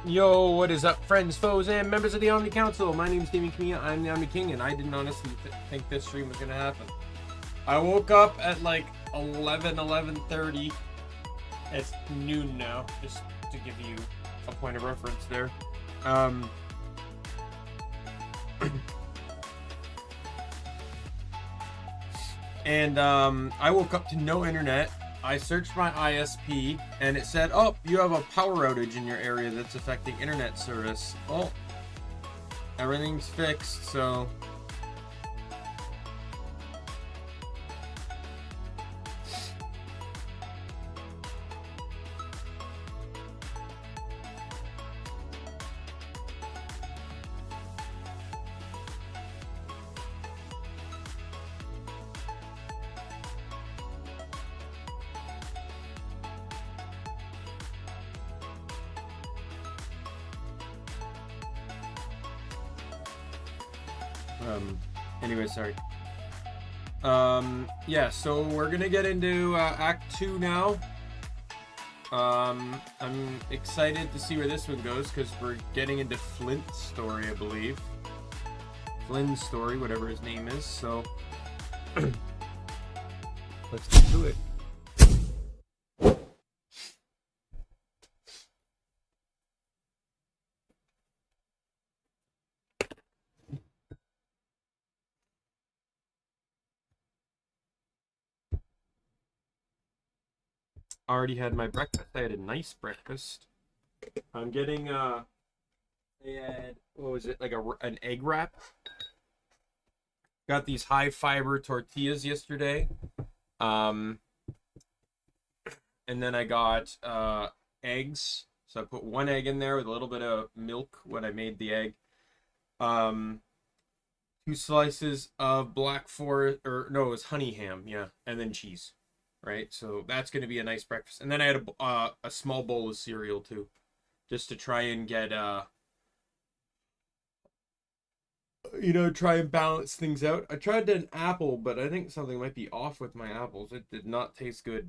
Yo, what is up, friends, foes, and members of the Omni Council? My name is Daimien Kamiya, I'm the Omni King, and I didn't honestly think this stream was gonna happen. I woke up at like 11:30. It's noon now, just to give you a point of reference there. And I woke up to no internet. I searched my ISP and it said, oh, you have a power outage in your area that's affecting internet service. Well, everything's fixed, so anyway, sorry. Yeah, so we're gonna get into Act 2 now. I'm excited to see where this one goes, because we're getting into Flint's story, I believe. Flynn's story, whatever his name is, so let's get to it. Already had my breakfast. I had a nice breakfast. I'm getting they had, what was it, like an egg wrap. Got these high fiber tortillas yesterday. And then I got eggs. So I put one egg in there with a little bit of milk when I made the egg. 2 slices of black forest, or no, it was honey ham, yeah, and then cheese. Right, so that's going to be a nice breakfast. And then I had a small bowl of cereal too, just to try and get try and balance things out. I tried an apple, but I think something might be off with my apples. It did not taste good.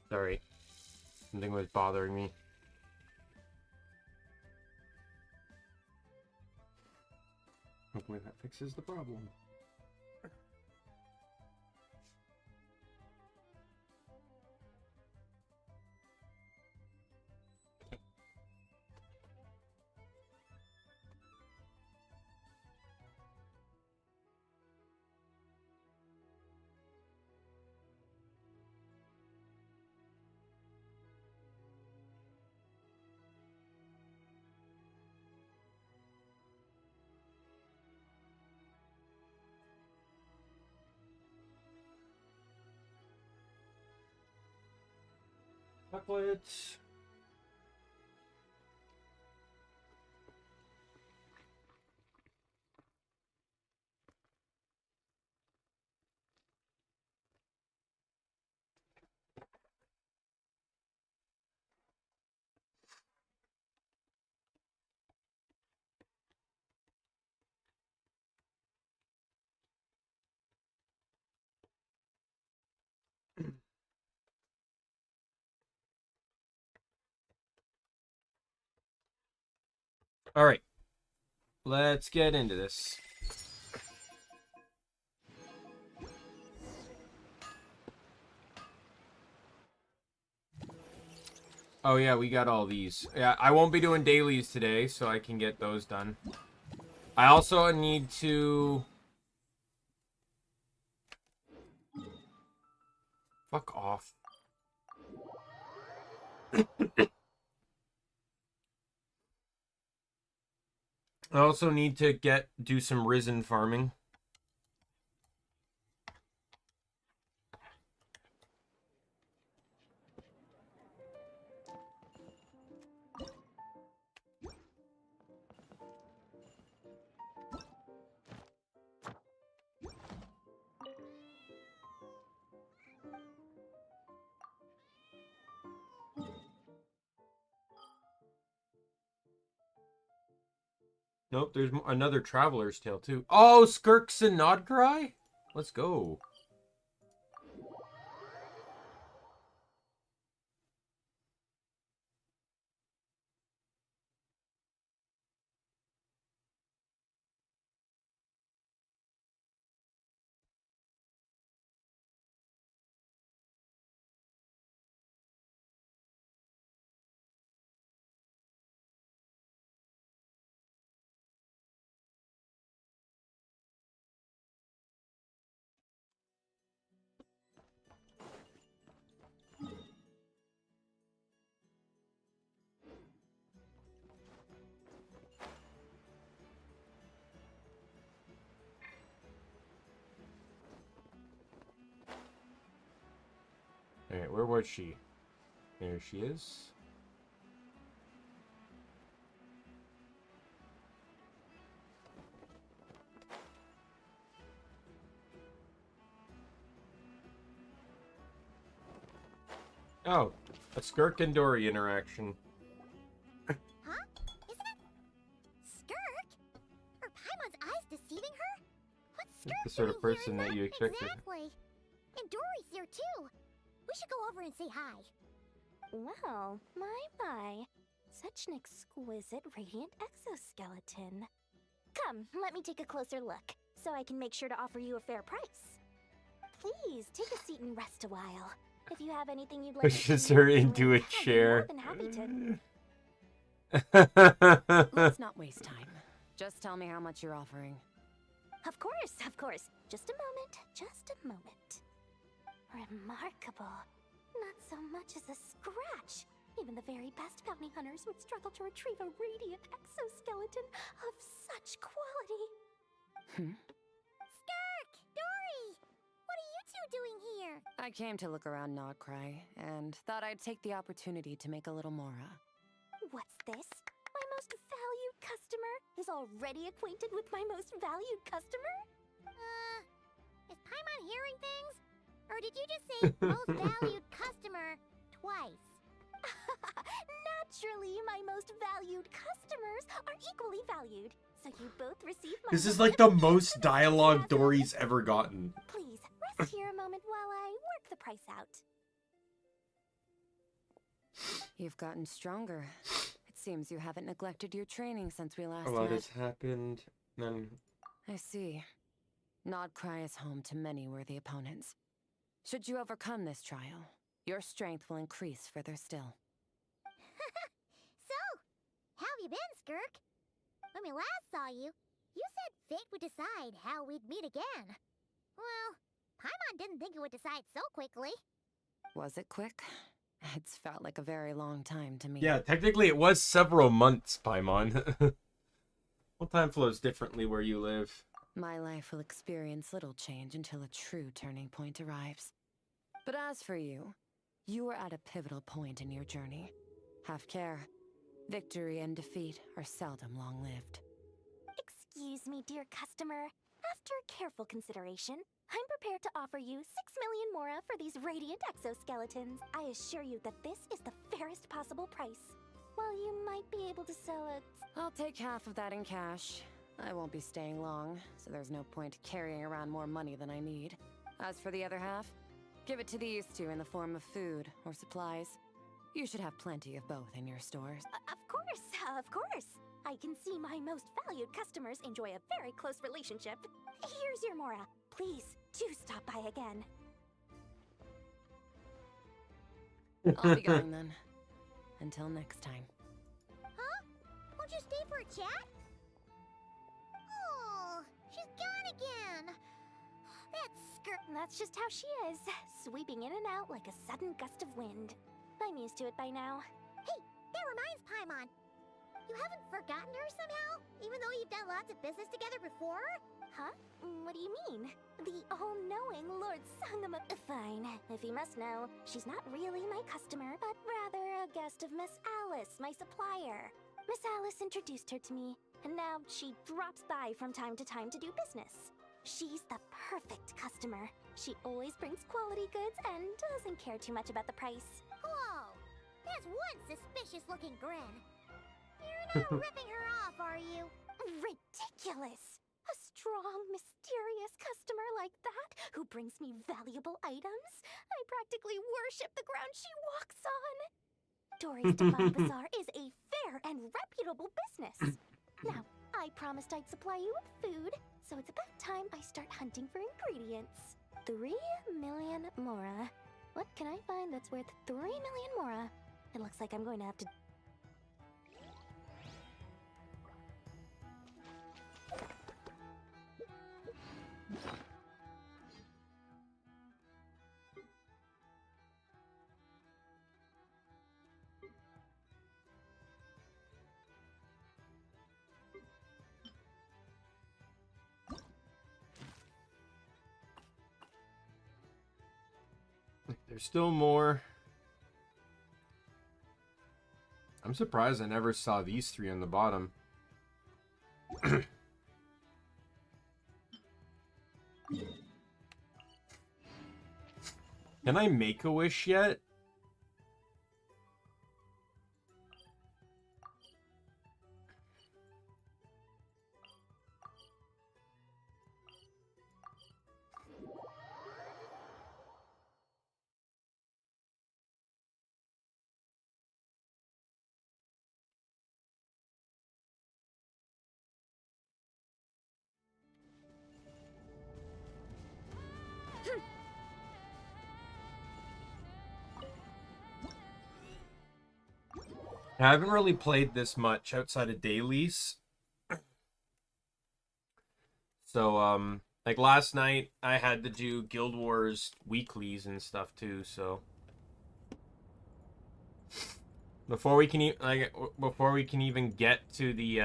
Sorry, something was bothering me. Hopefully that fixes the problem. Chocolates. All right, let's get into this. Oh yeah, we got all these. Yeah, I won't be doing dailies today, so I can get those done. I also need to... Fuck off. I also need to do some risen farming. Nope, there's another Traveler's Tale too. Oh, Skirks and Nod-Krai? Let's go. Alright, where was she? There she is. Oh, a Skirk and Dory interaction. Huh? Isn't it Skirk? Are Paimon's eyes deceiving her? What's Skirk The sort of doing person here that you expected. Exactly. And Dory's here too. We should go over and say hi. Well, my. Such an exquisite radiant exoskeleton. Come, let me take a closer look, so I can make sure to offer you a fair price. Please, take a seat and rest a while. If you have anything you'd like to Pushes see her me into a I'll be chair. more than happy to. Let's not waste time. Just tell me how much you're offering. Of course, of course. Just a moment. Remarkable. Not so much as a scratch. Even the very best bounty hunters would struggle to retrieve a radiant exoskeleton of such quality. Skirk! Dory! What are you two doing here? I came to look around Nod-Krai and thought I'd take the opportunity to make a little mora. What's this? My most valued customer is already acquainted with my most valued customer? Is Paimon hearing things? Or did you just say most valued customer twice? Naturally, my most valued customers are equally valued. So you both receive my... This is like the most dialogue Dory's ever gotten. Please, rest here a moment while I work the price out. You've gotten stronger. It seems you haven't neglected your training since we last A lot met. has happened. Then I see. Nod-Krai is home to many worthy opponents. Should you overcome this trial, your strength will increase further still. So, how have you been, Skirk? When we last saw you, you said fate would decide how we'd meet again. Well, Paimon didn't think it would decide so quickly. Was it quick? It's felt like a very long time to me. yeah, technically it was several months, Paimon. Well, time flows differently where you live. My life will experience little change until a true turning point arrives. But as for you, you are at a pivotal point in your journey. Have care. Victory and defeat are seldom long-lived. Excuse me, dear customer. After careful consideration, I'm prepared to offer you 6 million mora for these radiant exoskeletons. I assure you that this is the fairest possible price. While you might be able to sell it... I'll take half of that in cash. I won't be staying long, so there's no point carrying around more money than I need. As for the other half, give it to these two in the form of food or supplies. You should have plenty of both in your stores. Of course. I can see my most valued customers enjoy a very close relationship. Here's your mora. Please, do stop by again. I'll be going then. Until next time. Huh? Won't you stay for a chat? Oh, she's gone again. That skirt. That's just how she is, sweeping in and out like a sudden gust of wind. I'm used to it by now. Hey, that reminds Paimon. You haven't forgotten her somehow? Even though you've done lots of business together before? Huh? What do you mean? The all-knowing Lord Sangam. Fine. If you must know, she's not really my customer, but rather a guest of Miss Alice, my supplier. Miss Alice introduced her to me, and now she drops by from time to time to do business. She's the perfect customer. She always brings quality goods and doesn't care too much about the price. Whoa! That's one suspicious-looking grin. You're not ripping her off, are you? Ridiculous! A strong, mysterious customer like that who brings me valuable items? I practically worship the ground she walks on. Dory's Divine Bazaar is a fair and reputable business. Now, I promised I'd supply you with food, so it's about time I start hunting for ingredients. 3 million mora. What can I find that's worth 3 million mora? It looks like I'm going to have to... There's still more. I'm surprised I never saw these 3 on the bottom. Can I make a wish yet? I haven't really played this much outside of dailies. So, like last night, I had to do Guild Wars weeklies and stuff too, so... Before we can even get to the,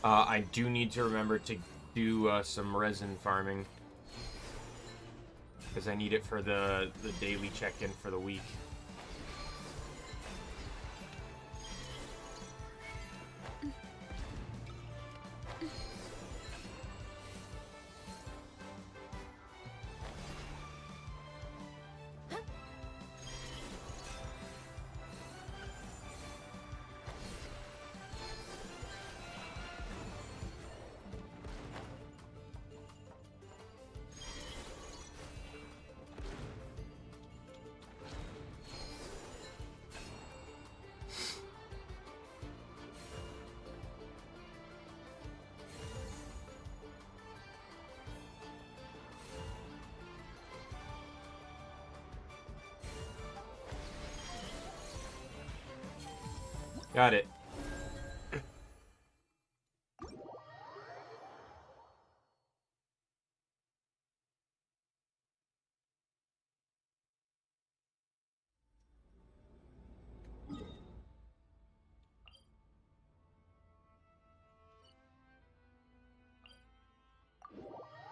I do need to remember to do some resin farming. Because I need it for the daily check-in for the week. Got it.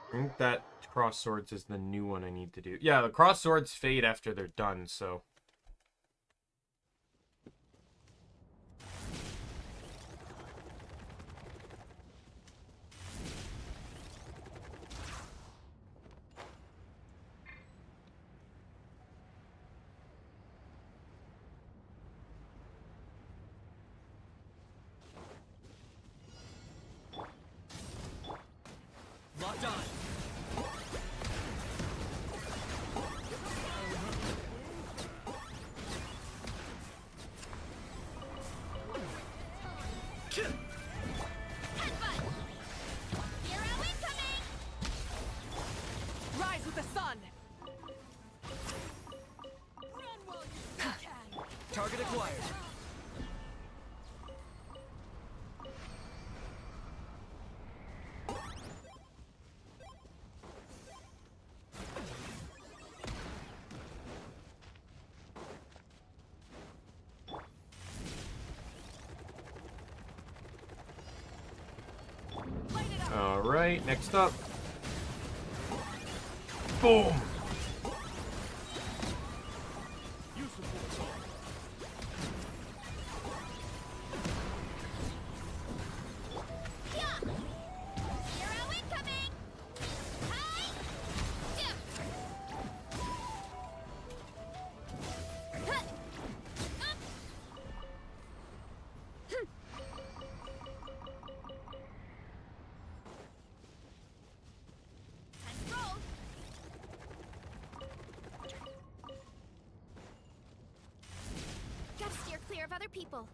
I think that cross swords is the new one I need to do. Yeah, the cross swords fade after they're done, so... Locked on. Target acquired. All right, next up. Boom. Hero incoming! Hi! Time to roll! Gotta steer clear of other people.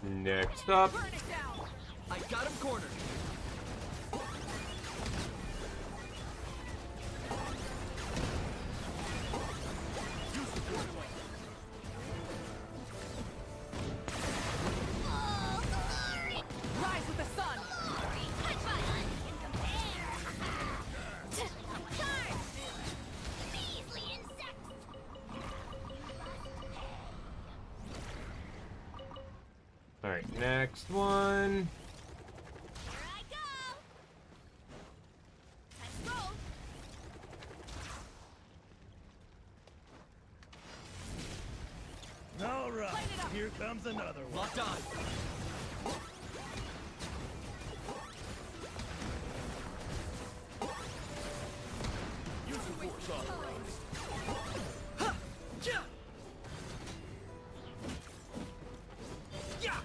Next up. Burn it down. I got him cornered. Oh, glory! Rise with the sun. Glory! None can compare! Charge! Measly insects! All right, next one. Here I go! Time to roll! All right, here comes another one. Locked on. Use the force on. Ha! Yeah! Yeah!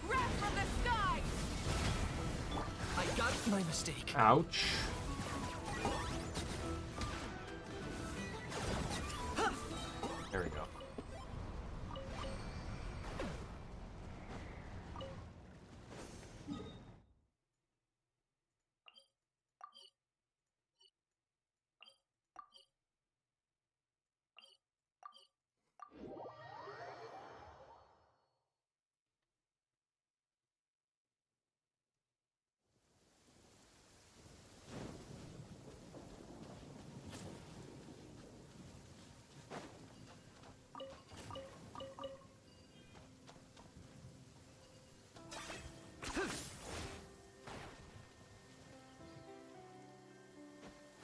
Wrath from the sky! I got my mistake. Ouch. There we go.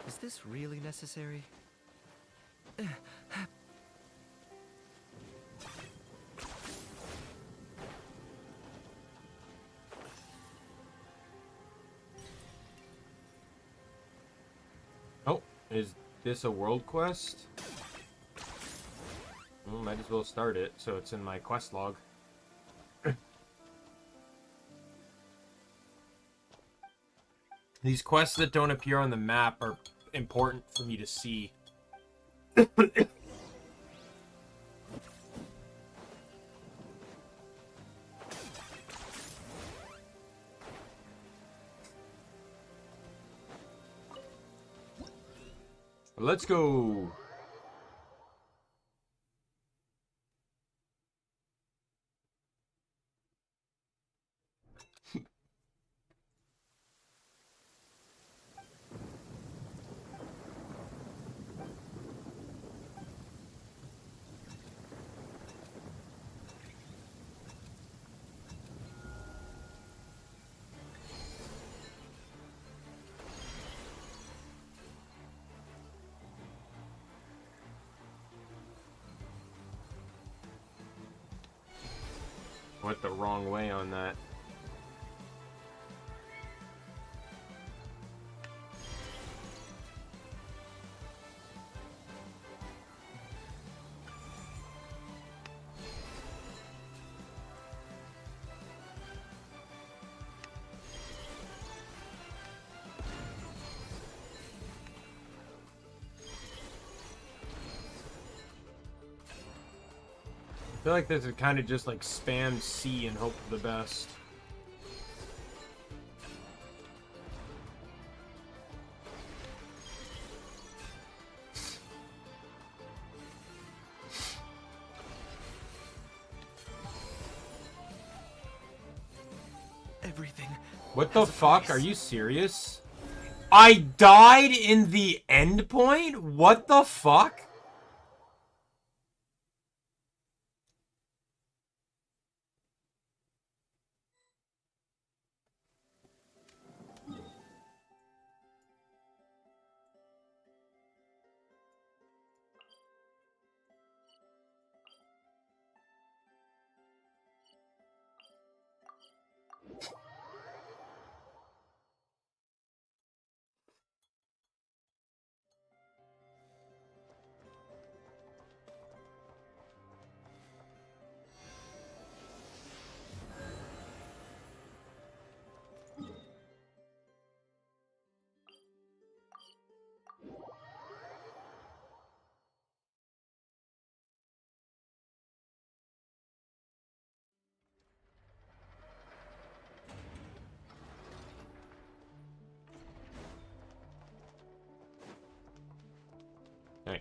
Is this really necessary? Oh, is this a world quest? Well, might as well start it so it's in my quest log. These quests that don't appear on the map are important for me to see. Let's go. Went the wrong way on that. I feel like this is kind of just like spam C and hope for the best. everything. What the has a fuck? price. Are you serious? I died in the end point? What the fuck? Hey.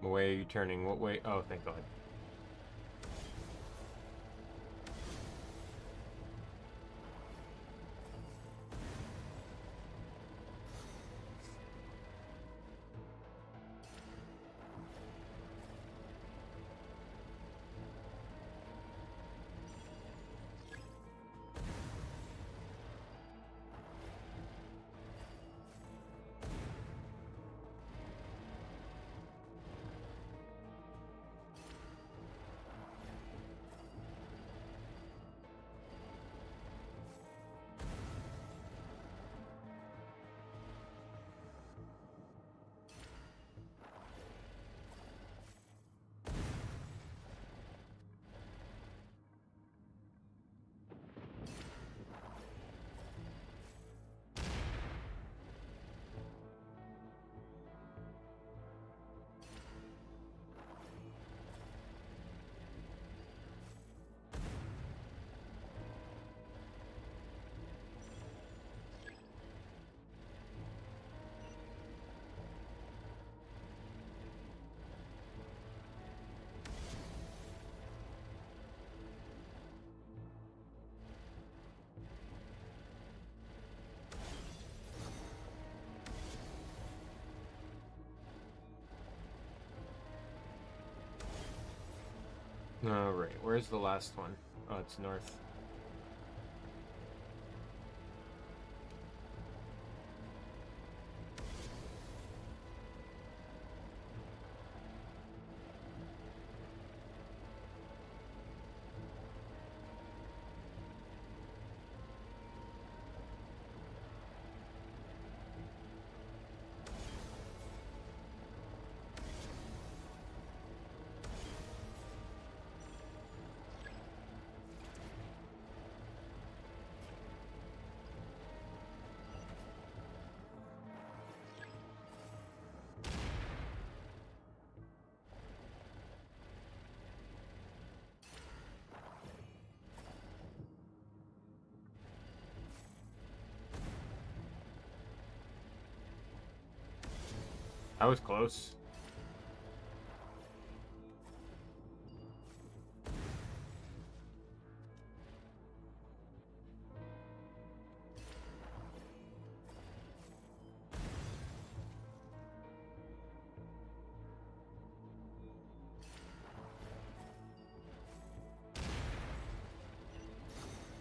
What way are you turning? What way? Oh, thank God. All right, where's the last one? Oh, it's north. I was close.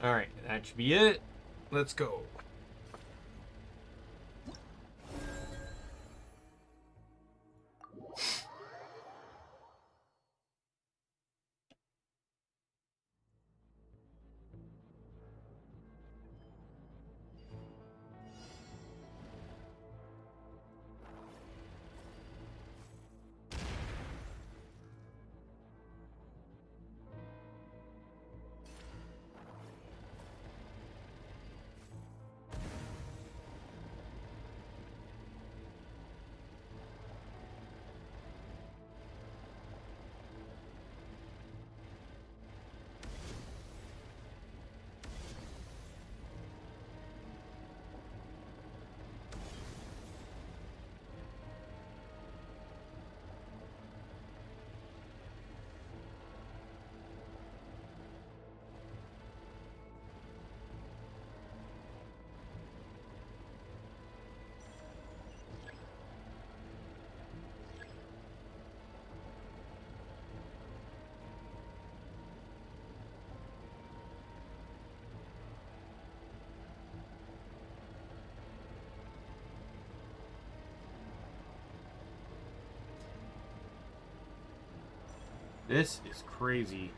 All right, that should be it. Let's go. This is crazy.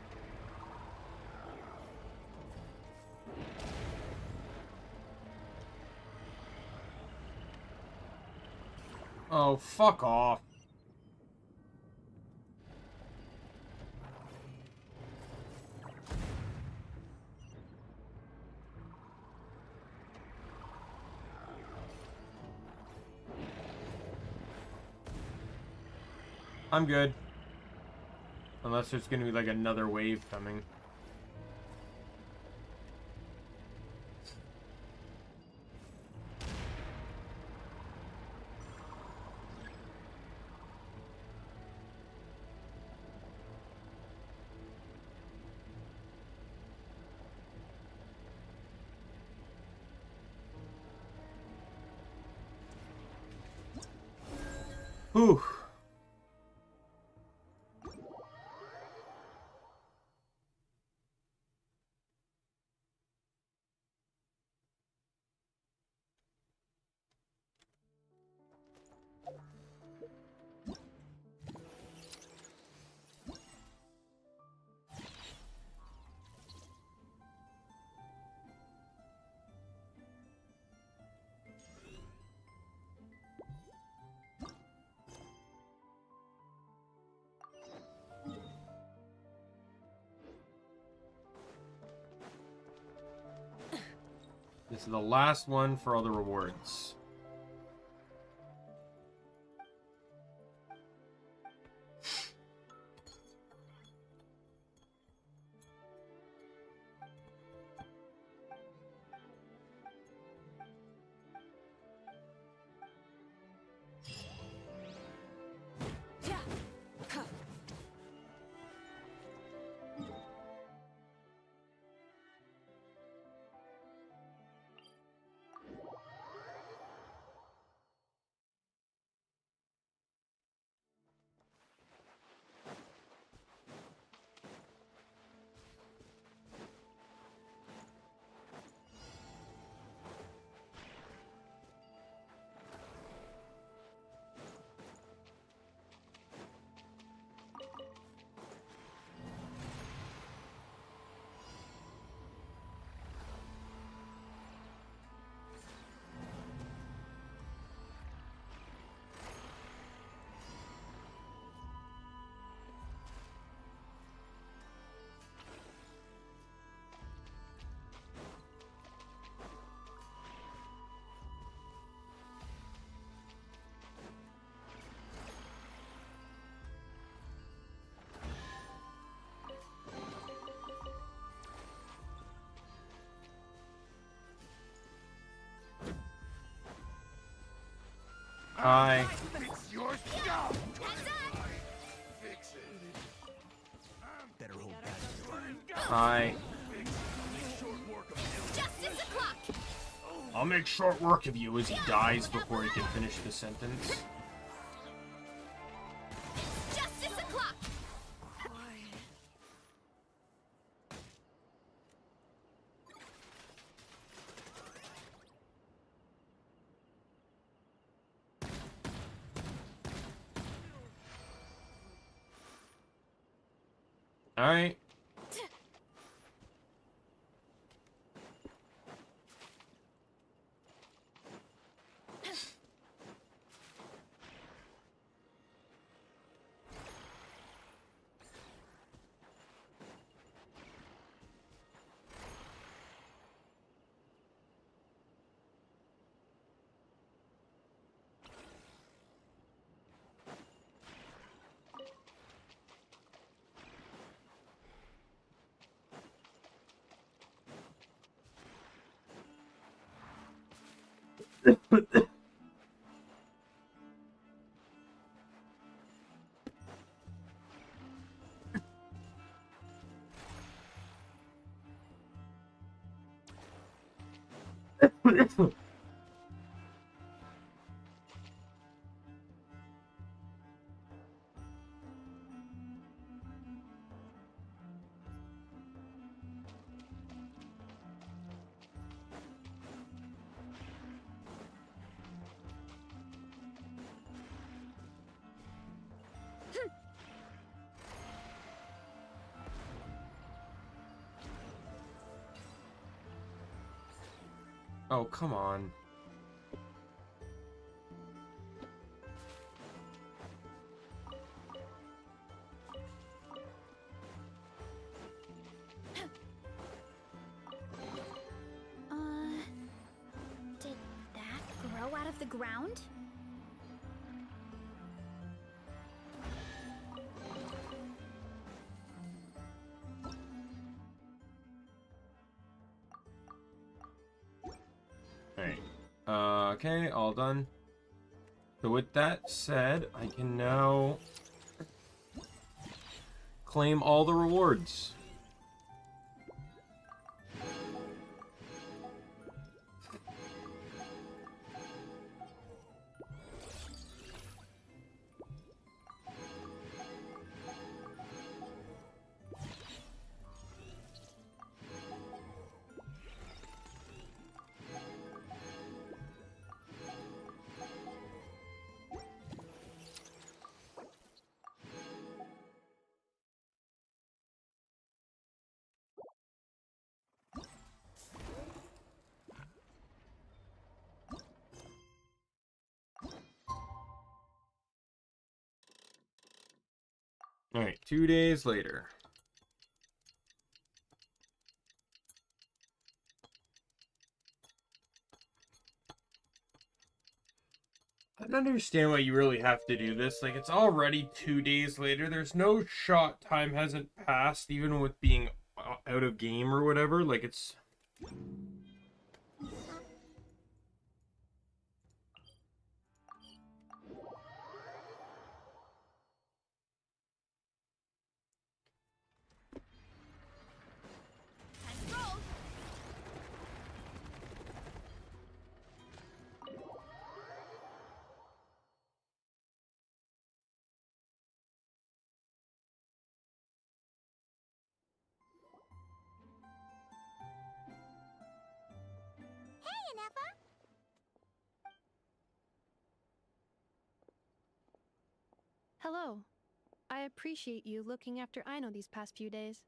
Oh, fuck off. I'm good. Unless there's gonna be like another wave coming. Whew. This is the last one for all the rewards. Hi. Fix your stuff! Fix it. Better hold that. Hi. I'll make short work of you as he dies before he can finish the sentence. Justice o'clock! Alright. Oh, come on. Did that grow out of the ground? Alright. Okay, all done. So with that said, I can now claim all the rewards. Alright, 2 days later. I don't understand why you really have to do this. Like, it's already 2 days later. There's no shot time hasn't passed, even with being out of game or whatever. Like, it's... Hey, Nefa! Hello. I appreciate you looking after Aino these past few days.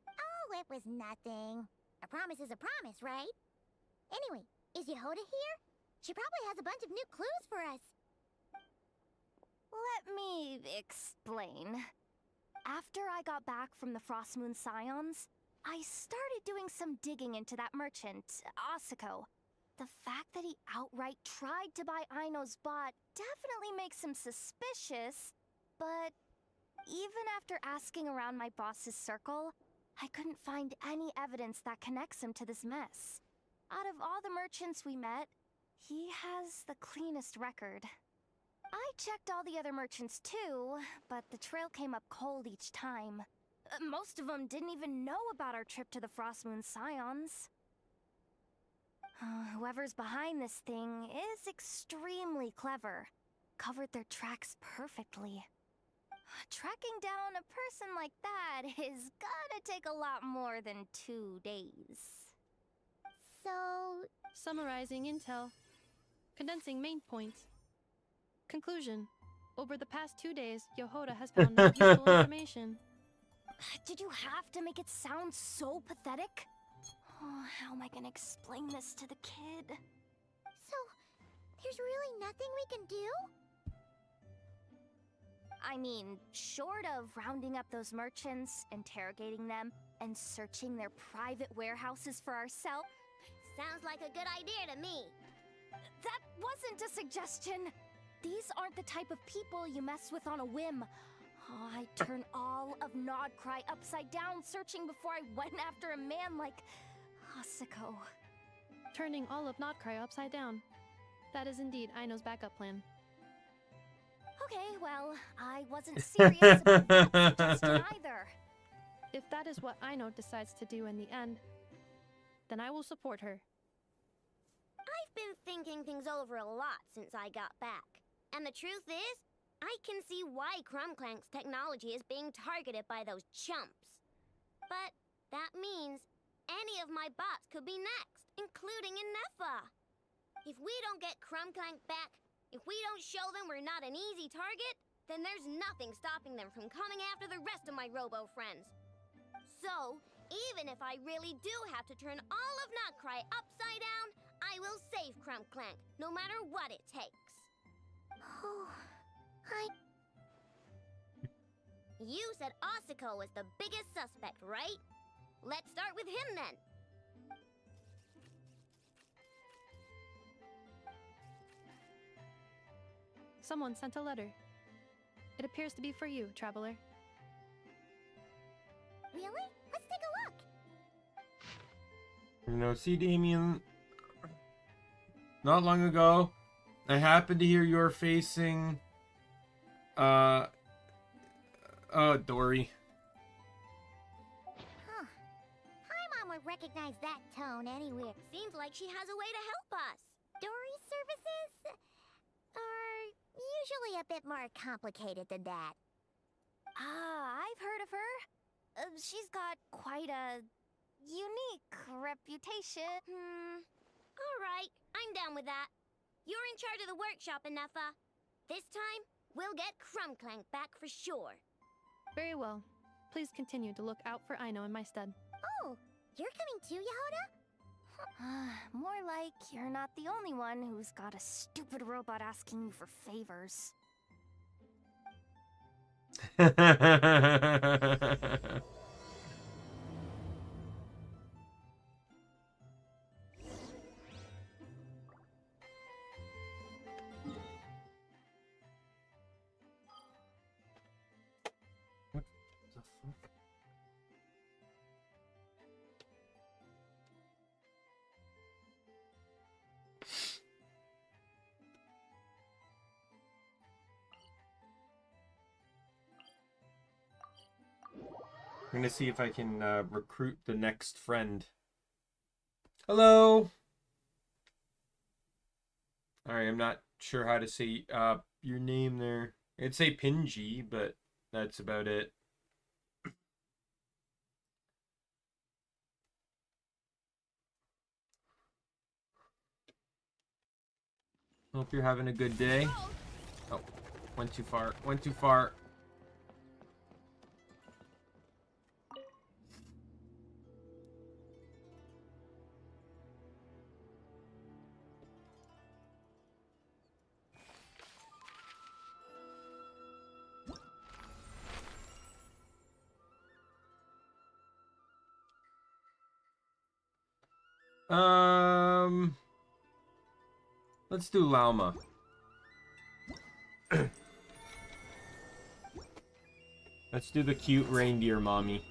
Oh, it was nothing. A promise is a promise, right? Anyway, is Yehoda here? She probably has a bunch of new clues for us. Let me explain. After I got back from the Frost Moon Scions, I started doing some digging into that merchant, Asako. The fact that he outright tried to buy Aino's bot definitely makes him suspicious, but even after asking around my boss's circle, I couldn't find any evidence that connects him to this mess. Out of all the merchants we met, he has the cleanest record. I checked all the other merchants too, but the trail came up cold each time. Most of them didn't even know about our trip to the Frost Moon Scions. Whoever's behind this thing is extremely clever. Covered their tracks perfectly. Tracking down a person like that is gonna take a lot more than 2 days. So, Summarizing intel. Condensing main points. Conclusion. Over the past 2 days, Yehoda has found no useful information. Did you have to make it sound so pathetic? Oh, how am I gonna explain this to the kid? so, there's really nothing we can do? I mean, short of rounding up those merchants, interrogating them, and searching their private warehouses for ourselves. Sounds like a good idea to me. That wasn't a suggestion! These aren't the type of people you mess with on a whim. Oh, I'd turn all of Nod-Krai upside down searching before I went after a man like Asako. Turning all of Nod-Krai upside down. That is indeed Aino's backup plan. Okay, well, I wasn't serious about that suggestion either. If that is what Aino decides to do in the end, then I will support her. I've been thinking things over a lot since I got back. And the truth is, I can see why Crumclank's technology is being targeted by those chumps. But that means any of my bots could be next, including Nefa. If we don't get Crumclank back, if we don't show them we're not an easy target, then there's nothing stopping them from coming after the rest of my robo friends. So, even Even if I really do have to turn all of Nod-Krai upside down, I will save Crump Clank, no matter what it takes. Oh, You said Asuko was the biggest suspect, right? Let's start with him then. Someone sent a letter. It appears to be for you, traveler. really? Let's take a look. You know, see, Daimien, not long ago, I happened to hear you were facing, Dory. Huh. Paimon would recognize that tone anywhere. Seems like she has a way to help us. Dory's services are usually a bit more complicated than that. Ah, I've heard of her. She's got quite a unique reputation. All right, I'm down with that. You're in charge of the workshop, Anefa. This time, we'll get Crumb Clank back for sure. Very well. Please continue to look out for Aino in my stead. Oh, you're coming too, Yehoda? More like you're not the only one who's got a stupid robot asking you for favors. I'm gonna see if I can recruit the next friend. Hello. All right, I'm not sure how to say your name there. I'd say Pinji, but that's about it. Hope you're having a good day. Oh, went too far. Went too far. Let's do Lauma. Let's do the cute reindeer mommy.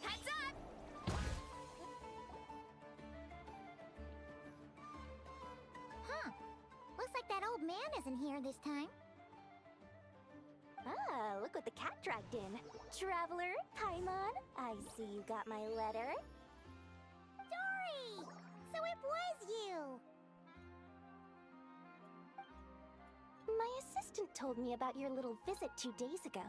Heads up! Huh. Looks like that old man isn't here this time. Ah, look what the cat dragged in. Traveler, Paimon, I see you got my letter. Dory! So it was you! My assistant told me about your little visit 2 days ago.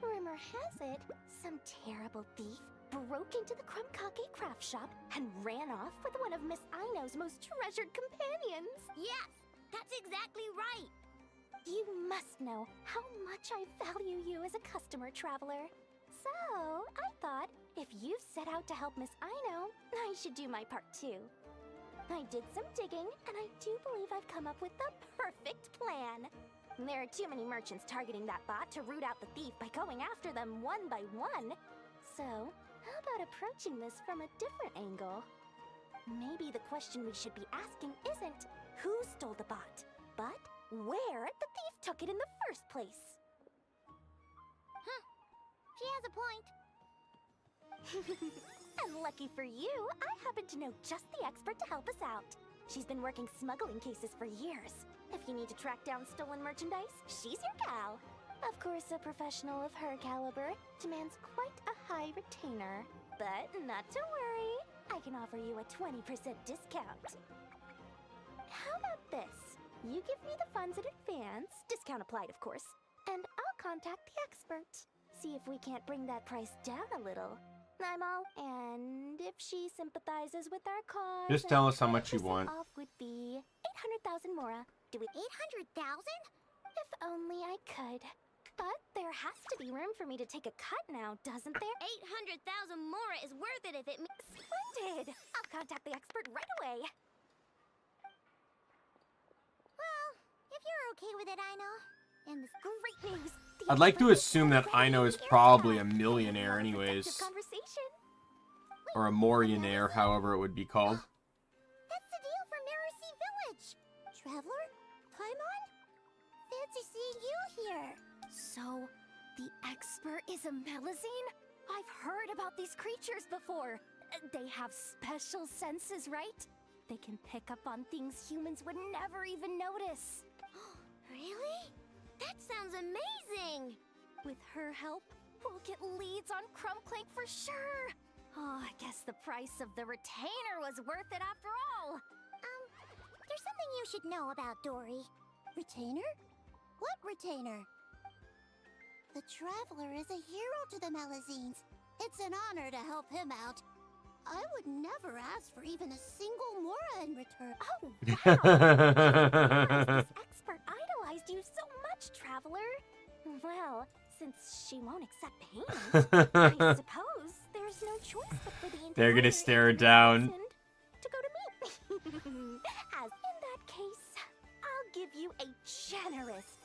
Rumor has it, some terrible thief broke into the Krumkake craft shop and ran off with one of Miss Aino's most treasured companions. Yes, that's exactly right. You must know how much I value you as a customer, traveler. So, I thought, if you set out to help Miss Aino, I should do my part too. I did some digging, and I do believe I've come up with the perfect plan. There are too many merchants targeting that bot to root out the thief by going after them one by one. So, how about approaching this from a different angle? Maybe the question we should be asking isn't who stole the bot, but where the thief took it in the first place. She has a point. And lucky for you, I happen to know just the expert to help us out. She's been working smuggling cases for years. If you need to track down stolen merchandise, she's your gal. Of course, a professional of her caliber demands quite a high retainer. But not to worry, I can offer you a 20% discount. How about this? You give me the funds in advance, discount applied of course, and I'll contact the expert. See if we can't bring that price down a little. I'm all, and if she sympathizes with our cause, Just tell us how much you 20% want. off would be 800,000 mora. Do we? 800,000? If only I could. But there has to be room for me to take a cut now, doesn't there? 800,000 more is worth it if it means. Splendid! I'll contact the expert right away. Well, if you're okay with it, I know. And this Great news! The I'd like to expert assume that already Aino is here. probably a What millionaire productive anyways. Conversation. Or a morionaire, however it would be called. That's the deal for Mercy Village. Traveler? Paimon? Fancy seeing you here. So, the expert is a Melusine? I've heard about these creatures before. They have special senses, right? They can pick up on things humans would never even notice. Really? That sounds amazing! With her help, we'll get leads on Crumbclank for sure. Oh, I guess the price of the retainer was worth it after all. There's something you should know about Dory. Retainer? What retainer? The Traveler is a hero to the Melusines. It's an honor to help him out. I would never ask for even a single mora in return. Oh, wow! This expert idolized you so much, Traveler. Well, since she won't accept payment, I suppose there's no choice but for the They're gonna entire stare internet down. thousand to go to me. As in that case, I'll give you a generous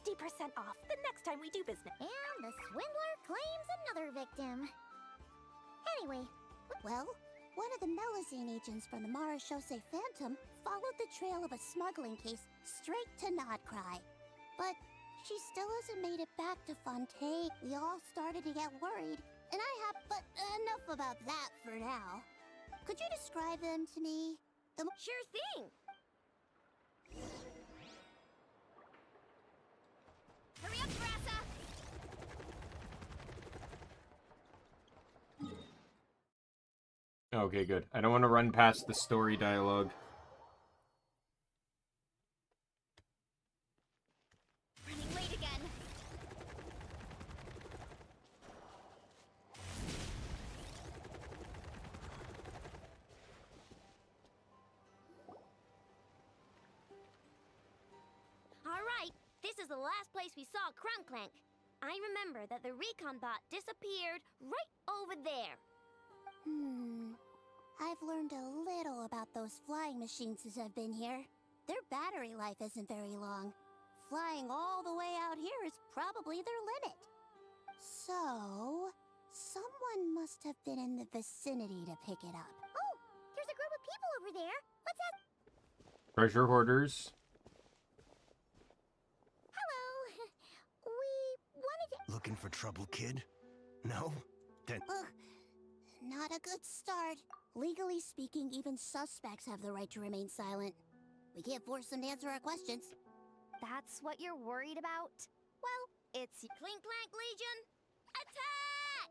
50% off the next time we do business. And the swindler claims another victim. Anyway, well, one of the Melusine agents from the Marechaussee Phantom followed the trail of a smuggling case straight to Nod-Krai. But she still hasn't made it back to Fontaine. We all started to get worried, and I have... But enough about that for now. Could you describe them to me? Sure thing! Hurry up, Brassa! Okay, good. I don't want to run past the story dialogue. Running late again. Alright, this is the last place we saw Crumbclank. I remember that the recon bot disappeared right over there. I've learned a little about those flying machines since I've been here. Their battery life isn't very long. Flying all the way out here is probably their limit. So, someone must have been in the vicinity to pick it up. Oh, there's a group of people over there. What's that? Treasure hoarders. Hello. We wanted to... Looking for trouble, kid? No? Then Ugh, not a good start. Legally speaking, even suspects have the right to remain silent. We can't force them to answer our questions. That's what you're worried about? Well, it's... Clink Clank Legion, attack!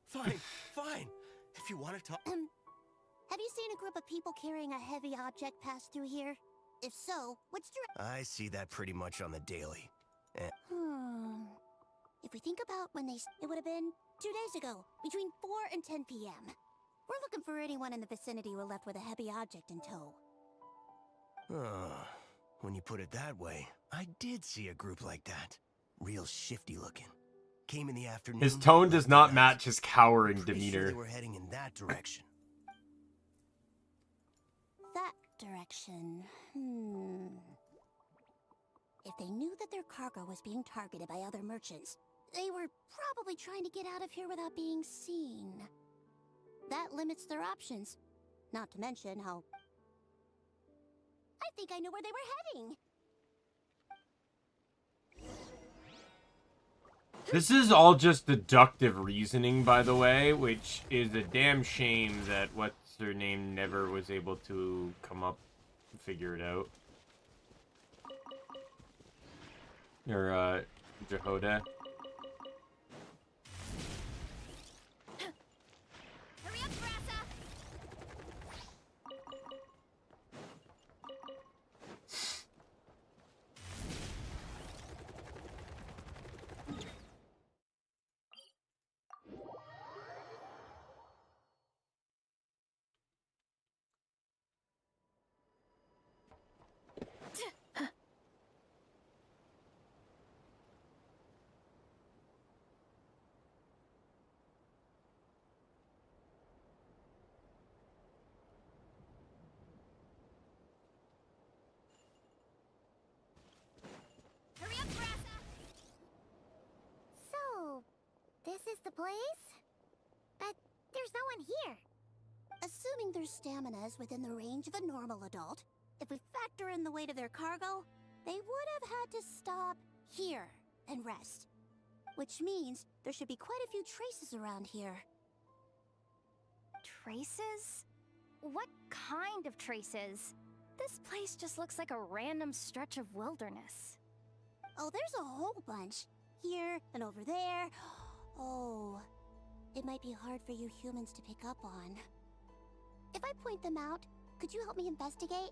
fine, fine. If you want to talk. Have you seen a group of people carrying a heavy object pass through here? If so, which I see that pretty much on the daily. If we think about when it would have been 2 days ago, between 4 and 10 p.m. We're looking for anyone in the vicinity who left with a heavy object in tow. When you put it that way, I did see a group like that. Real shifty looking. Came in the afternoon. His tone does not left match his cowering Pretty sure demeanor. they were heading in that direction. That direction. If they knew that their cargo was being targeted by other merchants, they were probably trying to get out of here without being seen. That limits their options. Not to mention how... I think I know where they were heading. This is all just deductive reasoning, by the way, which is a damn shame that what's her name never was able to come up and figure it out. Or, Jehoda. Hurry up, Brassa! Hurry up, Brassa! So, this is the place? But there's no one here. Assuming their stamina is within the range of a normal adult, if we factor in the weight of their cargo, they would have had to stop here and rest. Which means there should be quite a few traces around here. Traces? What kind of traces? This place just looks like a random stretch of wilderness. Oh, there's a whole bunch. Here and over there. Oh, it might be hard for you humans to pick up on. If I point them out, could you help me investigate?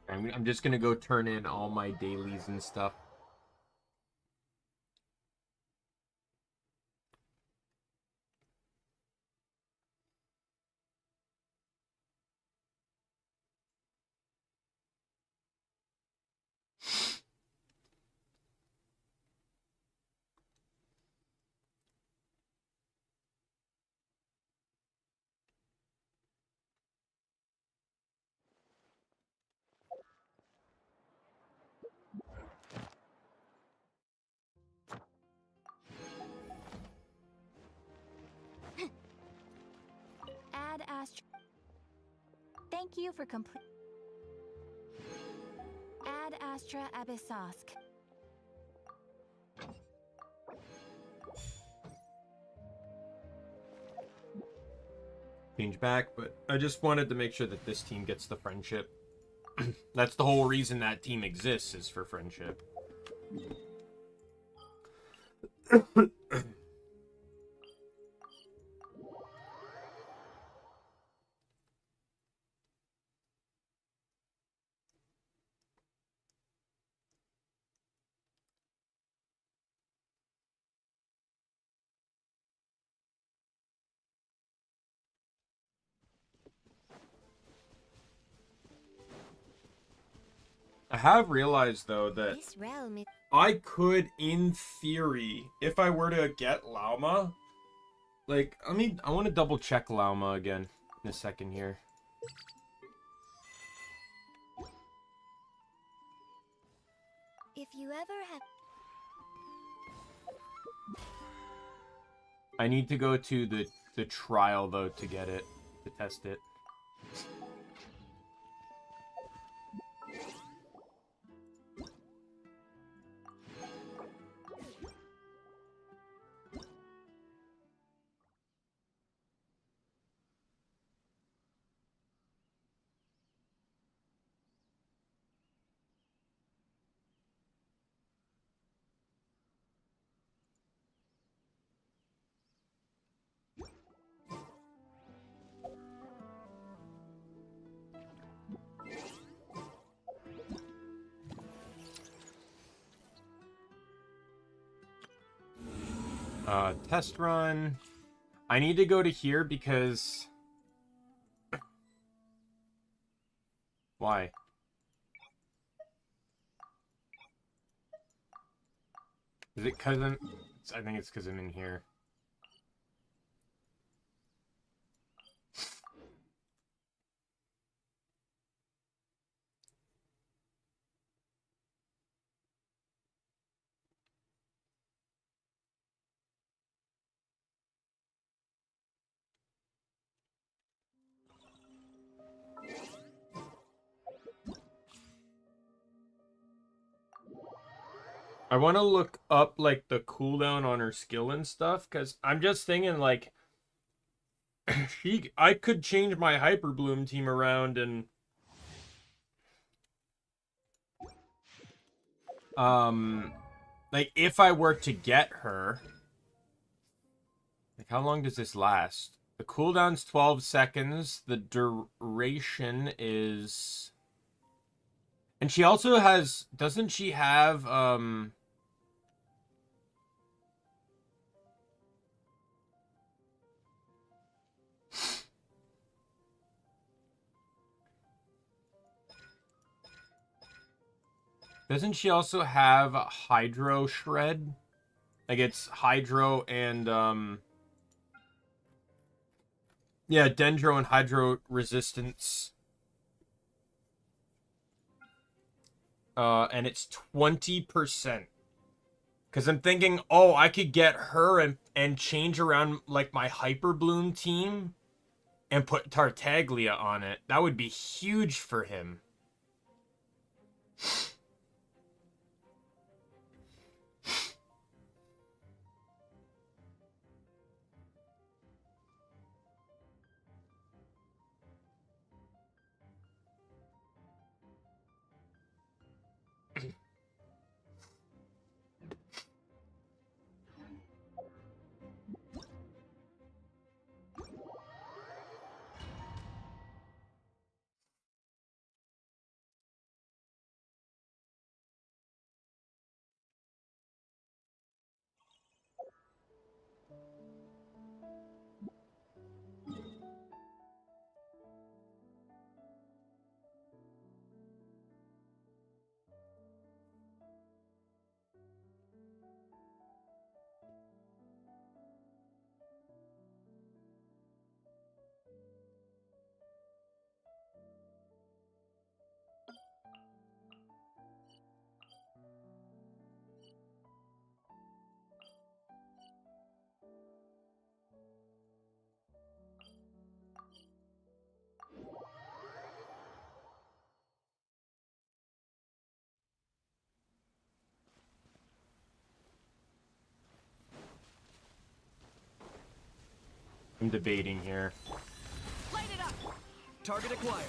I'm just gonna go turn in all my dailies and stuff. Ad Astra. Thank you for complete. Ad Astra Abyssosk. Change back, but I just wanted to make sure that this team gets the friendship. That's the whole reason that team exists, is for friendship. I have realized, though, that This realm is... I could, in theory, if I were to get Lauma, like, I want to double check Lauma again in a second here. If you ever have... I need to go to the trial, though, to get it, to test it. Test run. I need to go to here because... Why? Is it because I'm... I think it's because I'm in here. I want to look up, like, the cooldown on her skill and stuff, because I'm just thinking, like, I could change my Hyper Bloom team around and... Like, if I were to get her... Like, how long does this last? The cooldown's 12 seconds. The duration is... And she also has... Doesn't she have, Doesn't she also have Hydro Shred? Like, it's Hydro and, yeah, Dendro and Hydro Resistance. And it's 20%. Because I'm thinking, oh, I could get her and change around, like, my Hyper Bloom team and put Tartaglia on it. That would be huge for him. I'm debating here. Light it up! Target acquired.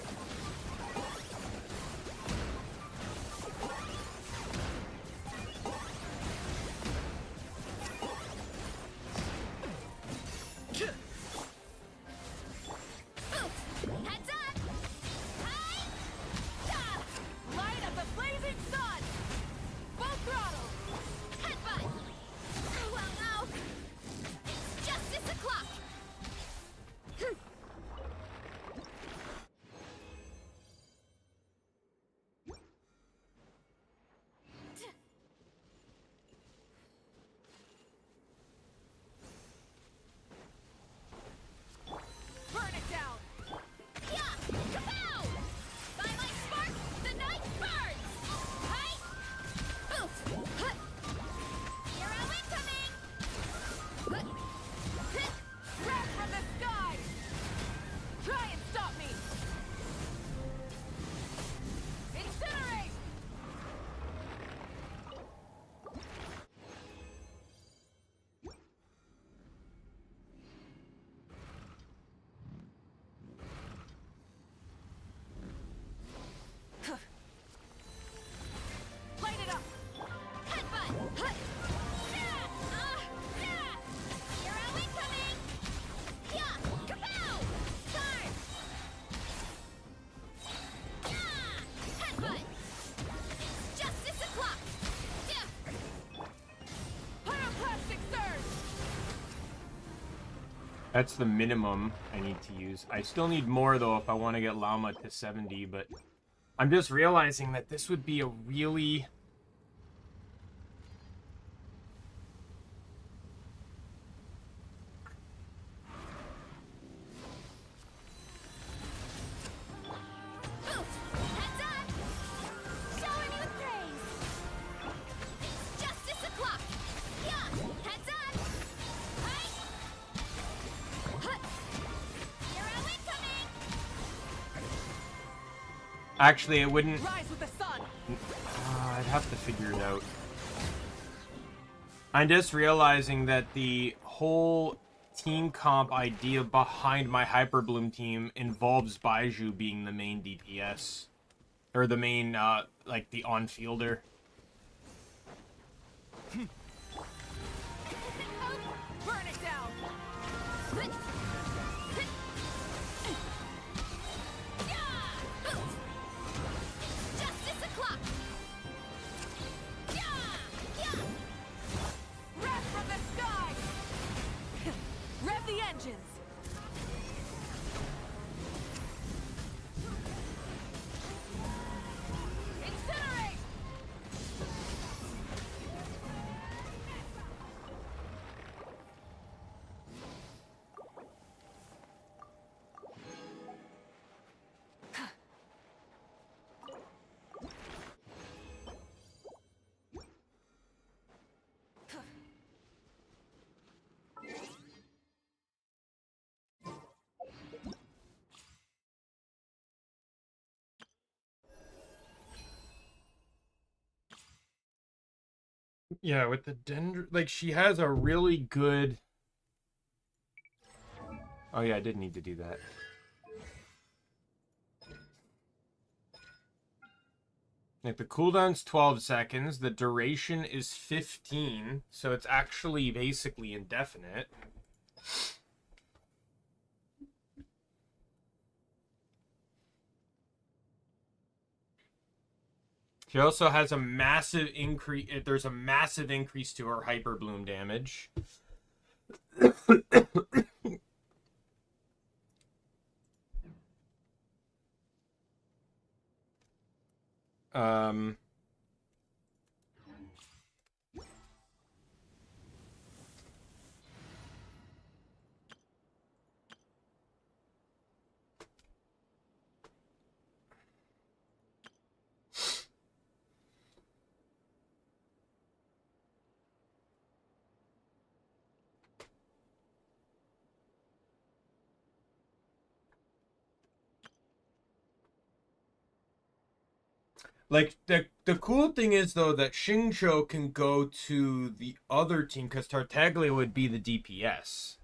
Heads up! Hi! Light up the blazing sun! Full throttle! Headbutt! Oh, well, no! It's justice o'clock! That's the minimum I need to use. I still need more, though, if I want to get Llama to 70, but I'm just realizing that this would be a really... Heads up! Shower me with praise! It's justice o'clock! Yeah! Heads up! Right! Hut! Hero incoming! Actually, it wouldn't... Rise with the sun! I'd have to figure it out. I'm just realizing that the whole team comp idea behind my Hyper Bloom team involves Baiju being the main DPS. Or the main, like, the on-fielder. Burn it down! Justice o'clock! Breath from the sky! Rev the engines! Incinerate! Yeah, with the like, she has a really good... Oh yeah, I did need to do that. Like, the cooldown's 12 seconds, the duration is 15, so it's actually basically indefinite. She also has a massive increase. There's a massive increase to her Hyper Bloom damage. um. Like, the cool thing is, though, that Xingqiu can go to the other team, because Tartaglia would be the DPS.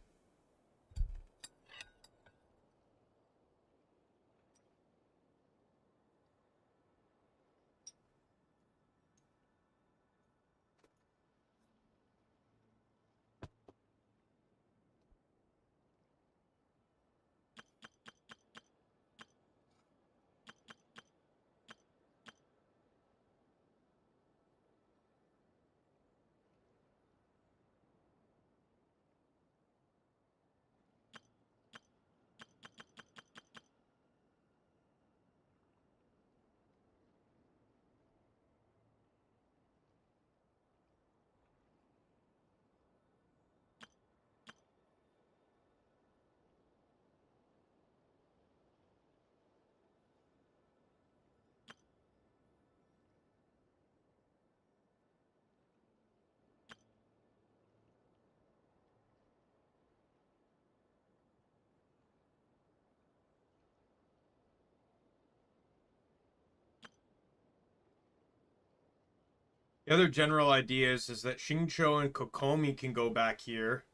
The other general idea is that Xingqiu and Kokomi can go back here.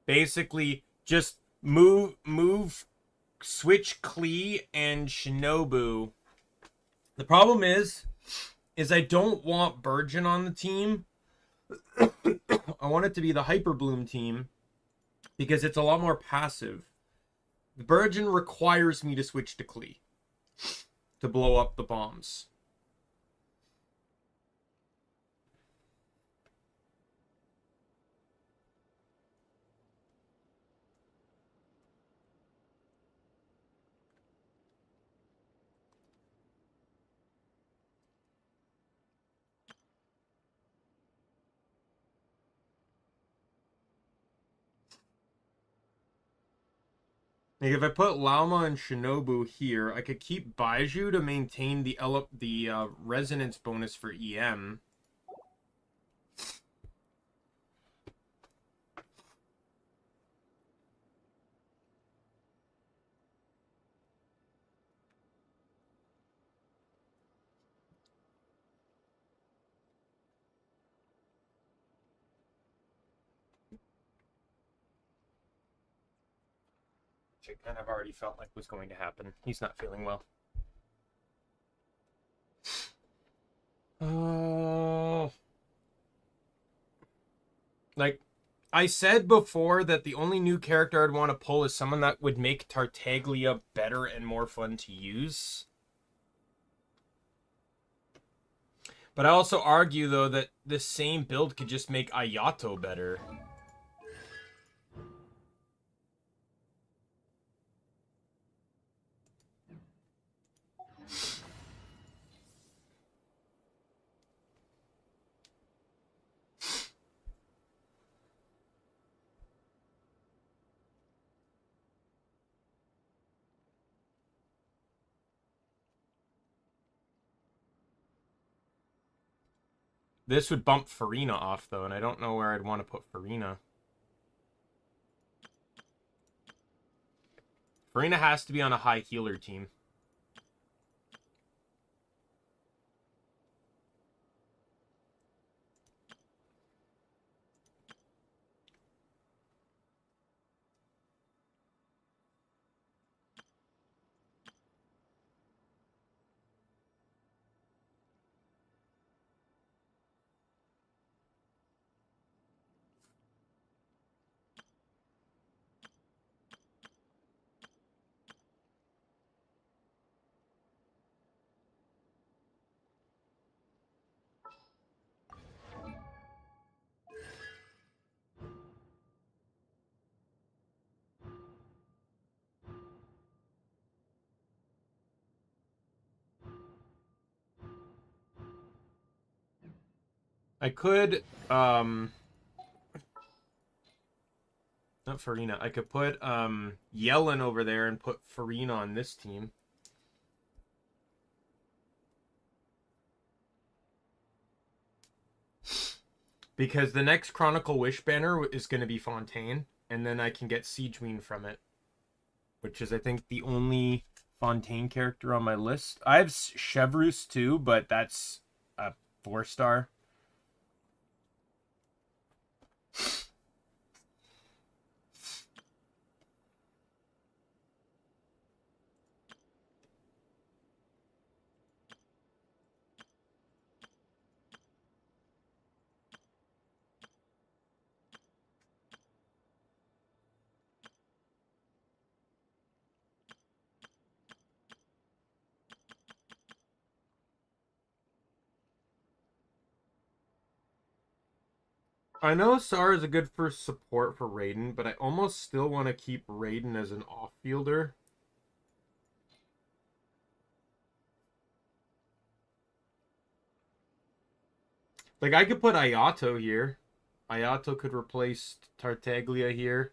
Basically, just move, switch Klee and Shinobu. The problem is I don't want Burgeon on the team. I want it to be the Hyper Bloom team, because it's a lot more passive. The Burgeon requires me to switch to Klee to blow up the bombs. Like if I put Lauma and Shinobu here, I could keep Baiju to maintain the resonance bonus for EM. Which I kind of already felt like was going to happen. He's not feeling well. Oh. Like, I said before that the only new character I'd want to pull is someone that would make Tartaglia better and more fun to use. But I also argue, though, that this same build could just make Ayato better. This would bump Farina off, though, and I don't know where I'd want to put Farina. Farina has to be on a high healer team. I could, not Farina. I could put, Yellen over there and put Farina on this team. Because the next Chronicle Wish banner is going to be Fontaine, and then I can get Siegewean from it. Which is, I think, the only Fontaine character on my list. I have Chevreuse too, but that's a 4-star. I know Sar is a good first support for Raiden, but I almost still want to keep Raiden as an off-fielder. Like, I could put Ayato here. Ayato could replace Tartaglia here.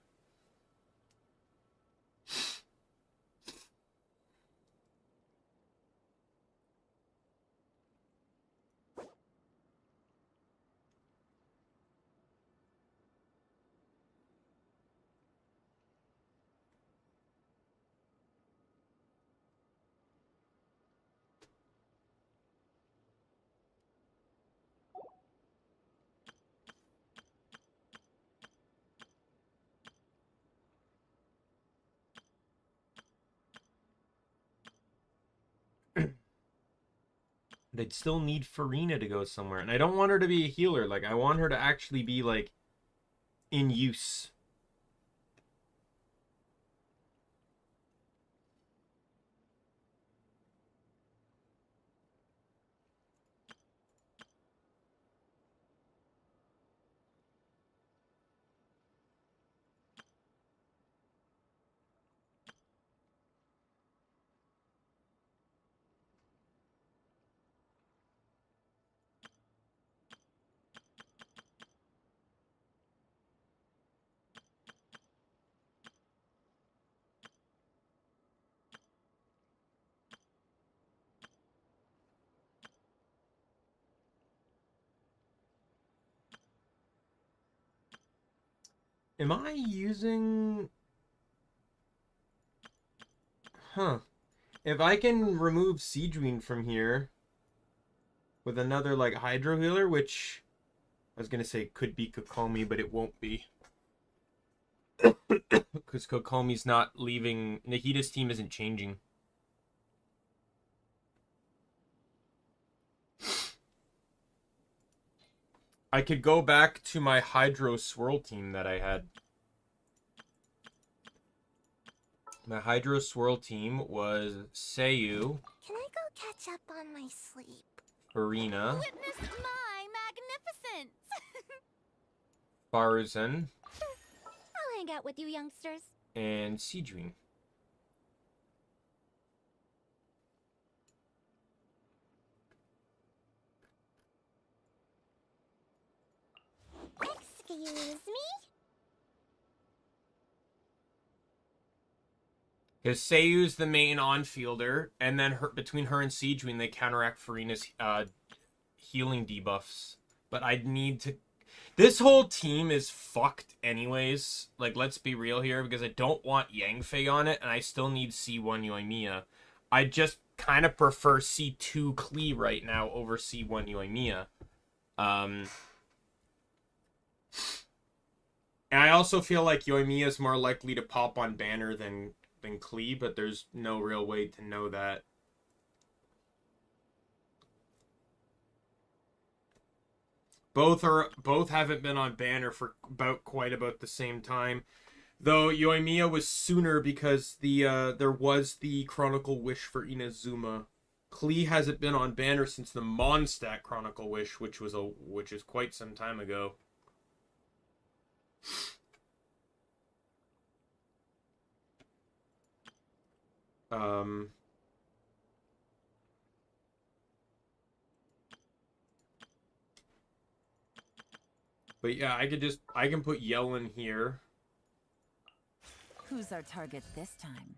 They'd still need Farina to go somewhere. And I don't want her to be a healer. Like, I want her to actually be, like, in use. Am I using... Huh. If I can remove Seedween from here with another, like, Hydro Healer, which I was going to say could be Kokomi, but it won't be. Because Kokomi's not leaving. Nikita's team isn't changing. I could go back to my Hydro Swirl team that I had. My Hydro Swirl team was Seiyu, Can I go catch up on my sleep? Farina, Witness my magnificence! Baruzen, I'll hang out with you youngsters. and Seedween. Excuse me? Because Seiyu's the main on-fielder, and then between her and Seedween, they counteract Farina's healing debuffs. But I'd need to... This whole team is fucked anyways. Like, let's be real here, because I don't want Yangfei on it, and I still need C1 Yoimiya. I just kind of prefer C2 Klee right now over C1 Yoimiya. And I also feel like Yoimiya is more likely to pop on banner than Klee, but there's no real way to know that. Both haven't been on banner for quite about the same time. Though Yoimiya was sooner because there was the Chronicle Wish for Inazuma. Klee hasn't been on banner since the Mondstadt Chronicle Wish, which is quite some time ago. But yeah, I can put Yellen here. Who's our target this time?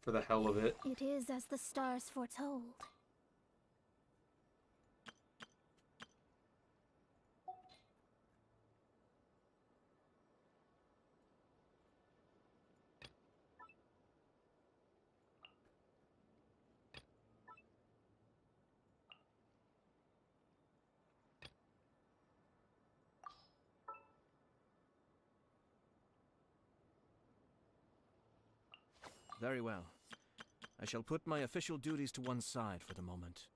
For the hell of it. It is as the stars foretold. Very well. I shall put my official duties to one side for the moment.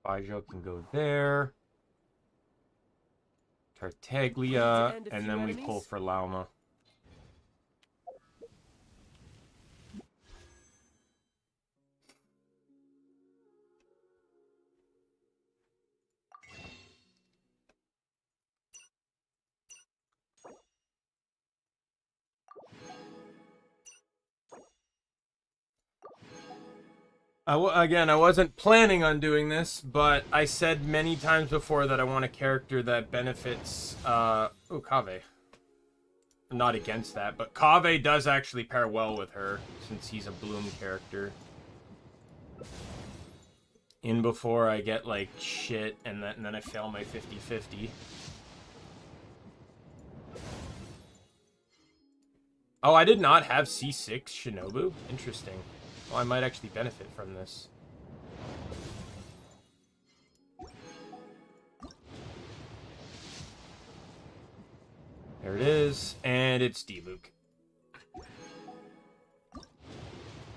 Baijo can go there. Tartaglia, and then we pull for Lauma. Again, I wasn't planning on doing this, but I said many times before that I want a character that benefits, Kaveh. I'm not against that, but Kaveh does actually pair well with her, since he's a Bloom character. In before I get, like, shit, and then I fail my 50-50. Oh, I did not have C6 Shinobu? Interesting. Well, I might actually benefit from this. There it is, and it's Diluc.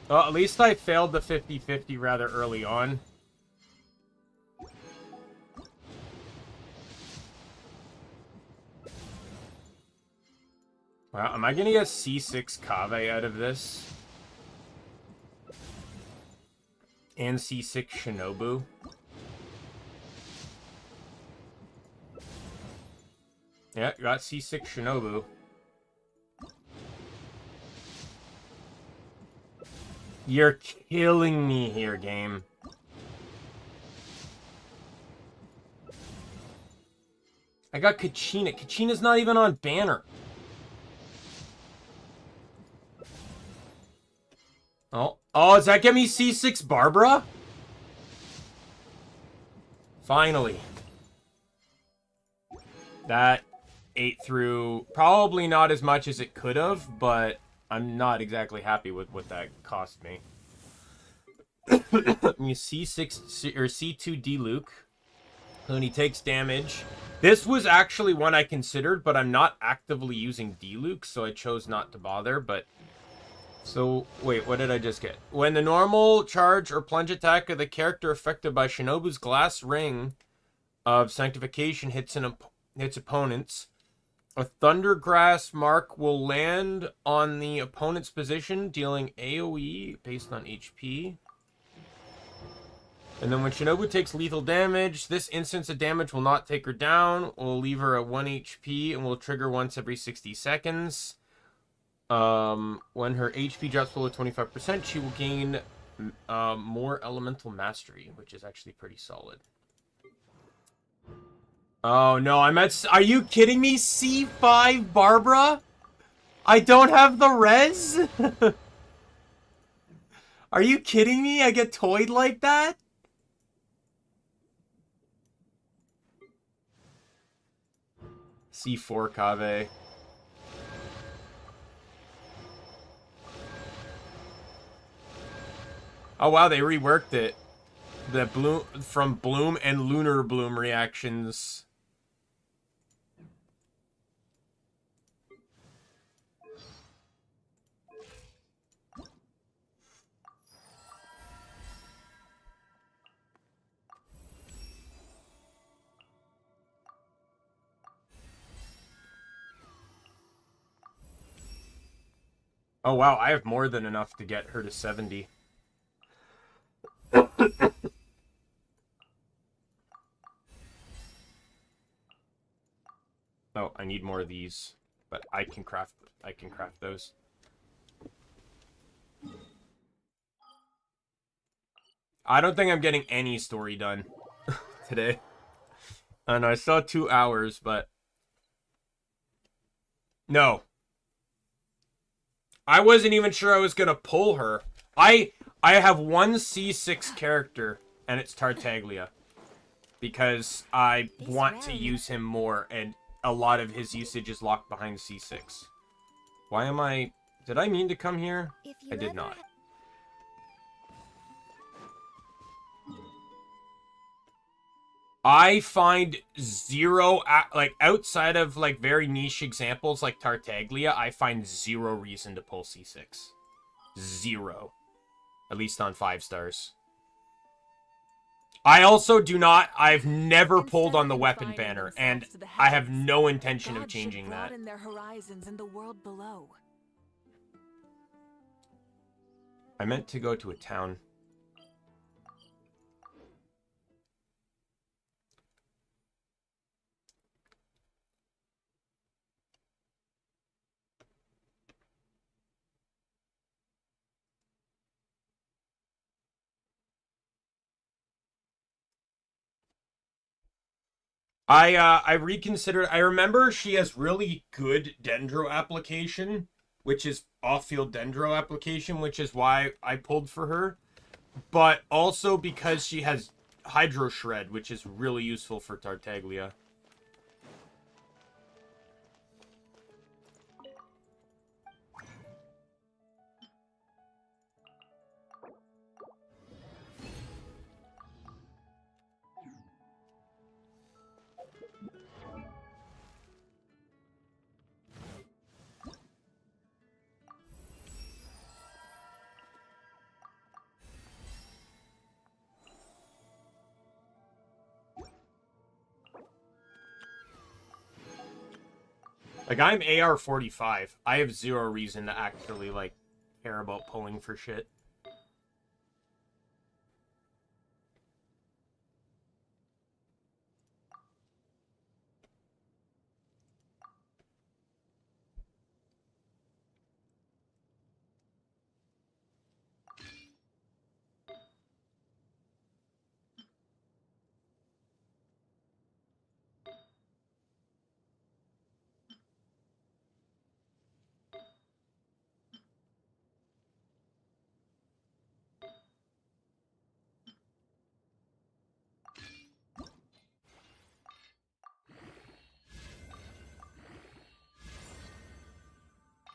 Well, at least I failed the 50-50 rather early on. Wow, am I gonna get C6 Kaveh out of this? And C6 Shinobu? Yeah, got C6 Shinobu. You're killing me here, game. I got Kachina. Kachina's not even on banner. Oh, Oh, does that get me C6 Barbara? Finally. That ate through probably not as much as it could have, but I'm not exactly happy with what that cost me. You C6 or C2 D Luke. When he takes damage. This was actually one I considered, but I'm not actively using D Luke, so I chose not to bother, but so, wait, what did I just get? When the normal charge or plunge attack of the character affected by Shinobu's glass ring of sanctification hits opponents, a Thundergrass mark will land on the opponent's position, dealing AoE based on HP. And then when Shinobu takes lethal damage, this instance of damage will not take her down, will leave her at 1 HP, and will trigger once every 60 seconds. When her HP drops below 25%, she will gain more elemental mastery, which is actually pretty solid. Oh no, I'm at... Are you kidding me? C5 Barbara? I don't have the res? Are you kidding me? I get toyed like that? C4 Kave. Oh wow, they reworked it. The bloom from bloom and lunar bloom reactions. Oh wow, I have more than enough to get her to 70. Oh, I need more of these, but I can craft those. I don't think I'm getting any story done today. I know I saw 2 hours, but no. I wasn't even sure I was gonna pull her. I have one C6 character, and it's Tartaglia. Because I want to use him more, and a lot of his usage is locked behind C6. Why am I... Did I mean to come here? I did not. I find zero... Like, outside of, like, very niche examples like Tartaglia, I find zero reason to pull C6. Zero. At least on 5 stars. I also do not... I've never pulled on the weapon banner, and I have no intention of changing that. Their horizons in the world below. I meant to go to a town. I reconsidered. I remember she has really good Dendro application, which is off-field Dendro application, which is why I pulled for her. But also because she has Hydro Shred, which is really useful for Tartaglia. Like, I'm AR-45. I have zero reason to actually, like, care about pulling for shit.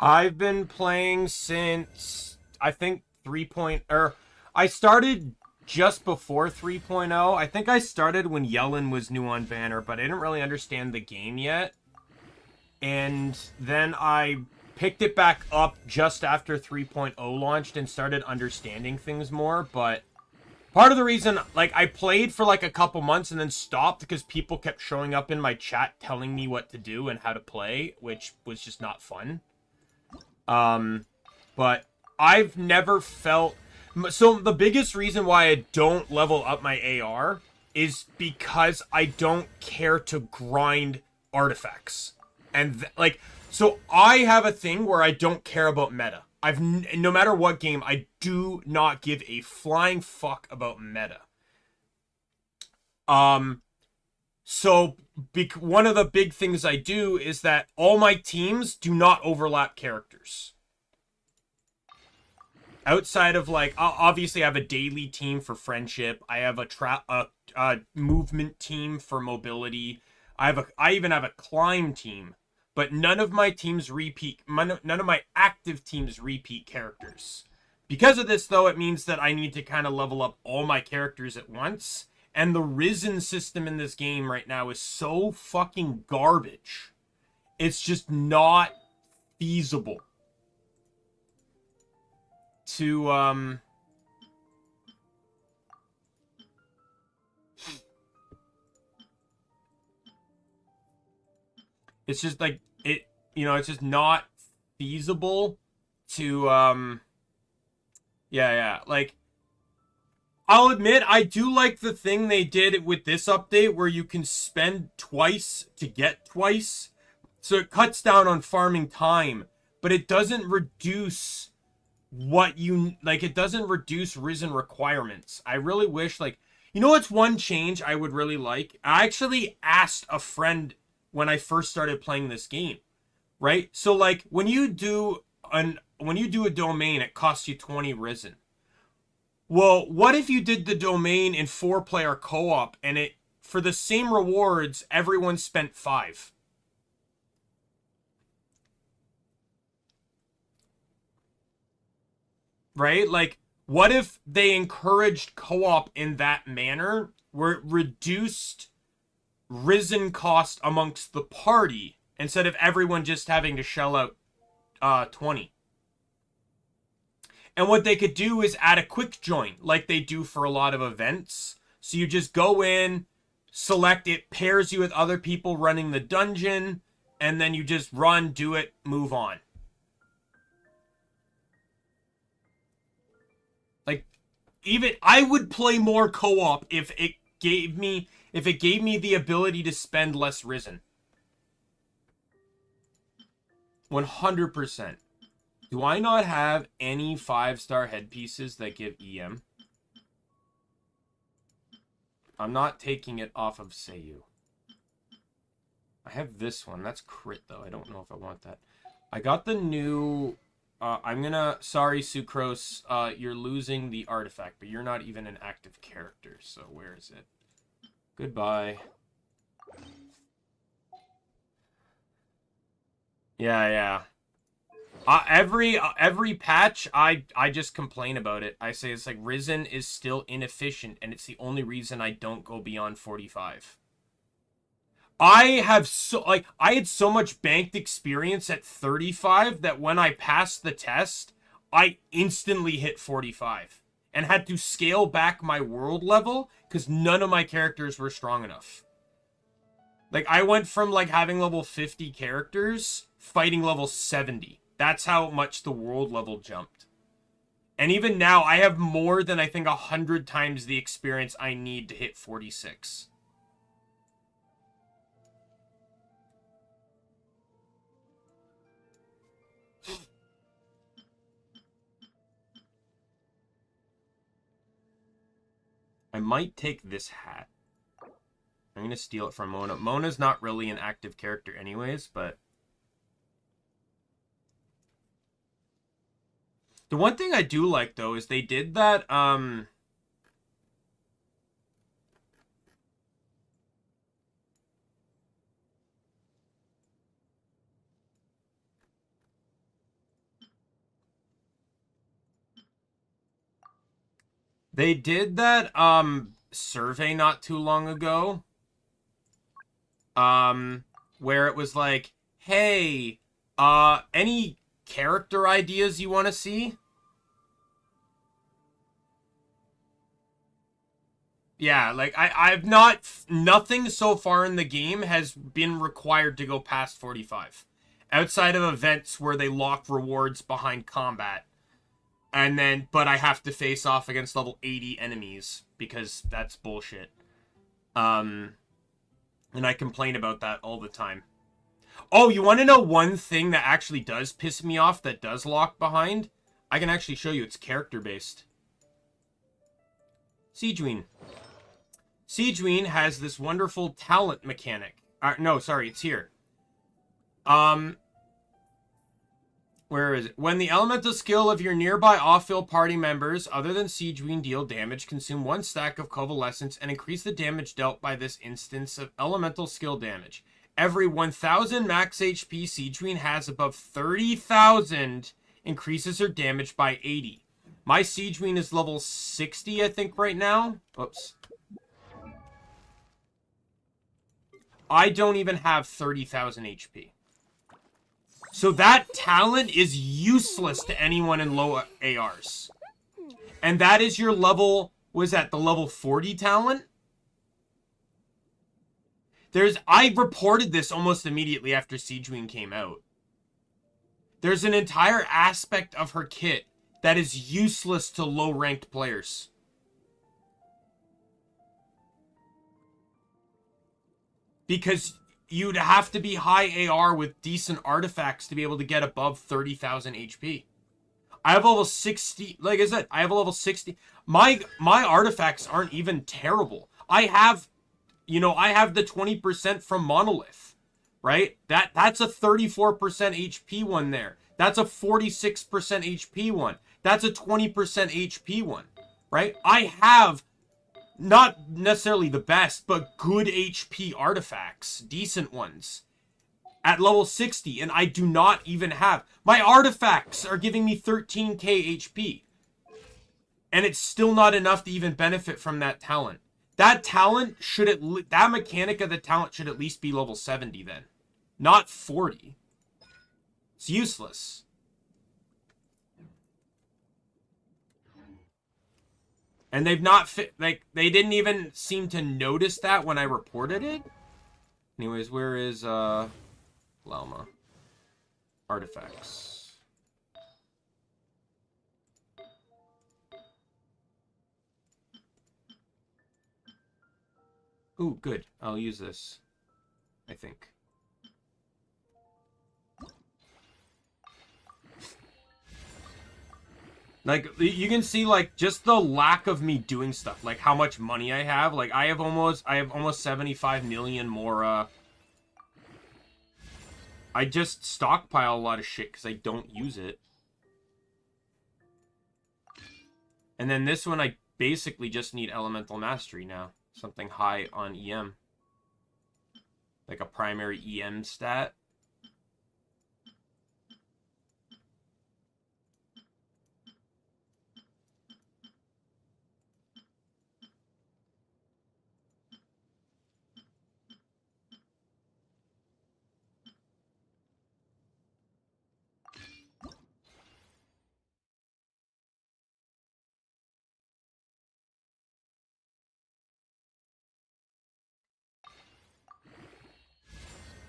I've been playing since I think 3. I started just before 3.0. I think I started when Yellen was new on Banner, but I didn't really understand the game yet. And then I picked it back up just after 3.0 launched and started understanding things more, but part of the reason, like, I played for like a couple months and then stopped because people kept showing up in my chat telling me what to do and how to play, which was just not fun. But I've never felt... So the biggest reason why I don't level up my AR is because I don't care to grind artifacts. And, like, so I have a thing where I don't care about meta. No matter what game, I do not give a flying fuck about meta. So one of the big things I do is that all my teams do not overlap characters. Outside of, like, obviously I have a daily team for friendship. I have a movement team for mobility. I even have a climb team. But none of my teams repeat, none of my active teams repeat characters. Because of this, though, it means that I need to kind of level up all my characters at once. And the Risen system in this game right now is so fucking garbage. It's just not feasible to, it's just like, it's just not feasible to, yeah, like, I'll admit, I do like the thing they did with this update where you can spend twice to get twice. So it cuts down on farming time, but it doesn't reduce it doesn't reduce Risen requirements. I really wish, like, what's one change I would really like? I actually asked a friend when I first started playing this game, right? So, like, when you do a domain, it costs you 20 Risen. Well, what if you did the domain in 4-player co-op and for the same rewards, everyone spent 5? Right? Like, what if they encouraged co-op in that manner where it reduced Risen cost amongst the party instead of everyone just having to shell out 20? And what they could do is add a quick join, like they do for a lot of events. So you just go in, select it, pairs you with other people running the dungeon, and then you just run, do it, move on. Like, even I would play more co-op if it gave me the ability to spend less Risen. 100%. Do I not have any 5-star headpieces that give EM? I'm not taking it off of Seiyu. I have this one. That's crit, though. I don't know if I want that. I got the new... Sorry, Sucrose. You're losing the artifact, but you're not even an active character, so where is it? Goodbye. Yeah. Every patch, I just complain about it. I say it's like Risen is still inefficient, and it's the only reason I don't go beyond 45. I had so much banked experience at 35 that when I passed the test, I instantly hit 45 and had to scale back my world level because none of my characters were strong enough. Like, I went from, like, having level 50 characters, fighting level 70. That's how much the world level jumped. And even now, I have more than, I think, 100 times the experience I need to hit 46. I might take this hat. I'm going to steal it from Mona. Mona's not really an active character anyways, but... The one thing I do like, though, is they did that, They did that survey not too long ago. Where it was like, hey, any character ideas you want to see? Yeah, like I've not, nothing so far in the game has been required to go past 45. Outside of events where they lock rewards behind combat. And then, but I have to face off against level 80 enemies because that's bullshit. And I complain about that all the time. Oh, you want to know one thing that actually does piss me off that does lock behind? I can actually show you. It's character-based. Siegeween. Siegeween has this wonderful talent mechanic. No, sorry, it's here. Where is it? When the elemental skill of your nearby off-field party members, other than Siegeween, deal damage, consume 1 stack of convalescence and increase the damage dealt by this instance of elemental skill damage. Every 1,000 max HP Siegeween has above 30,000 increases her damage by 80. My Siegeween is level 60, I think, right now. Oops. I don't even have 30,000 HP. So that talent is useless to anyone in low ARs. And that is your level, was that the level 40 talent? I reported this almost immediately after Siegeween came out. There's an entire aspect of her kit that is useless to low-ranked players. Because you'd have to be high AR with decent artifacts to be able to get above 30,000 HP. I have level 60, like I said, I have a level 60. My artifacts aren't even terrible. I have, you know, I have the 20% from Monolith, right? That's a 34% HP one there. That's a 46% HP one. That's a 20% HP one, right? I have not necessarily the best, but good HP artifacts. Decent ones. At level 60, and I do not even have... My artifacts are giving me 13k HP. And it's still not enough to even benefit from that talent. That talent should that mechanic of the talent should at least be level 70 then. Not 40. It's useless. And they've not like, they didn't even seem to notice that when I reported it. Anyways, where is, Lalma? Artifacts. Ooh, good. I'll use this, I think. Like, you can see, like, just the lack of me doing stuff. Like, how much money I have. Like, I have almost 75 million more, I just stockpile a lot of shit because I don't use it. And then this one, I basically just need Elemental Mastery now. Something high on EM. Like a primary EM stat.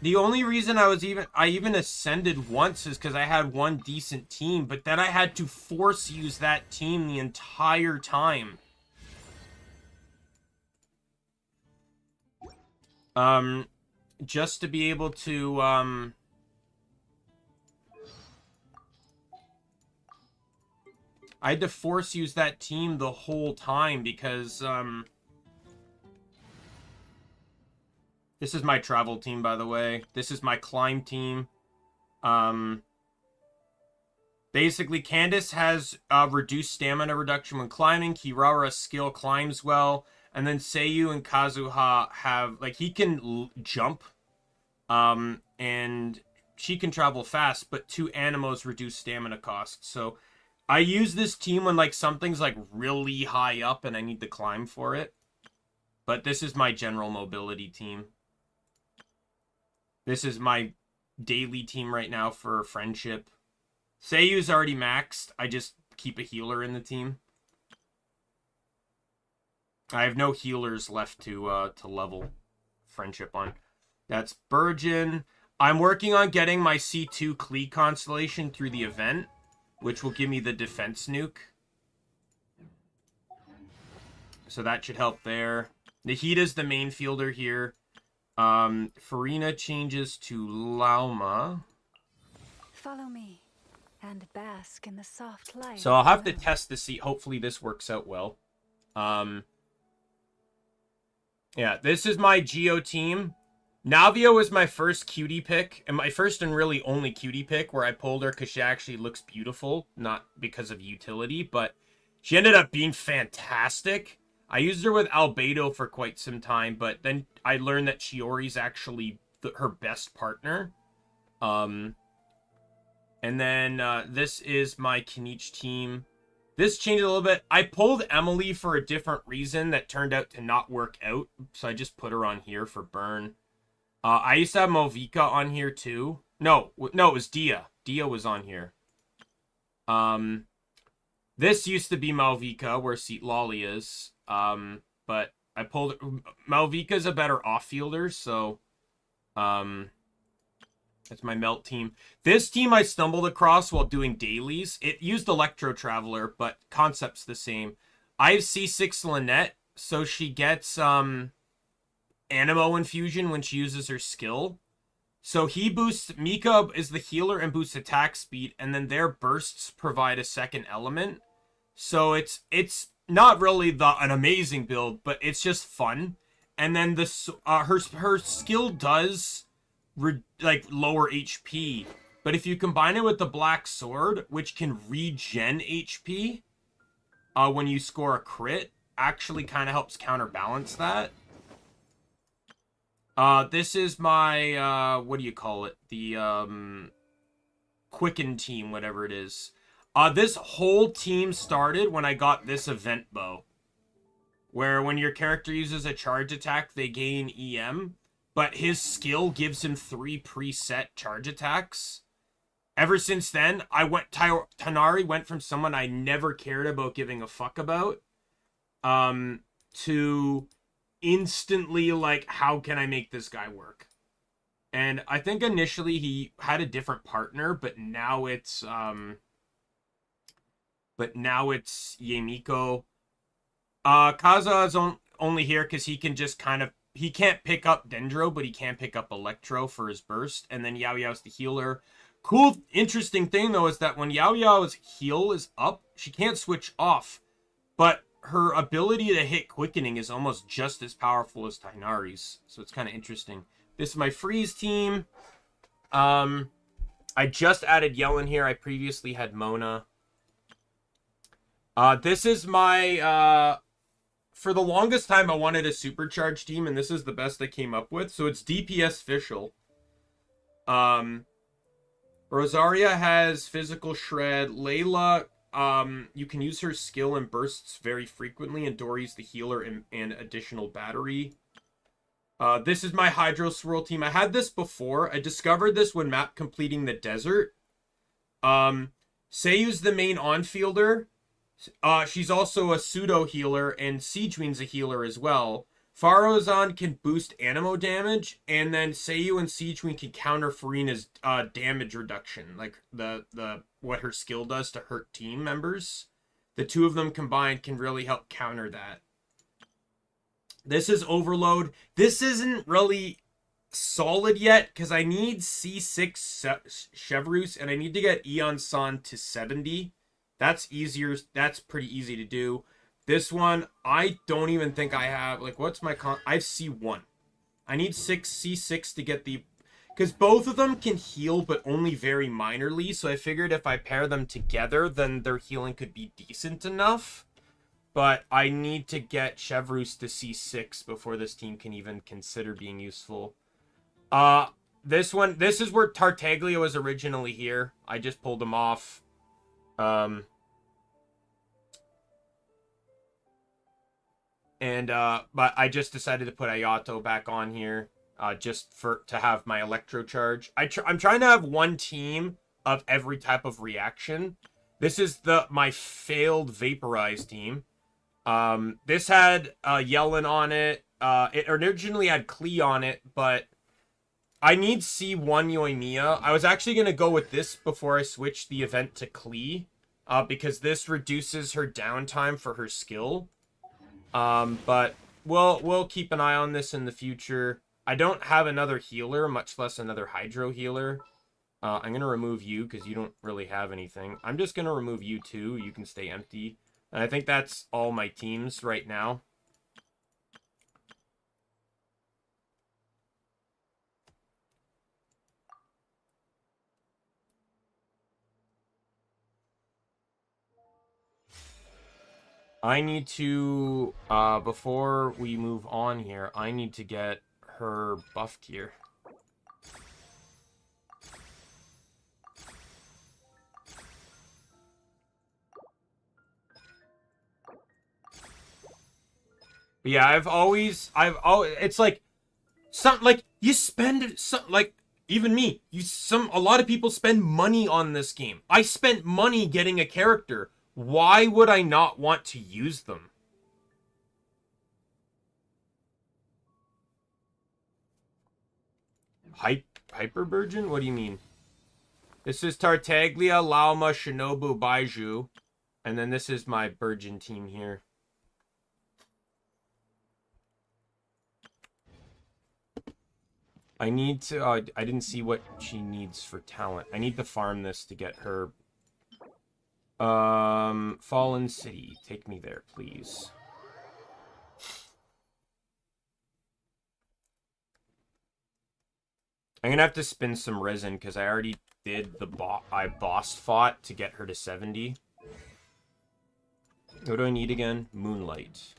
The only reason I even ascended once is because I had one decent team, but then I had to force use that team the entire time. Just to be able to, I had to force use that team the whole time because, this is my travel team, by the way. This is my climb team. Basically, Candace has reduced stamina reduction when climbing. Kirara's skill climbs well. And then Seiyu and Kazuha have... Like, he can jump. And she can travel fast, but 2 Animos reduce stamina costs. So, I use this team when like something's like really high up and I need to climb for it. But this is my general mobility team. This is my daily team right now for friendship. Seiyu's already maxed. I just keep a healer in the team. I have no healers left to level friendship on. That's Burgeon. I'm working on getting my C2 Klee constellation through the event, which will give me the defense nuke. So that should help there. Nahida's the main fielder here. Farina changes to Lauma. Follow me and bask in the soft light. So I'll have to test to see. Hopefully this works out well. Yeah, this is my Geo team. Navia was my first cutie pick, and my first and really only cutie pick, where I pulled her because she actually looks beautiful, not because of utility, but she ended up being fantastic. I used her with Albedo for quite some time, but then I learned that Chiori's actually her best partner. And then this is my Kinich team. This changed a little bit. I pulled Emily for a different reason that turned out to not work out, so I just put her on here for burn. I used to have Movika on here too. No, it was Dia. Dia was on here. This used to be Malvika, where Seat Lolly is. But I pulled... Malvika's a better off-fielder, so... That's my Melt team. This team I stumbled across while doing dailies. It used Electro Traveler, but concept's the same. I have C6 Lynette, so she gets Animo Infusion when she uses her skill. So he boosts... Mika is the healer and boosts attack speed, and then their bursts provide a second element. So it's not really an amazing build, but it's just fun. And then her skill does... like lower HP, but if you combine it with the Black Sword, which can regen HP when you score a crit, actually kind of helps counterbalance that. This is my what do you call it, the Quicken team, whatever it is. This whole team started when I got this event bow, where when your character uses a charge attack they gain EM, but his skill gives him 3 preset charge attacks. Ever since then, Tanari went from someone I never cared about giving a fuck about, to instantly, like, how can I make this guy work? And I think initially he had a different partner, but now it's Yemiko. Kaza is only here because he can just kind of... He can't pick up Dendro, but he can pick up Electro for his burst. And then Yao Yao's the healer. Cool, interesting thing, though, is that when Yao Yao's heal is up, she can't switch off. But her ability to hit Quickening is almost just as powerful as Tainari's. So it's kind of interesting. This is my Freeze team. I just added Yellen here. I previously had Mona. This is my... For the longest time, I wanted a supercharged team, and this is the best I came up with. So it's DPS official. Rosaria has Physical Shred. Layla, you can use her skill and bursts very frequently, and Dory's the healer and additional battery. This is my Hydro Swirl team. I had this before. I discovered this when map completing the desert. Seiyu's the main on-fielder. She's also a pseudo healer, and Siegewine's a healer as well. Farozan can boost Animo damage, and then Seiyu and Siegewine can counter Farina's damage reduction, like the what her skill does to hurt team members. The two of them combined can really help counter that. This is Overload. This isn't really solid yet because I need C6 Chevreuse, and I need to get Eon-san to 70. That's easier. That's pretty easy to do. This one, I don't even think I have... Like, what's my... I have C1. I need C6 to get the... Because both of them can heal, but only very minorly. So I figured if I pair them together, then their healing could be decent enough. But I need to get Chevreuse to C6 before this team can even consider being useful. This is where Tartaglia was originally here. I just pulled him off. And but I just decided to put Ayato back on here just to have my electro charge. I'm trying to have one team of every type of reaction. This is my failed vaporized team. This had Yellen on it. It originally had Klee on it, but I need C1 Yoimiya. I was actually going to go with this before I switched the event to Klee, because this reduces her downtime for her skill. But we'll keep an eye on this in the future. I don't have another healer, much less another hydro healer. I'm going to remove you because you don't really have anything. I'm just going to remove you too. You can stay empty. And I think that's all my teams right now. I need to, before we move on here, I need to get her buffed here. But yeah, it's like, you spend, even me, a lot of people spend money on this game. I spent money getting a character. Why would I not want to use them? Hyper Virgin? What do you mean? This is Tartaglia, Lauma, Shinobu, Baiju. And then this is my Virgin team here. I need to... I didn't see what she needs for talent. I need to farm this to get her... Fallen City. Take me there, please. I'm gonna have to spend some resin because I already did the boss fought to get her to 70. What do I need again? Moonlight.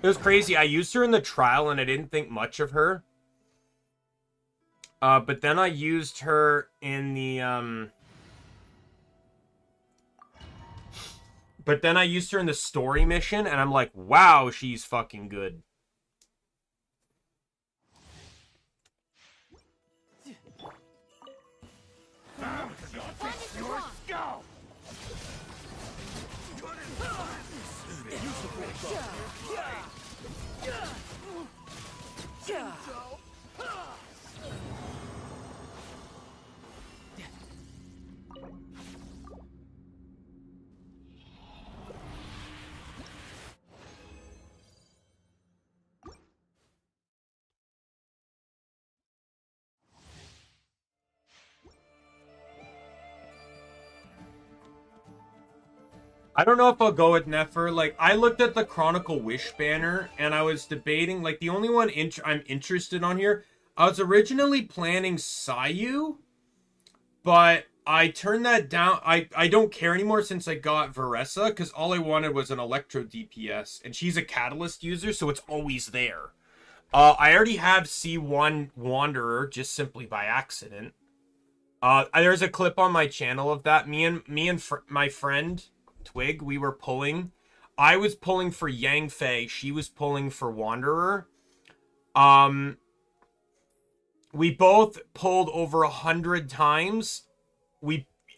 It was crazy. I used her in the trial and I didn't think much of her. But then I used her in the, But then I used her in the story mission and I'm like, wow, she's fucking good. I don't know if I'll go with Nefer. Like, I looked at the Chronicle Wish banner, and I was debating, like, the only one I'm interested on here, I was originally planning Sayu, but I turned that down. I don't care anymore since I got Varessa, because all I wanted was an Electro DPS, and she's a Catalyst user, so it's always there. I already have C1 Wanderer, just simply by accident. There's a clip on my channel of that. Me and my friend... Twig, we were pulling. I was pulling for Yangfei. She was pulling for Wanderer. We both pulled over 100 times.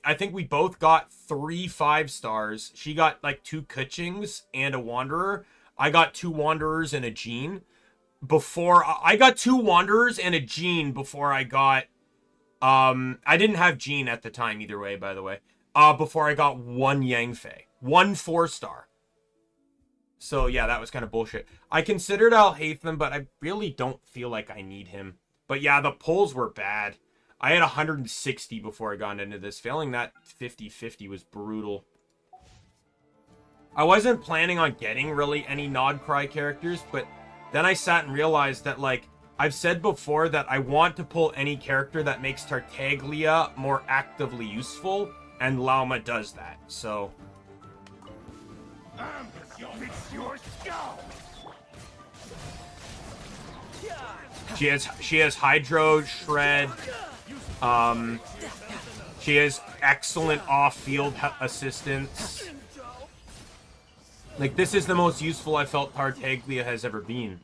I think we both got 3 5-stars. She got like 2 Kuchings and a Wanderer. I got 2 Wanderers and a Jean. I got 2 Wanderers and a Jean before I got... I didn't have Jean at the time either way, by the way. Before I got 1 Yangfei. 1 4-star. So, yeah, that was kind of bullshit. I considered Alhaitham, but I really don't feel like I need him. But, yeah, the pulls were bad. I had 160 before I got into this. Failing that 50-50 was brutal. I wasn't planning on getting really any Nod-Krai characters, but then I sat and realized that, like, I've said before that I want to pull any character that makes Tartaglia more actively useful. And Lauma does that, so... She has Hydro, Shred, she has excellent off-field assistance. Like, this is the most useful I felt Tartaglia has ever been.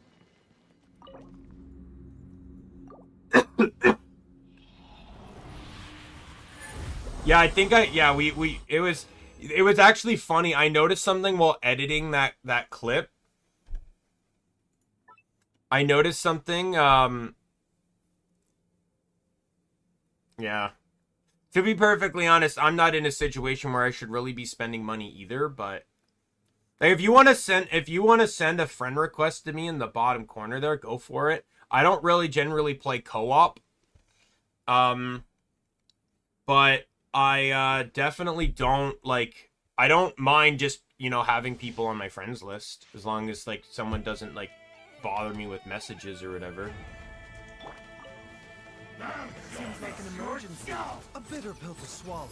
Yeah, I think it was actually funny. I noticed something while editing that clip. I noticed something, yeah. To be perfectly honest, I'm not in a situation where I should really be spending money either, but like, if you want to send a friend request to me in the bottom corner there, go for it. I don't really generally play co-op. But I definitely don't like I don't mind just, you know, having people on my friends list as long as like someone doesn't like bother me with messages or whatever. Seems like an emergency. A bitter pill to swallow.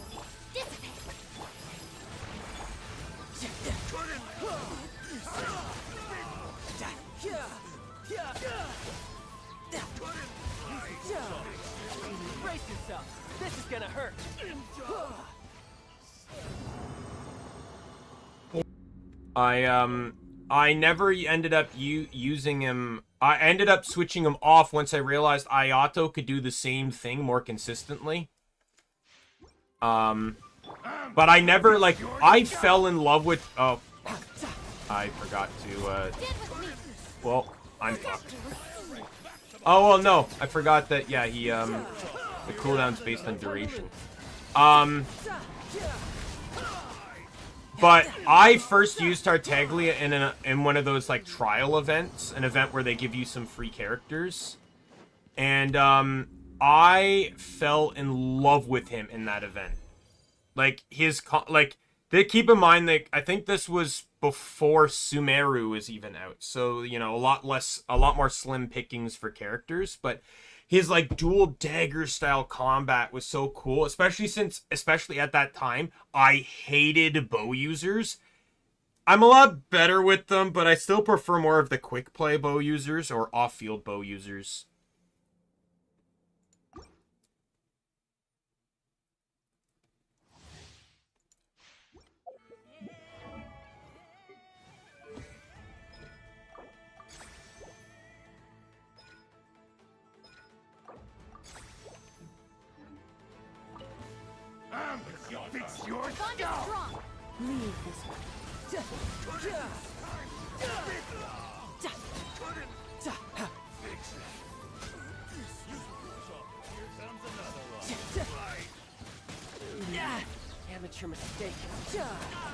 Brace yourself. This is gonna hurt. I never ended up using him. I ended up switching him off once I realized Ayato could do the same thing more consistently. But I never, like, I fell in love with, oh, I forgot to, well, I'm fucked. Oh, well, no, I forgot that, yeah, he, the cooldown's based on duration. But I first used Tartaglia in one of those, like, trial events, an event where they give you some free characters. And, I fell in love with him in that event. Like, keep in mind that I think this was before Sumeru was even out. So, you know, a lot more slim pickings for characters, but his, like, dual dagger style combat was so cool, especially at that time, I hated bow users. I'm a lot better with them, but I still prefer more of the quick play bow users or off-field bow users. Leave this way. Amateur mistake.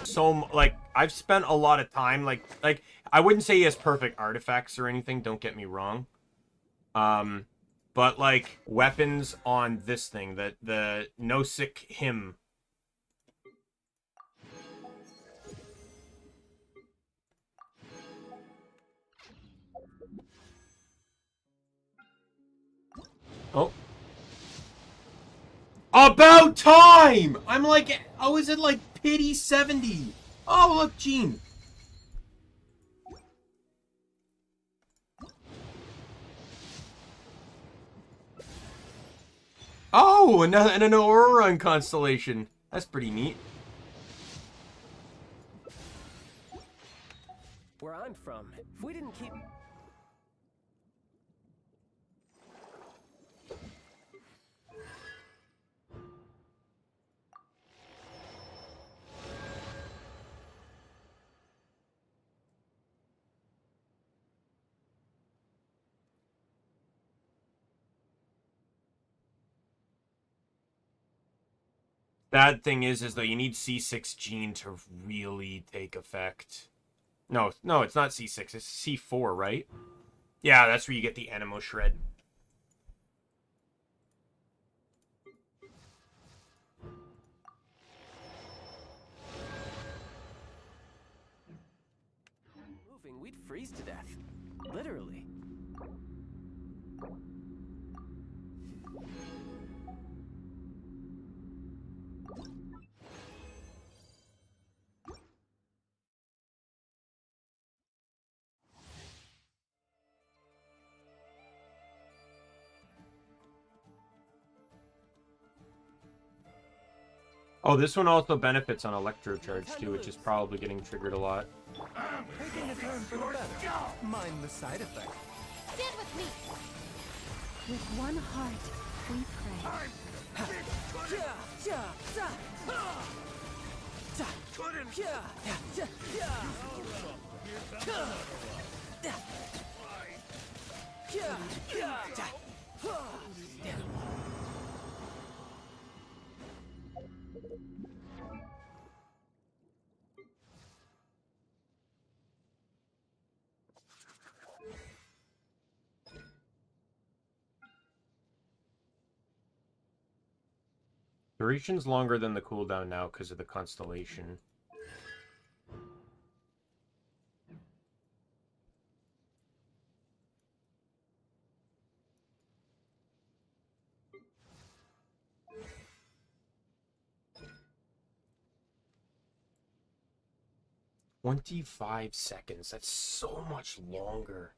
So, like, I've spent a lot of time, like, I wouldn't say he has perfect artifacts or anything, don't get me wrong. But, like, weapons on this thing, the No-Sick Hymn. Oh. About time! I'm like, oh, is it like pity 70? Oh, look, Gene. Oh, and an Auroran constellation. That's pretty neat. Where I'm from, if we didn't keep... Bad thing is though, you need C6 Gene to really take effect. No, it's not C6, it's C4, right? Yeah, that's where you get the Animo Shred. Moving, we'd freeze to death. Literally. Oh, this one also benefits on electro charge too, which is probably getting triggered a lot. Taking a turn for the better. Mind the side effect. Stand with me. With one heart, we pray. Duration's longer than the cooldown now because of the constellation. $25. That's so much longer.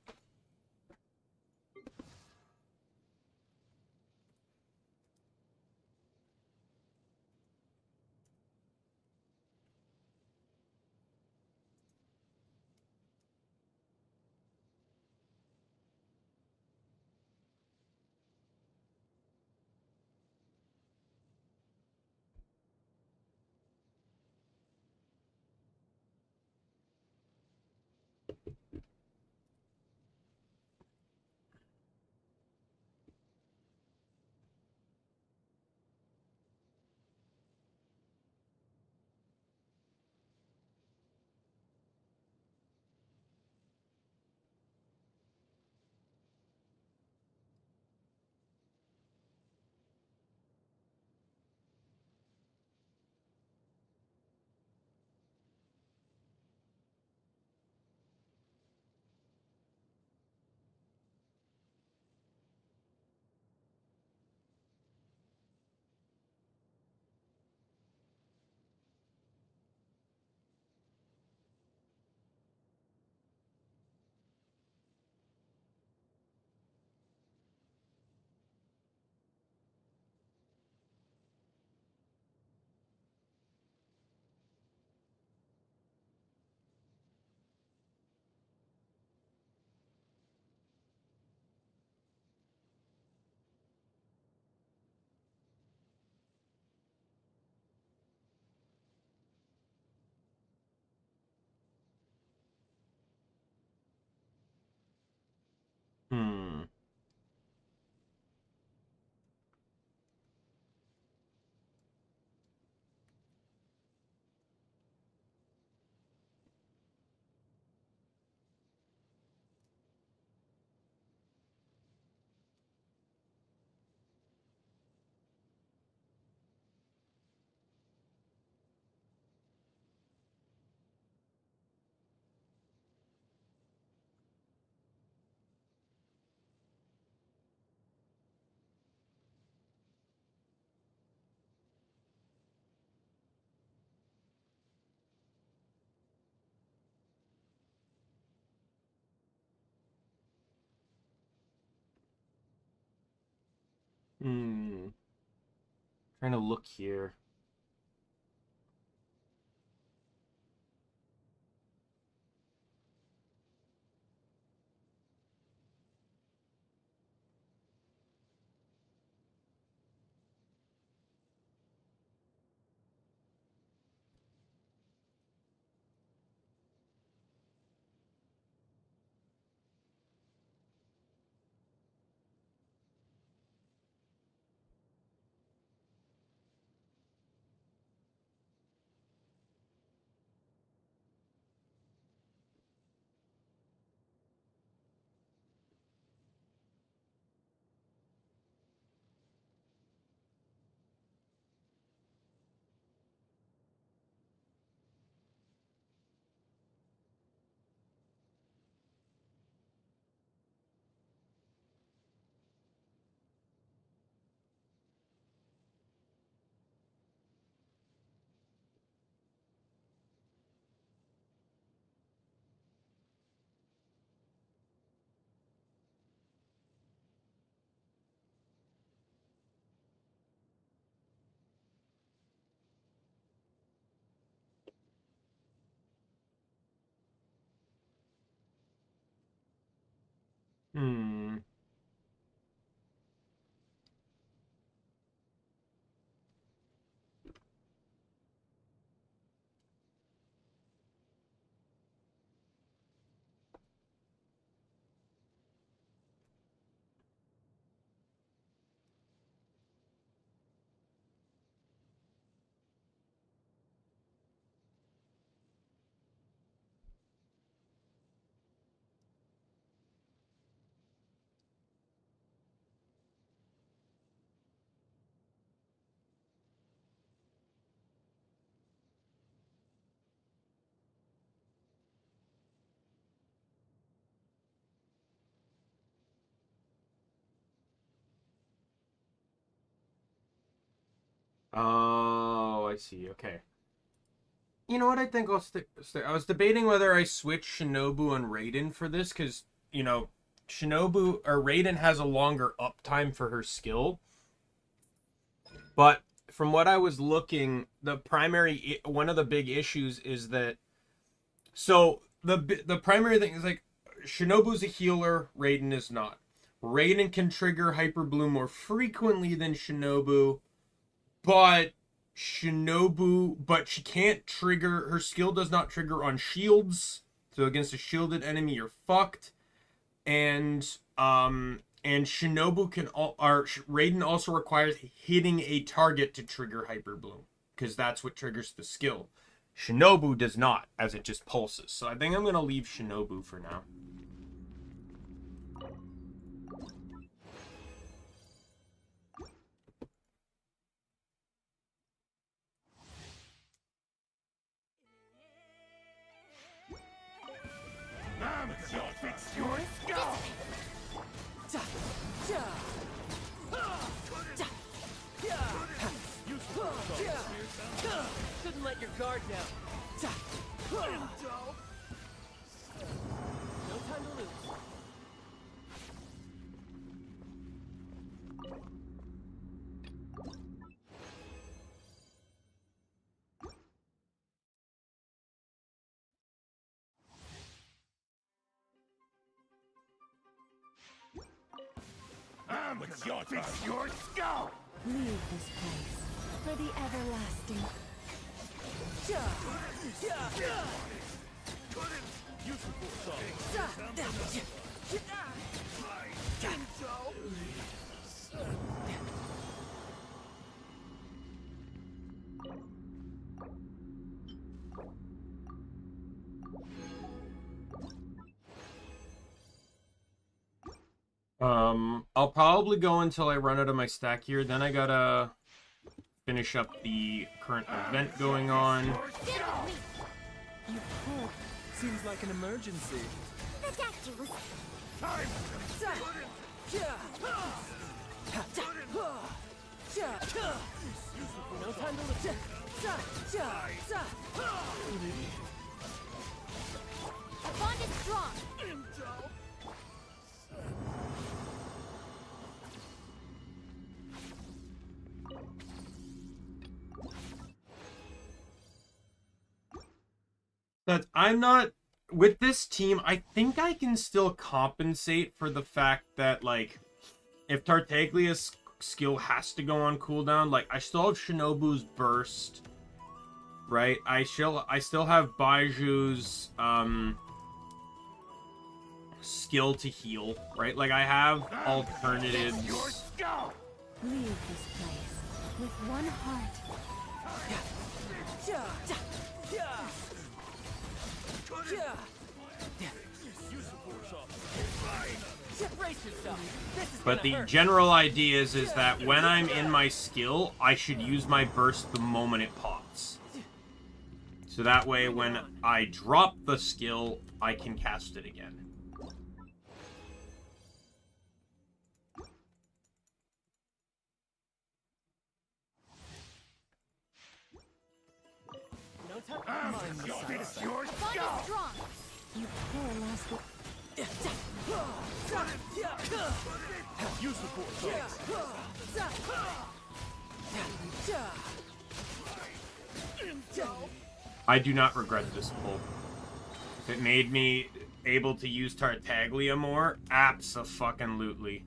Hmm. Hmm. Trying to look here. Hmm. Oh, I see. Okay. You know what? I think I'll stick. I was debating whether I switch Shinobu and Raiden for this because, you know, Shinobu or Raiden has a longer uptime for her skill. But from what I was looking, one of the big issues is that so the primary thing is like Shinobu's a healer, Raiden is not. Raiden can trigger Hyper Bloom more frequently than Shinobu, but she can't trigger, her skill does not trigger on shields. So against a shielded enemy, you're fucked. And Shinobu Raiden also requires hitting a target to trigger Hyper Bloom, because that's what triggers the skill. Shinobu does not, as it just pulses. So I think I'm gonna leave Shinobu for now. Shouldn't let your guard down. No time to lose. Fix your skull! Leave this place for the everlasting. I'll probably go until I run out of my stack here. Then I gotta finish up the current event going on. You pulled. Seems like an emergency. Ridiculous. Time! No time to lose. Our bond is strong. That I'm not with this team. I think I can still compensate for the fact that, like, if Tartaglia's skill has to go on cooldown, like, I still have Shinobu's burst, right? I still have Baiju's skill to heal, right? Like, I have alternatives. Leave this place with one heart. But the general idea is that when I'm in my skill, I should use my burst the moment it pops. So that way, when I drop the skill, I can cast it again. No time. Fix your Our bond is strong. You poor last one. Use the force. I do not regret this pull. If it made me able to use Tartaglia more? Abso-fucking-lutely.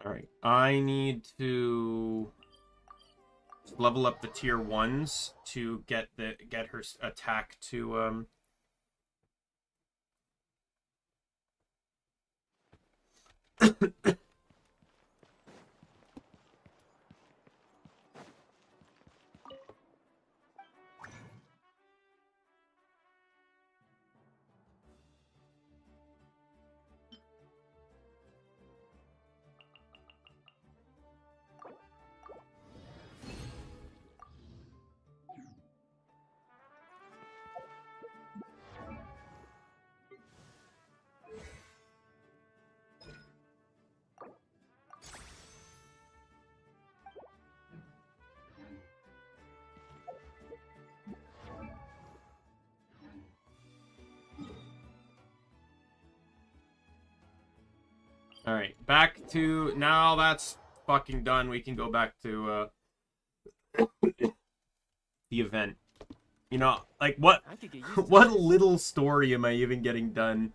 Alright, I need to level up the tier 1s to get her attack to Alright, back to... Now that's fucking done. We can go back to the event. You know, like, what... I could get used to what this. little story am I even getting done?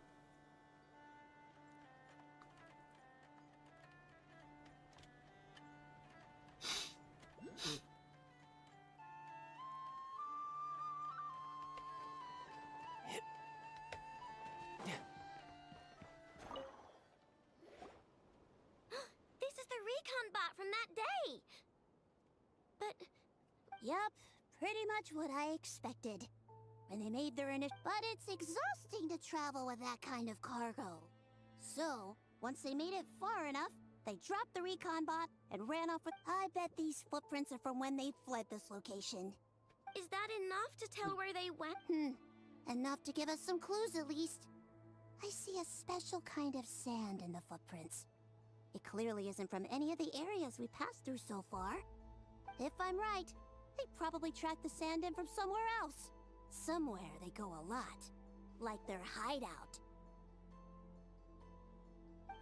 This is the recon bot from that day. But Yup, pretty much what I expected. When they made their initial... But it's exhausting to travel with that kind of cargo. So, once they made it far enough, they dropped the recon bot and ran off with... I bet these footprints are from when they fled this location. is that enough to tell where they went? Enough to give us some clues at least. I see a special kind of sand in the footprints. It clearly isn't from any of the areas we passed through so far. If I'm right, they probably tracked the sand in from somewhere else. Somewhere they go a lot. Like their hideout.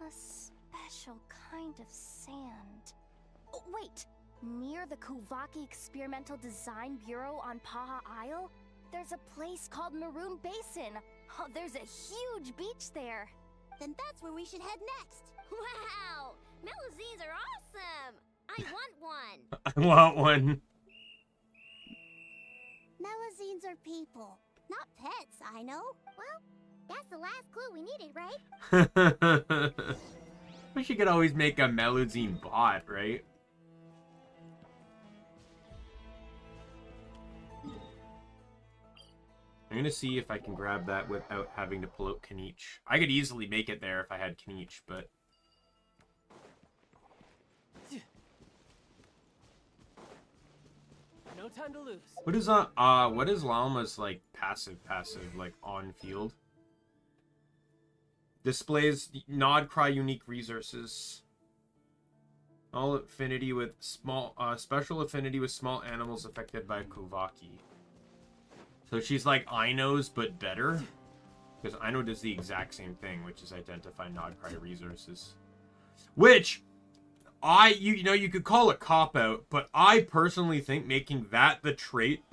A special kind of sand. Oh, wait! Near the Kuvaki Experimental Design Bureau on Paha Isle, there's a place called Maroon Basin. Oh, there's a huge beach there. Then that's where we should head next. Wow! Melusines are awesome! I want one! I want one. Melusines are people, not pets, I know. Well, that's the last clue we needed, right? Wish you could always make a Melusine bot, right? I'm gonna see if I can grab that without having to pull out Kniech. I could easily make it there if I had Kniech, but... No time to lose. what is Llama's, like, passive, like, on field? Displays Nod-Krai unique resources. All affinity with small, special affinity with small animals affected by Kuvaki. So she's like Ino's, but better. Because Ino does the exact same thing, which is identify Nod-Krai resources. Which, you know, you could call it cop-out, but I personally think making that the trait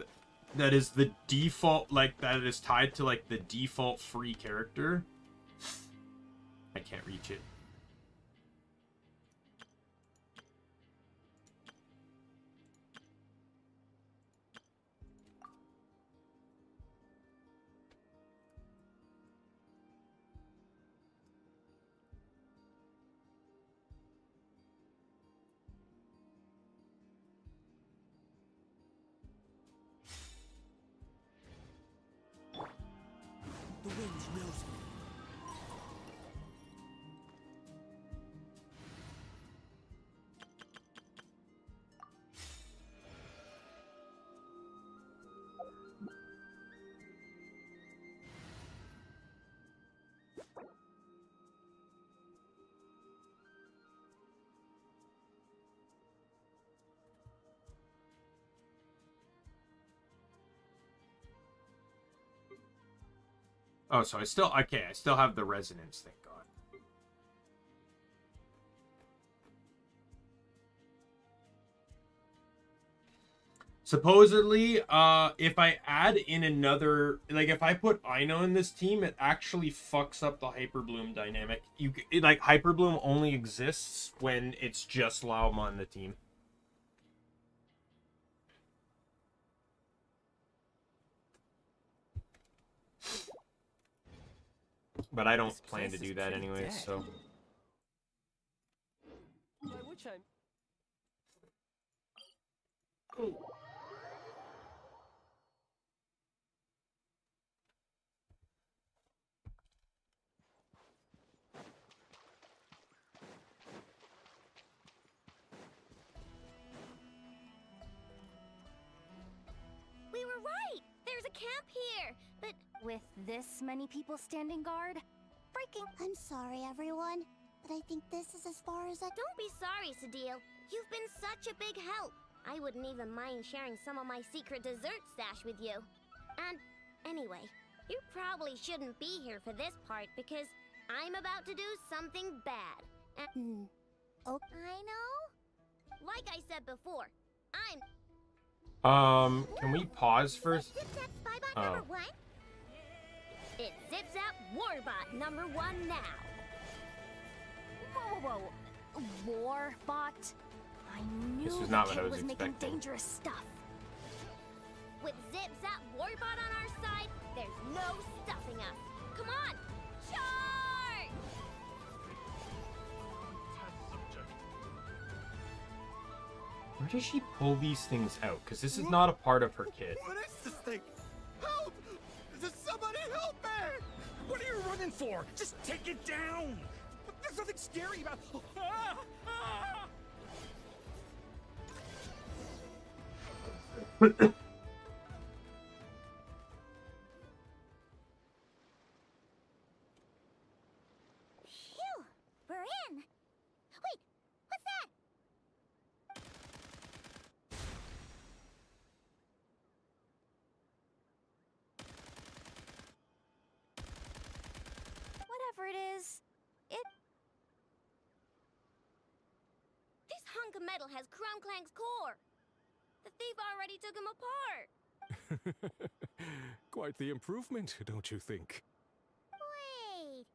that is the default, like, that is tied to, like, the default free character. I can't reach it. The winds knows me. Oh, so I still have the resonance, thank God. Supposedly, if I add in another, like if I put Ino in this team, it actually fucks up the Hyperbloom dynamic. Like Hyperbloom only exists when it's just Lauma on the team. But I don't plan to do that anyways, so. By which I'm... We were right! There's a camp here! But With this many people standing guard? Freaking. I'm sorry, everyone, but I think this is as far as I... don't be sorry, Sadil. You've been such a big help. I wouldn't even mind sharing some of my secret dessert stash with you. And anyway, you probably shouldn't be here for this part because I'm about to do something bad. And Oh. I know. Like I said before, I'm... Can we pause first? Zip Zap Spybot Oh. number 1? It's Zip Zap Warbot number 1 now. Whoa, whoa, whoa. Warbot? I knew This was the not what kid I was making expecting. dangerous stuff. With Zip Zap Warbot on our side, there's no stopping us. Come on, charge! Where does she pull these things out? Because this is not a part of her kit. What is this thing? Help! Does somebody help me? What are you running for? Just take it down! There's nothing scary about... Ah! Ah! Phew! We're in! Wait! What's that? Whatever it is, This hunk of metal has Crumclank's core. The thief already took him apart. Quite the improvement, don't you think? Wait!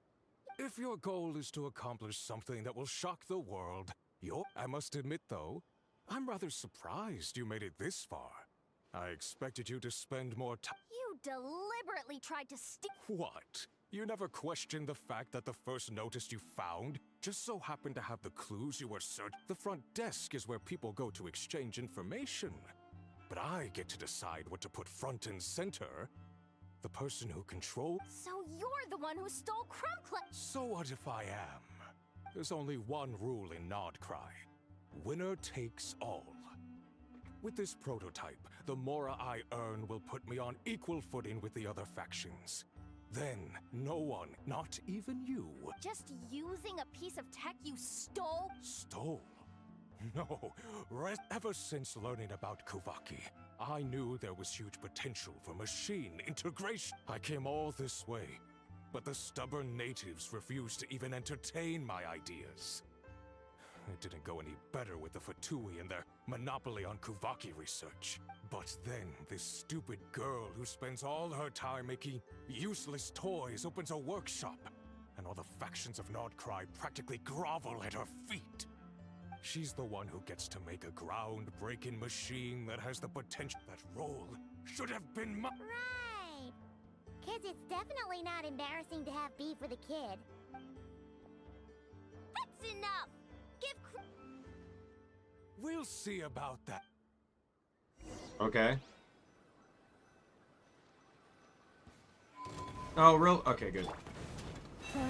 If your goal is to accomplish something that will shock the world, I must admit, though, I'm rather surprised you made it this far. I expected you to spend more time. you deliberately tried to steal. What? You never questioned the fact that the first notice you found just so happened to have the clues you were searching? The front desk is where people go to exchange information. But I get to decide what to put front and center. The person who controls... So you're the one who stole Crumclank. So what if I am? There's only one rule in Nod-Krai. Winner takes all. With this prototype, the Mora I earn will put me on equal footing with the other factions. Then, no one, not even you, Just using a piece of tech you stole? stole. No, ever since learning about Kuvaki, I knew there was huge potential for machine integration. I came all this way, but the stubborn natives refused to even entertain my ideas. It didn't go any better with the Fatui and their monopoly on Kuvaki research. But then, this stupid girl who spends all her time making useless toys opens a workshop, and all the factions of Nod-Krai practically grovel at her feet. She's the one who gets to make a groundbreaking machine that has the potential. That role should have been Right! 'Cause it's definitely not embarrassing to have beef with a kid. That's enough! We'll see about that. Okay. Oh, real? Okay, good.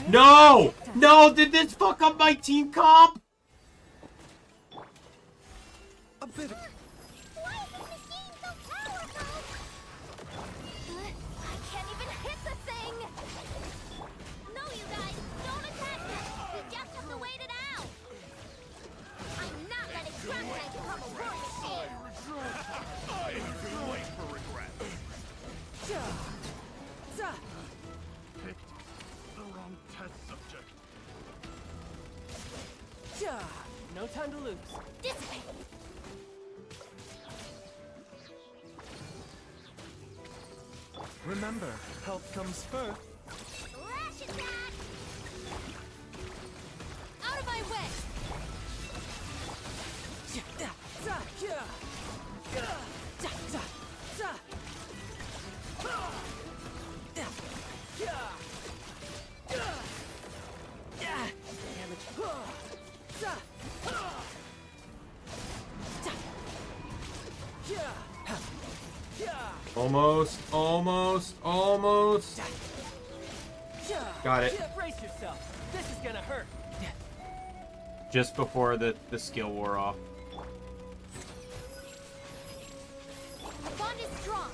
No! No! Did this fuck up my team comp? A bit of... Why is this machine so powerful? I can't even hit the thing! No, you guys, don't attack them! We just have to wait it out! I'm not letting Crumclank become a war machine! I am too late for regret. No time to lose. Dissipate! Remember, health comes first. Flash attack! Out of my way! Almost, almost, almost. Got it. Brace yourself. This is gonna hurt. Just before the skill wore off. The bond is strong.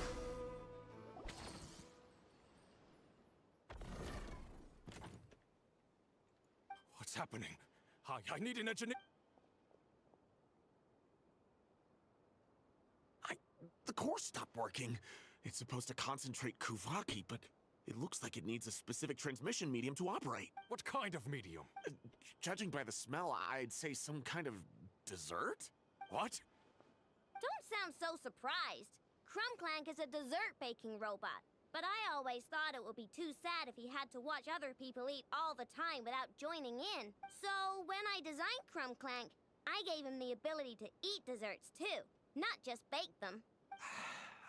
What's happening? I need an engineer. The core stopped working. It's supposed to concentrate Kuvaki, but it looks like it needs a specific transmission medium to operate. What kind of medium? Judging by the smell, I'd say some kind of dessert? What? Don't sound so surprised. Crumbclank is a dessert baking robot. But I always thought it would be too sad if he had to watch other people eat all the time without joining in. So when I designed Crumbclank, I gave him the ability to eat desserts too, not just bake them.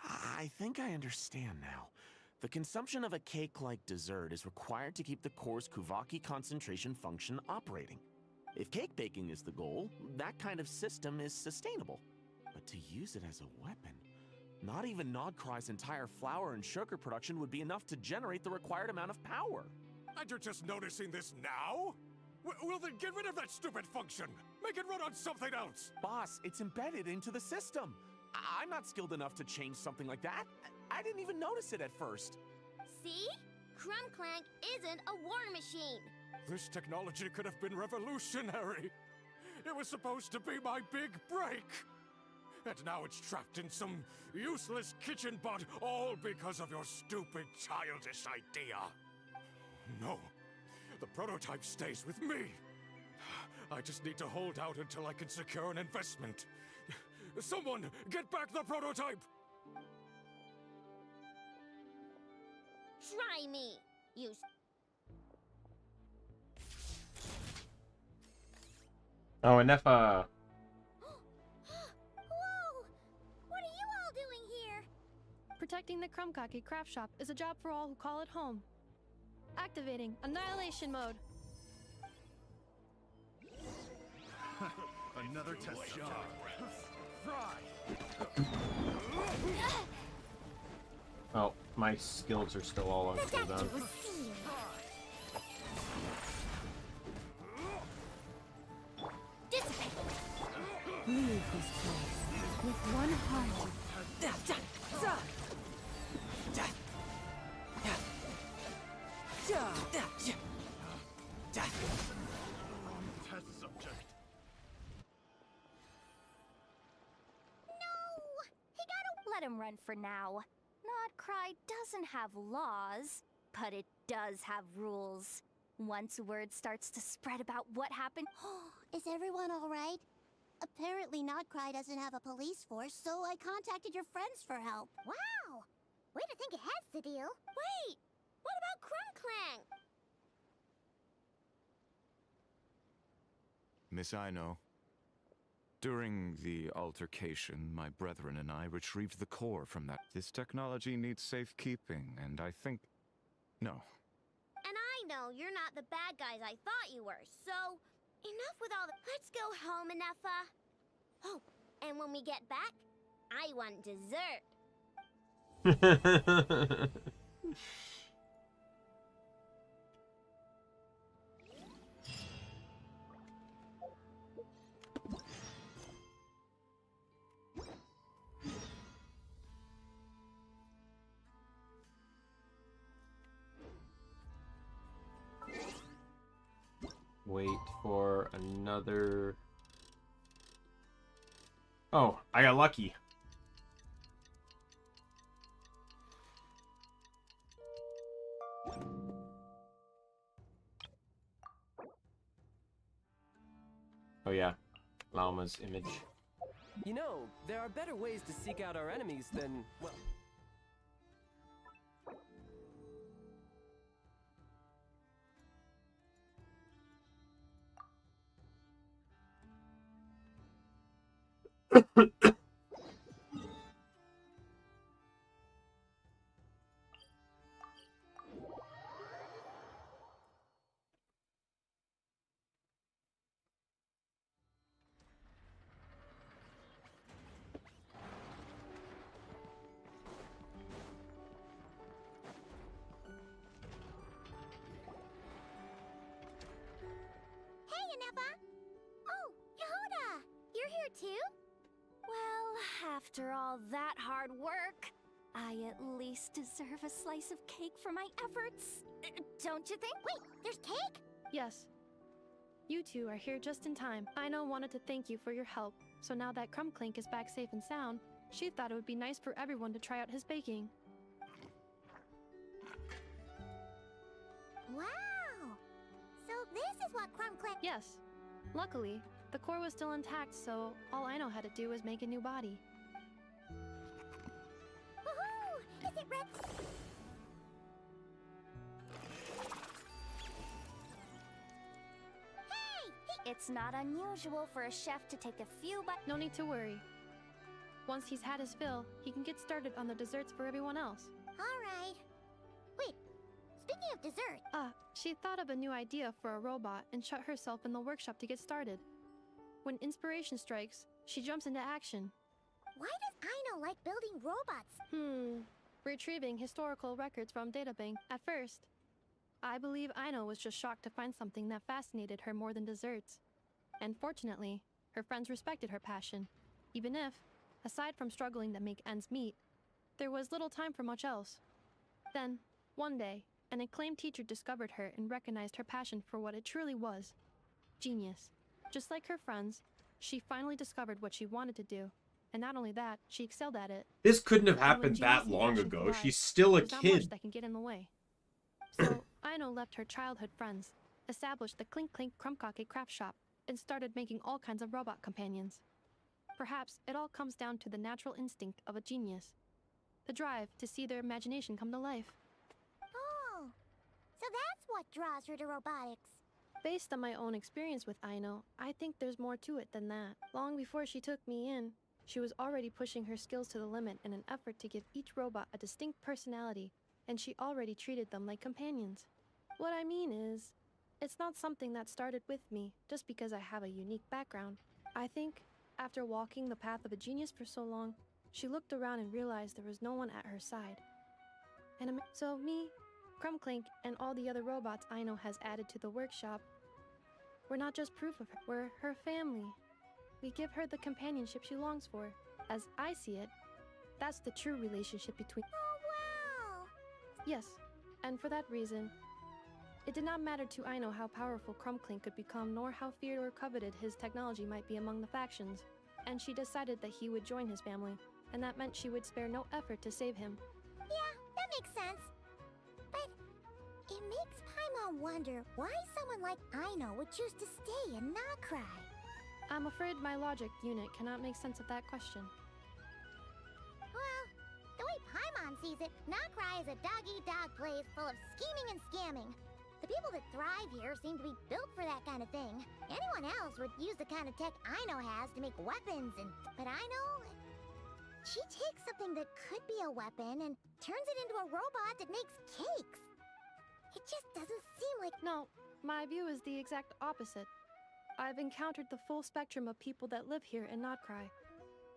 I think I understand now. The consumption of a cake-like dessert is required to keep the core's Kuvaki concentration function operating. If cake baking is the goal, that kind of system is sustainable. But to use it as a weapon, not even Nod-Krai's entire flour and sugar production would be enough to generate the required amount of power. And you're just noticing this now? Well then get rid of that stupid function! Make it run on something else! Boss, it's embedded into the system. I'm not skilled enough to change something like that. I didn't even notice it at first. See? Crumbclank isn't a war machine. This technology could have been revolutionary. It was supposed to be my big break. And now it's trapped in some useless kitchen bot, all because of your stupid childish idea. No, the prototype stays with me. I just need to hold out until I can secure an investment. Someone, get back the prototype! Try me, you Oh, and if Whoa! What are you all doing here? Protecting the Krumkaki craft shop is a job for all who call it home. Activating annihilation mode. Another test job. oh, my skills are still all on cooldown. Dissipate! Leave this place with one heart. Test subject. Let him run for now. Nod-Krai doesn't have laws, but it does have rules. Once word starts to spread about what happened... Is everyone all right? Apparently Nod-Krai doesn't have a police force, so I contacted your friends for help. Wow! Way to think ahead, Sadil. Wait! What about Crumbclank? Miss Aino, during the altercation, my brethren and I retrieved the core from that. This technology needs safekeeping, and I think... No. And I know you're not the bad guys I thought you were, so... Enough with all the... Let's go home, Enougha. Oh, and when we get back, I want dessert. Wait for another... Oh, I got lucky. Oh yeah, Llama's image. You know, there are better ways to seek out our enemies than, well... Hey, Anepa! Oh, Yehuda! You're here too? Well, after all that hard work, I at least deserve a slice of cake for my efforts. Don't you think? Wait, there's cake? Yes. You two are here just in time. Ino wanted to thank you for your help, so now that Clink is back safe and sound, she thought it would be nice for everyone to try out his baking. Wow! So this is what Clink... Yes. Luckily, the core was still intact, so all Ino had to do was make a new body. Woohoo! Is it red? It's not unusual for a chef to take a few bites. No need to worry. Once he's had his fill, he can get started on the desserts for everyone else. Alright. Wait, speaking of dessert... She thought of a new idea for a robot and shut herself in the workshop to get started. When inspiration strikes, she jumps into action. Why does Ino like building robots? Retrieving historical records from databank. At first, I believe Ino was just shocked to find something that fascinated her more than desserts. And fortunately, her friends respected her passion, even if, aside from struggling to make ends meet, there was little time for much else. Then, one day, an acclaimed teacher discovered her and recognized her passion for what it truly was. Genius. Just like her friends, she finally discovered what she wanted to do. And not only that, she excelled at it. This couldn't have And when happened genius that and long passion ago. collide, She's still a there's not much kid. that can get in the way. So, Ino left her childhood friends, established the Clink Crumbcocky craft shop, and started making all kinds of robot companions. Perhaps it all comes down to the natural instinct of a genius. The drive to see their imagination come to life. Oh, so that's what draws her to robotics. Based on my own experience with Ino, I think there's more to it than that. Long before she took me in, she was already pushing her skills to the limit in an effort to give each robot a distinct personality, and she already treated them like companions. What I mean is, it's not something that started with me just because I have a unique background. I think, after walking the path of a genius for so long, she looked around and realized there was no one at her side. So me, Clink, and all the other robots Ino has added to the workshop, we're not just proof of her, we're her family. We give her the companionship she longs for. As I see it, that's the true relationship between... Oh, wow! Yes, and for that reason, it did not matter to Ino how powerful Clink could become, nor how feared or coveted his technology might be among the factions, and she decided that he would join his family, and that meant she would spare no effort to save him. Yeah, that makes sense. But it makes Paimon wonder why someone like Ino would choose to stay in Nod-Krai. I'm afraid my logic unit cannot make sense of that question. Well, the way Paimon sees it, Nod-Krai is a dog-eat-dog place full of scheming and scamming. The people that thrive here seem to be built for that kind of thing. Anyone else would use the kind of tech Ino has to make weapons But Ino... she takes something that could be a weapon and turns it into a robot that makes cakes. It just doesn't seem like... No, my view is the exact opposite. I've encountered the full spectrum of people that live here in Nod-Krai.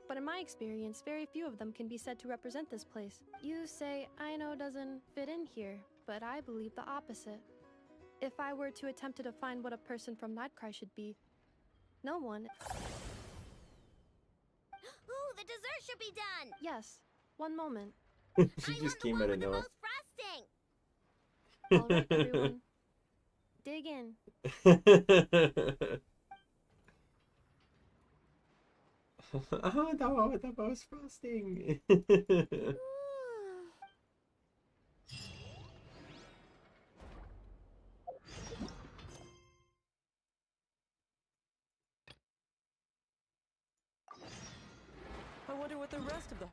But in my experience, very few of them can be said to represent this place. You say Ino doesn't fit in here, but I believe the opposite. If I were to attempt to define what a person from Nod-Krai should be, no one... Ooh, the dessert should be done! Yes, one moment. She just came out of nowhere. Frosting! Alright, everyone. Dig in. Oh, that was frosting. wonder what the rest of the...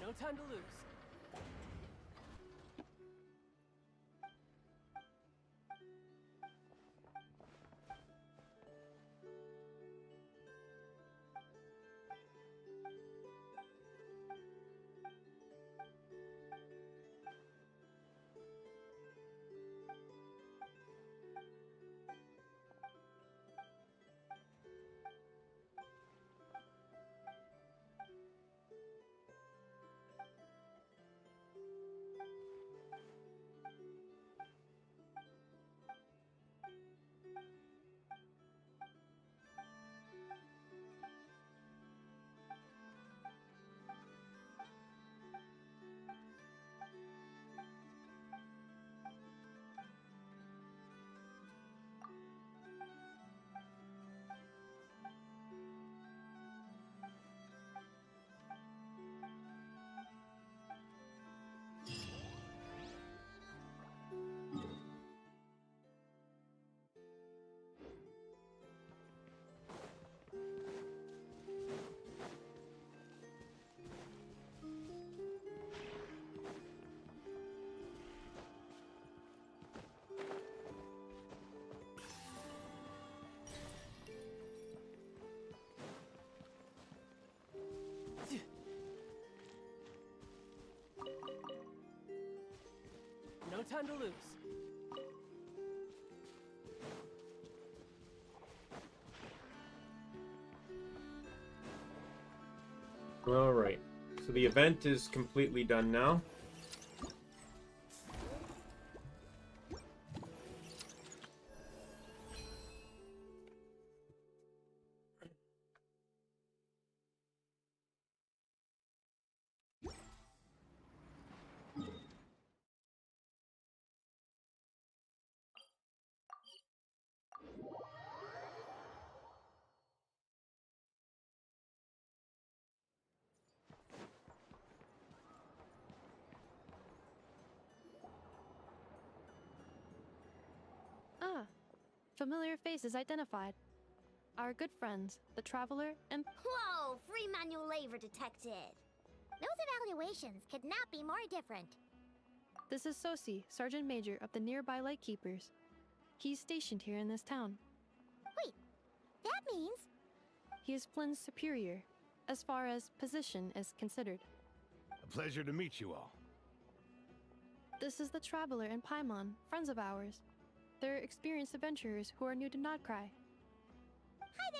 No time to lose. No time to lose. Alright, so the event is completely done now. Ah, familiar faces identified. Our good friends, the Traveler and... Whoa! Free manual labor detected! Those evaluations could not be more different. This is Sosi, Sergeant Major of the nearby Lightkeepers. He's stationed here in this town. Wait, that means... He is Flynn's superior, as far as position is considered. A pleasure to meet you all. This is the Traveler and Paimon, friends of ours. They're experienced adventurers who are new to Nod-Krai. Hi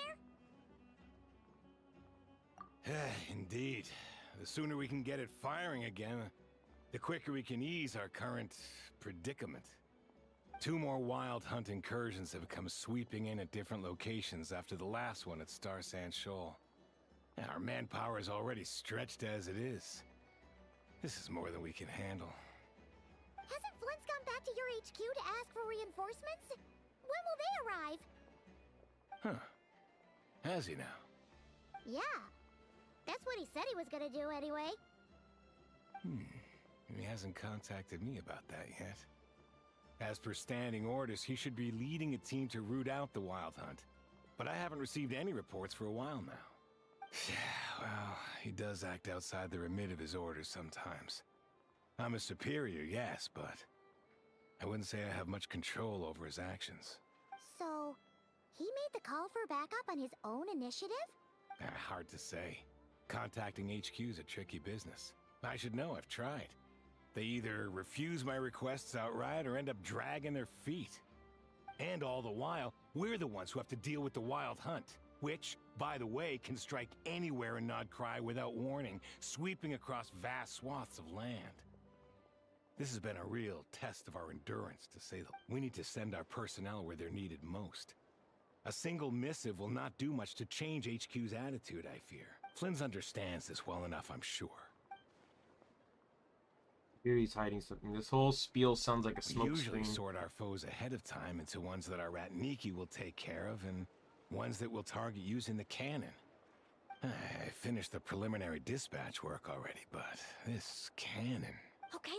there! Indeed. The sooner we can get it firing again, the quicker we can ease our current predicament. 2 more wild hunt incursions have come sweeping in at different locations after the last one at Star Sand Shoal. Our manpower is already stretched as it is. This is more than we can handle. Hasn't Flint's gone back to your HQ to ask for reinforcements? When will they arrive? Huh. Has he now? Yeah. That's what he said he was gonna do anyway. He hasn't contacted me about that yet. As per standing orders, he should be leading a team to root out the wild hunt. But I haven't received any reports for a while now. Well, he does act outside the remit of his orders sometimes. I'm a superior, yes, but I wouldn't say I have much control over his actions. So, he made the call for backup on his own initiative? Hard to say. Contacting HQ's a tricky business. I should know, I've tried. They either refuse my requests outright or end up dragging their feet. And all the while, we're the ones who have to deal with the wild hunt, which, by the way, can strike anywhere in Nod-Krai without warning, sweeping across vast swaths of land. This has been a real test of our endurance, to say the least. We need to send our personnel where they're needed most. A single missive will not do much to change HQ's attitude, I fear. Flynn's understands this well enough, I'm sure. Here he's hiding something. This whole spiel sounds like a We smoke usually screen. sort our foes ahead of time into ones that our Ratniki will take care of and ones that we'll target using the cannon. I finished the preliminary dispatch work already, but this cannon... Okay.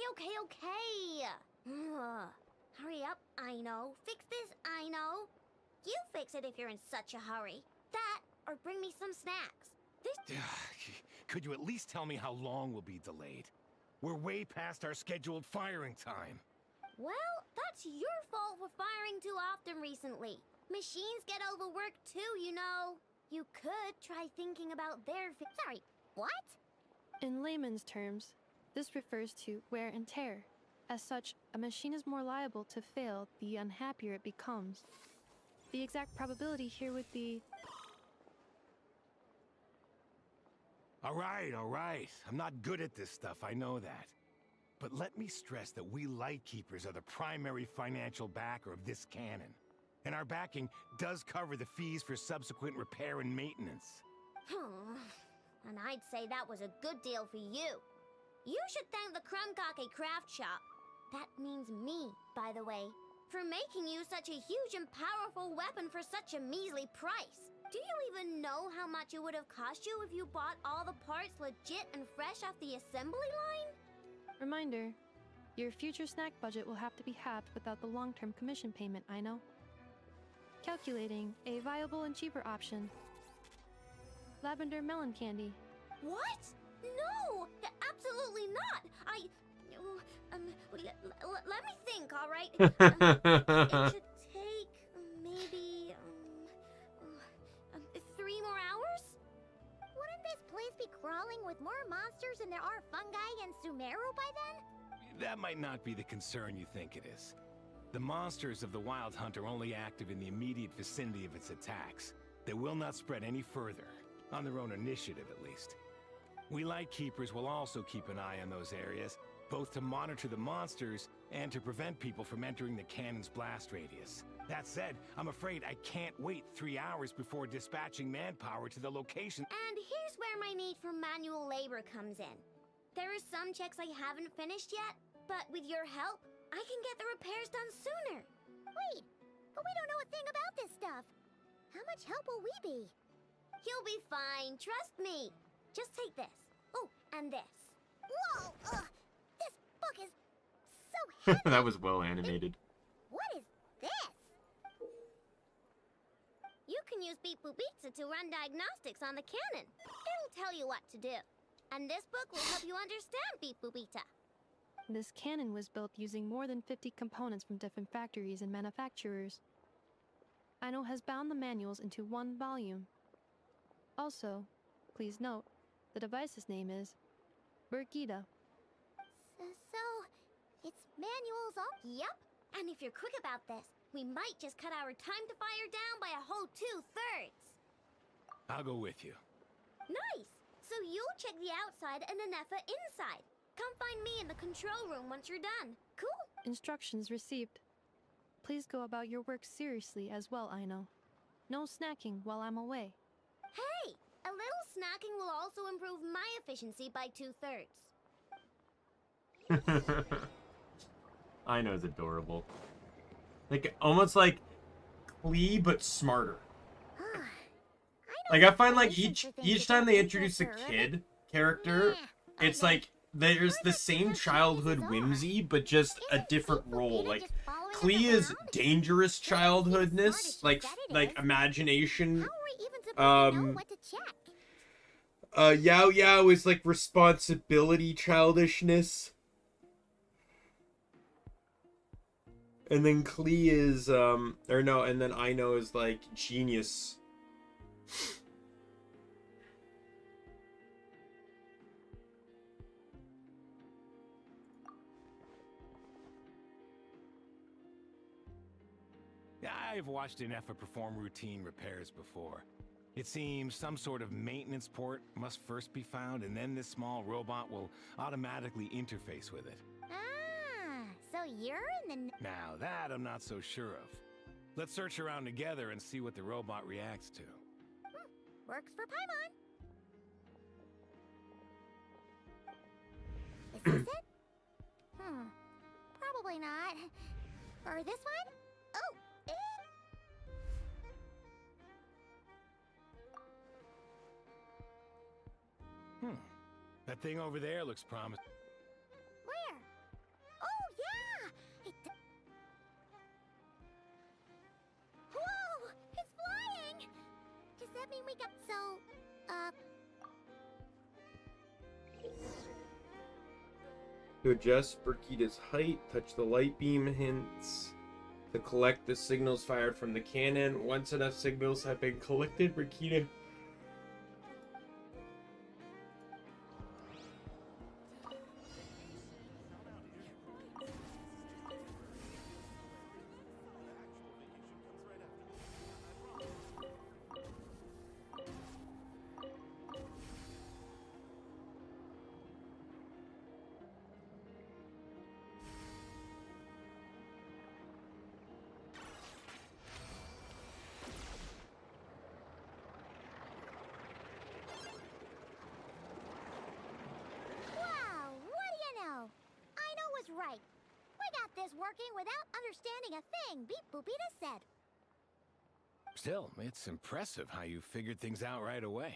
Ugh. Hurry up, I know. Fix this, I know. You fix it if you're in such a hurry. That, or bring me some snacks. This... Could you at least tell me how long we'll be delayed? We're way past our scheduled firing time. Well, that's your fault for firing too often recently. Machines get overworked too, you know. You could try thinking about their... Sorry, what? In layman's terms, this refers to wear and tear. As such, a machine is more liable to fail the unhappier it becomes. The exact probability here would be... All right. I'm not good at this stuff, I know that. But let me stress that we Lightkeepers are the primary financial backer of this cannon. And our backing does cover the fees for subsequent repair and maintenance. And I'd say that was a good deal for you. You should thank the Krumkake craft shop. That means me, by the way, for making you such a huge and powerful weapon for such a measly price. Do you even know how much it would have cost you if you bought all the parts legit and fresh off the assembly line? Reminder, your future snack budget will have to be halved without the long-term commission payment, I know. Calculating a viable and cheaper option. Lavender melon candy. What? No! Absolutely not! Let me think, all right? It should take maybe 3 more hours? Wouldn't this place be crawling with more monsters than there are fungi and Sumeru by then? That might not be the concern you think it is. The monsters of the Wild Hunt are only active in the immediate vicinity of its attacks. They will not spread any further, on their own initiative at least. We Lightkeepers will also keep an eye on those areas, both to monitor the monsters and to prevent people from entering the cannon's blast radius. That said, I'm afraid I can't wait 3 hours before dispatching manpower to the location. And here's where my need for manual labor comes in. There are some checks I haven't finished yet, but with your help, I can get the repairs done sooner. Wait, but we don't know a thing about this stuff. How much help will we be? You'll be fine, trust me. Just take this. Oh, and this. Whoa! This book is so heavy. That was well animated. What is this? You can use Beep Boop Pizza to run diagnostics on the cannon. It'll tell you what to do. And this book will help you understand Beep Boop Pizza. This cannon was built using more than 50 components from different factories and manufacturers. Aino has bound the manuals into one volume. Also, please note, the device's name is Birgida. So, it's manuals all... Yep. And if you're quick about this, we might just cut our time to fire down by a whole 2/3. I'll go with you. Nice. So you'll check the outside and Anefa inside. Come find me in the control room once you're done. Cool? Instructions received. Please go about your work seriously as well, Aino. No snacking while I'm away. Hey! A little snacking will also improve my efficiency by 2/3. Aino's adorable. Like, almost like Klee, but smarter. Like, I find like each time they introduce a kid character, it's like there's the same childhood whimsy, but just a different role. Like, Klee is dangerous childhoodness, like imagination. Yao Yao is like responsibility childishness. And then Klee is and then Aino is like genius. I've watched Anefa perform routine repairs before. It seems some sort of maintenance port must first be found, and then this small robot will automatically interface with it. Ah, so you're in the... Now that I'm not so sure of. Let's search around together and see what the robot reacts to. Works for Paimon. Is this it? Probably not. Or this one? Oh, That thing over there looks promising. where? Oh, yeah! So, To adjust Burkita's height, touch the light beam hints. To collect the signals fired from the cannon. Once enough signals have been collected, Burkita. wow, what do you know? Aino was right. We got this working without understanding a thing, Beep Boopita said. Still, it's impressive how you figured things out right away.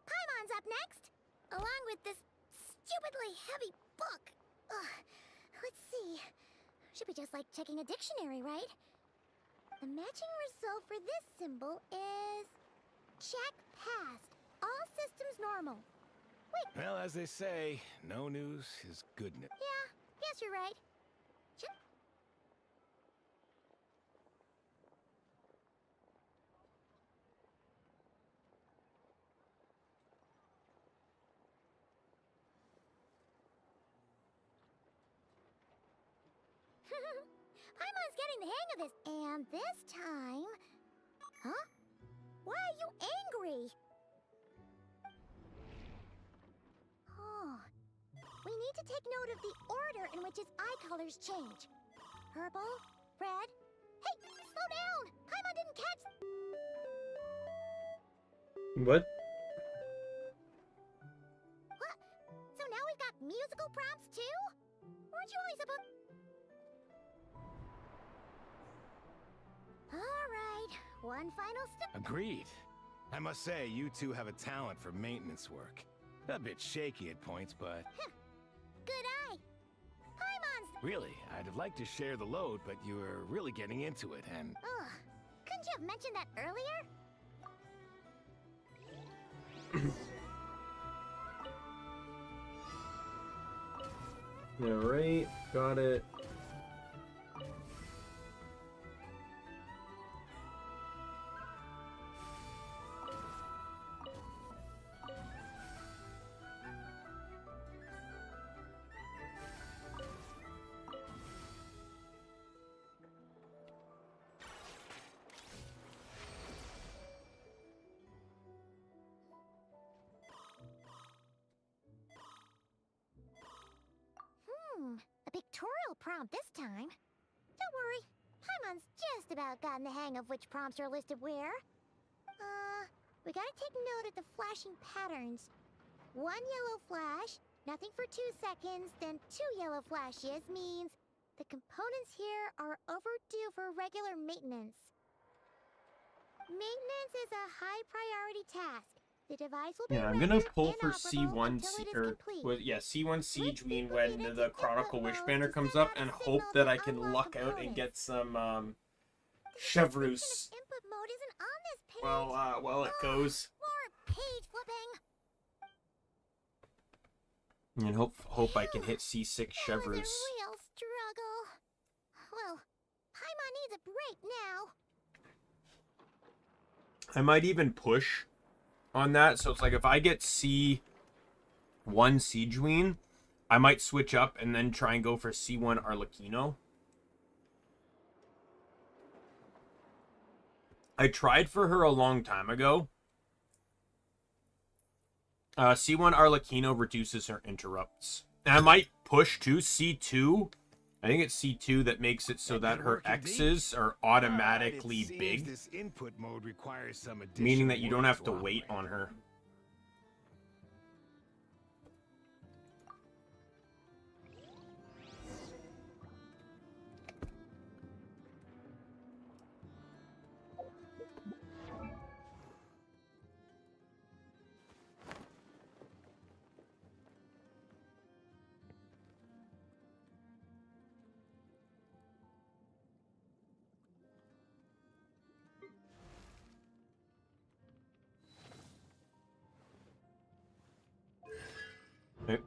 Paimon's up next, along with this stupidly heavy book. Ugh, let's see. Should be just like checking a dictionary, right? The matching result for this symbol is... check passed. All systems normal. Wait, Well, as they say, no news is good news. yeah, guess you're right. Check. Paimon's getting the hang of this. And this time... Huh? Why are you angry? Oh. We need to take note of the order in which his eye colors change. Purple, red... Hey, slow down! Paimon didn't catch... What? What? So now we've got musical prompts too? Weren't you only supposed... Alright, one final step. Agreed. I must say, you two have a talent for maintenance work. A bit shaky at points, but... Good eye. Paimon's... Really, I'd have liked to share the load, but you were really getting into it, and... Ugh. Couldn't you have mentioned that earlier? Alright, got it. A pictorial prompt this time. Don't worry, Paimon's just about gotten the hang of which prompts are listed where. We gotta take note of the flashing patterns. One yellow flash, nothing for 2 seconds, then 2 yellow flashes means the components here are overdue for regular maintenance. Maintenance is a high priority task. The device will be Yeah, I'm gonna rendered pull for inoperable C1 until it is complete. C1 Siege Wait, when Beep the Boopita Chronicle input Wish mode banner to comes send up out a and signal hope that to I can unlock luck out and components. get some The Chevrus description of input mode isn't on this page. while it goes. More page flipping. And hope I can hit C6 That was a Chevrus. real struggle. Well, Paimon needs a break now. I might even push on that, so it's like if I get C1 Siegeween, I might switch up and then try and go for C1 Arlecchino. I tried for her a long time ago. C1 Arlecchino reduces her interrupts. And I might push to C2. I think it's C2 that makes it so that her X's are automatically big. This input mode requires some Meaning that additional you don't work have to wait operate. on her.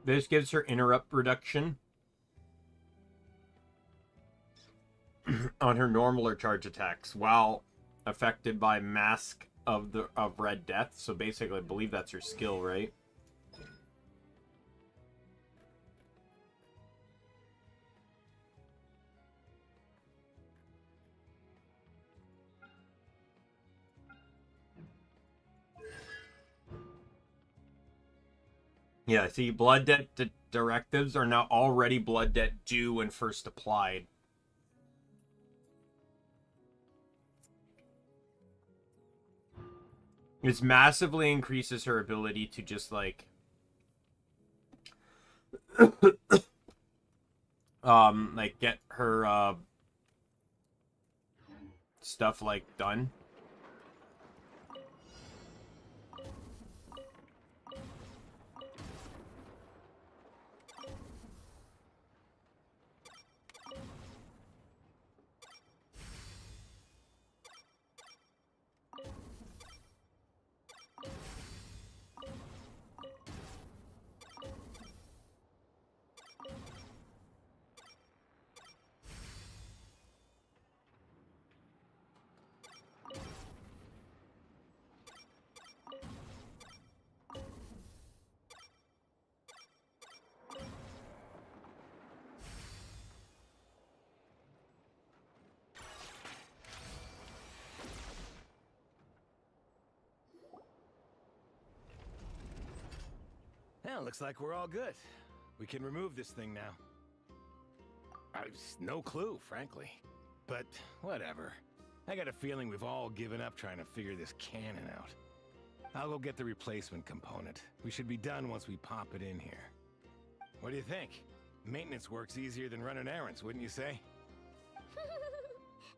This gives her interrupt reduction on her normal or charge attacks while affected by Mask of Red Death. So basically, I believe that's her skill, right? Yeah, see, Blood Debt directives are now already Blood Debt due when first applied. This massively increases her ability to just, like, get her, stuff, like, done. Well, looks like we're all good. We can remove this thing now. I've no clue, frankly. But whatever. I got a feeling we've all given up trying to figure this cannon out. I'll go get the replacement component. We should be done once we pop it in here. What do you think? Maintenance work's easier than running errands, wouldn't you say?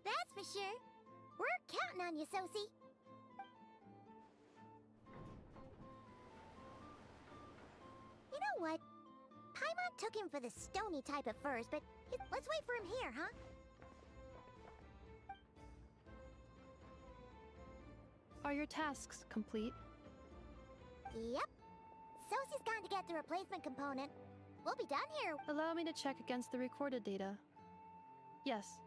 That's for sure. We're counting on you, Sosie. You know what? Paimon took him for the stony type at first, but let's wait for him here, huh? Are your tasks complete? Yep. Sosie's gone to get the replacement component. We'll be done here. Allow me to check against the recorded data. Yes.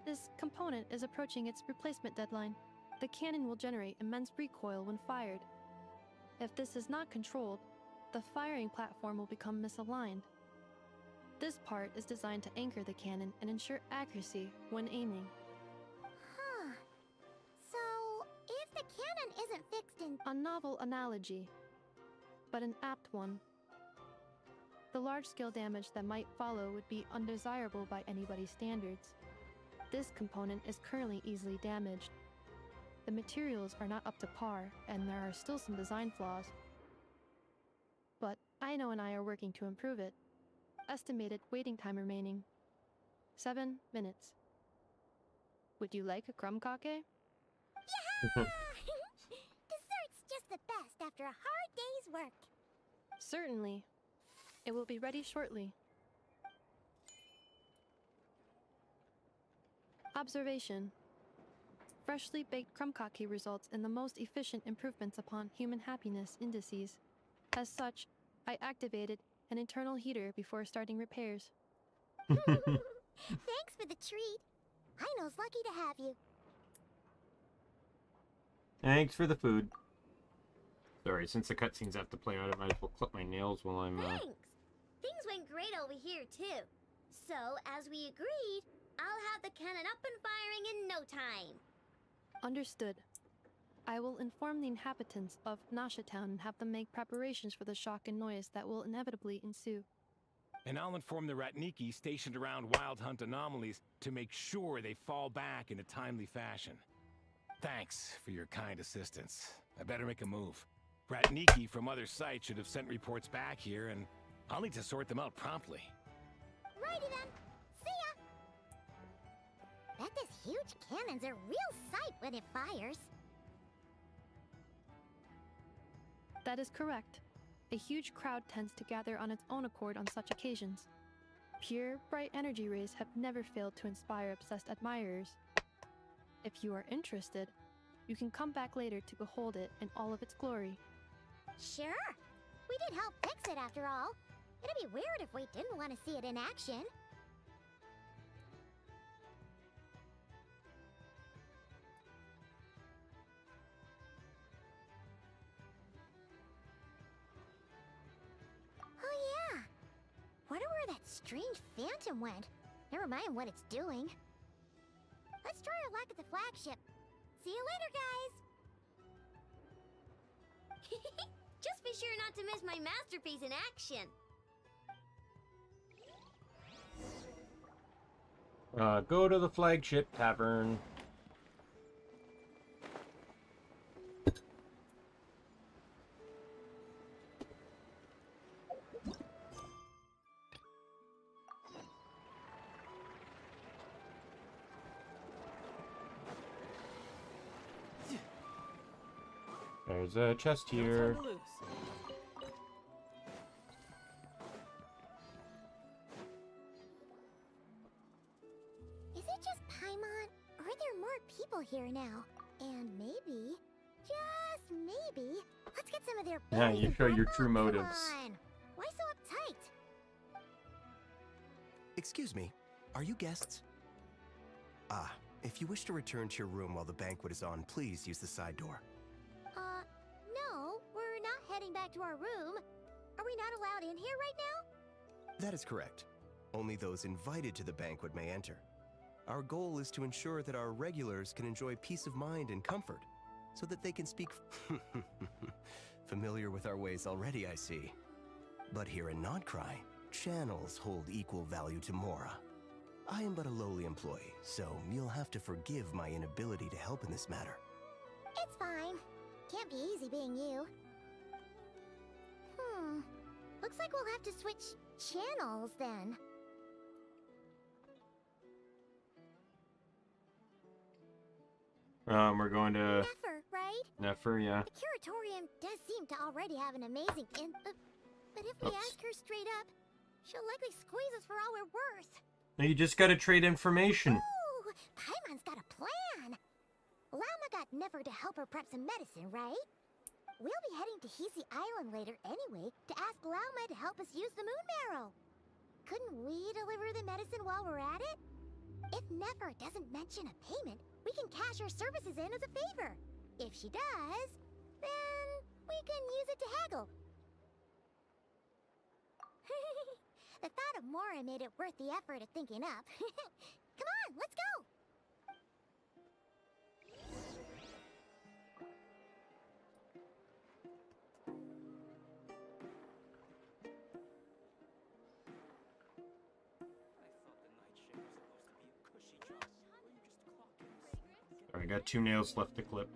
This component is approaching its replacement deadline. The cannon will generate immense recoil when fired. If this is not controlled, the firing platform will become misaligned. This part is designed to anchor the cannon and ensure accuracy when aiming. Huh. So, if the cannon isn't fixed in... A novel analogy, but an apt one. The large-scale damage that might follow would be undesirable by anybody's standards. This component is currently easily damaged. The materials are not up to par, and there are still some design flaws. But Aino and I are working to improve it. Estimated waiting time remaining: 7 minutes. Would you like a crumb kake? Yeah! Dessert's just the best after a hard day's work. Certainly. It will be ready shortly. Observation. Freshly baked crumb kake results in the most efficient improvements upon human happiness indices. As such, I activated an internal heater before starting repairs. Thanks for the treat. Aino's lucky to have you. Thanks for the food. Sorry, since the cutscenes have to play out, I might as well clip my nails while I'm, Thanks! Things went great over here, too. So, as we agreed, I'll have the cannon up and firing in no time. Understood. I will inform the inhabitants of Nasha Town and have them make preparations for the shock and noise that will inevitably ensue. And I'll inform the Ratniki stationed around Wild Hunt anomalies to make sure they fall back in a timely fashion. Thanks for your kind assistance. I better make a move. Ratniki from other sites should have sent reports back here, and I'll need to sort them out promptly. Righty then. See ya! Bet this huge cannon's a real sight when it fires. That is correct. A huge crowd tends to gather on its own accord on such occasions. Pure, bright energy rays have never failed to inspire obsessed admirers. If you are interested, you can come back later to behold it in all of its glory. Sure. We did help fix it after all. It'd be weird if we didn't want to see it in action. Oh yeah. Wonder where that strange phantom went. Never mind what it's doing. Let's try our luck at the flagship. See you later, guys! Just be sure not to miss my masterpiece in action. Go to the flagship tavern. There's a chest here. Is it just Paimon? Or are there more people here now? And maybe, just maybe, let's get some of their Yeah, berries you and show your grab true up. motives. Come on. Why so uptight? Excuse me, are you guests? Ah, if you wish to return to your room while the banquet is on, please use the side door. No, we're not heading back to our room. Are we not allowed in here right now? That is correct. Only those invited to the banquet may enter. Our goal is to ensure that our regulars can enjoy peace of mind and comfort, so that they can speak familiar with our ways already, I see. But here in Nod-Krai, channels hold equal value to Mora. I am but a lowly employee, so you'll have to forgive my inability to help in this matter. It's fine. Can't be easy being you. Looks like we'll have to switch channels then. We're going to Nefer, right? Nefer, yeah. The curatorium does seem to already have an amazing but if we ask her straight up, she'll likely squeeze us for all we're worth. You just gotta trade information. Ooh, Paimon's got a plan. Lauma got Nefer to help her prep some medicine, right? We'll be heading to Hisi Island later anyway to ask Lauma to help us use the moon marrow. Couldn't we deliver the medicine while we're at it? If Nefer doesn't mention a payment, we can cash our services in as a favor. If she does, then we can use it to haggle. The thought of Mora made it worth the effort of thinking up. Come on, let's go! I got 2 nails left to clip.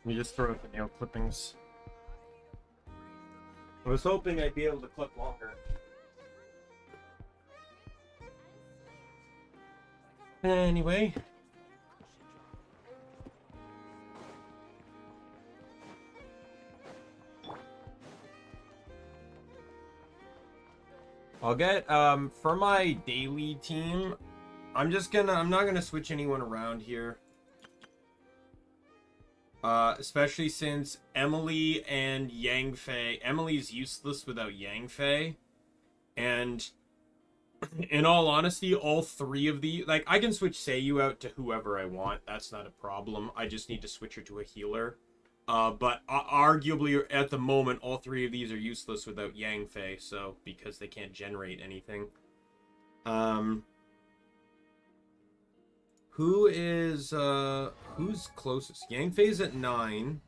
Let me just throw out the nail clippings. I was hoping I'd be able to clip longer. Anyway. I'll get, for my daily team, I'm not gonna switch anyone around here. Especially since Emily and Yangfei. Emily's useless without Yangfei. And in all honesty, all 3 of the... Like, I can switch Seiyu out to whoever I want. That's not a problem. I just need to switch her to a healer. But arguably, at the moment, all 3 of these are useless without Yangfei. So, because they can't generate anything. Who's closest? Yangfei's at 9.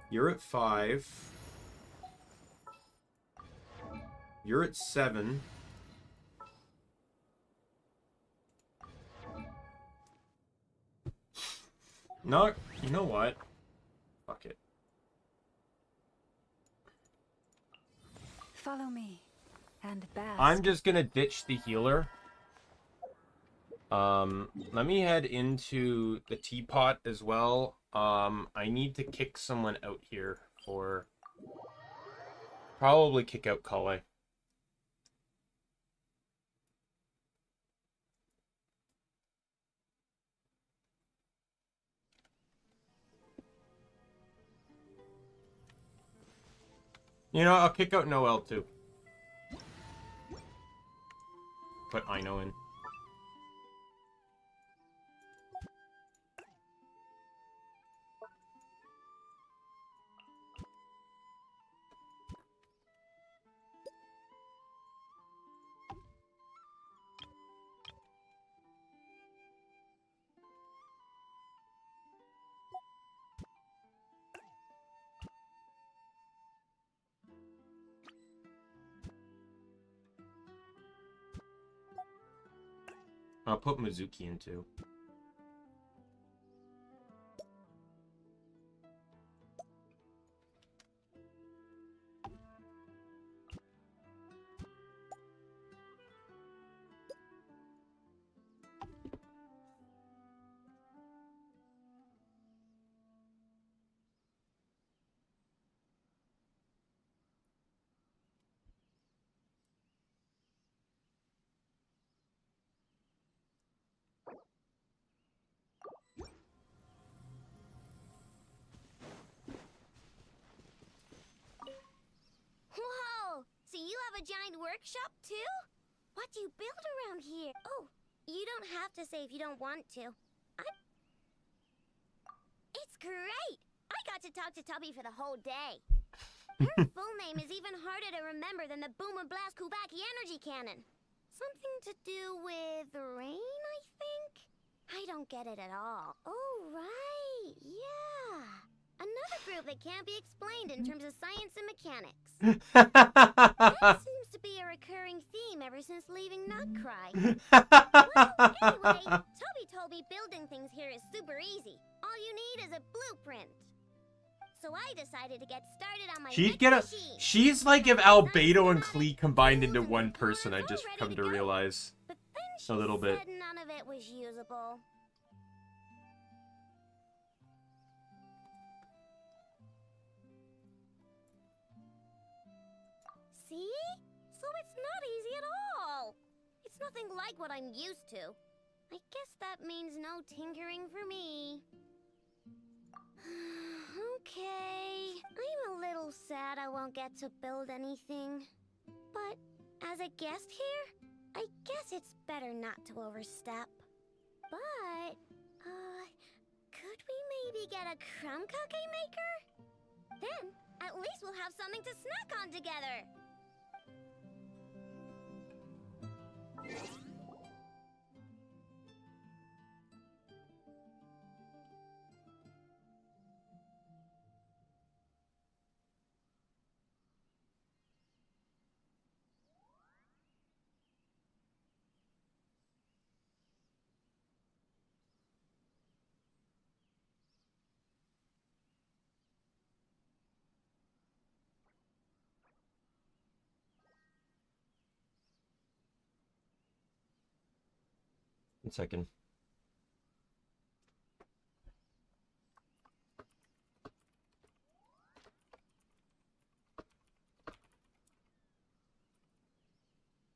You're at 5. You're at 7. No, you know what? Fuck it. Follow me and bask. I'm just gonna ditch the healer. Let me head into the teapot as well. I need to kick someone out here for... Probably kick out Kale. You know, I'll kick out Noel too. Put Aino in. I'll put Mizuki in too. Whoa! So you have a giant workshop too? What do you build around here? Oh, you don't have to say if you don't want to. It's great! I got to talk to Tubby for the whole day. Her full name is even harder to remember than the Boom and Blast Kubaki energy cannon. Something to do with rain, I think? I don't get it at all. Oh, right, yeah. Another group that can't be explained in terms of science and mechanics. That seems to be a recurring theme ever since leaving Nod-Krai. Well, anyway, Toby told me building things here is super easy. All you need is a blueprint. So I decided to get started on my next machine. She's like if Albedo and Klee combined into one person, I just come to realize But then a little bit. said none of it was usable. See? So it's not easy at all. It's nothing like what I'm used to. I guess that means no tinkering for me. Okay, I'm a little sad I won't get to build anything. But as a guest here, I guess it's better not to overstep. But, could we maybe get a crumb cookie maker? Then, at least we'll have something to snack on together. One second.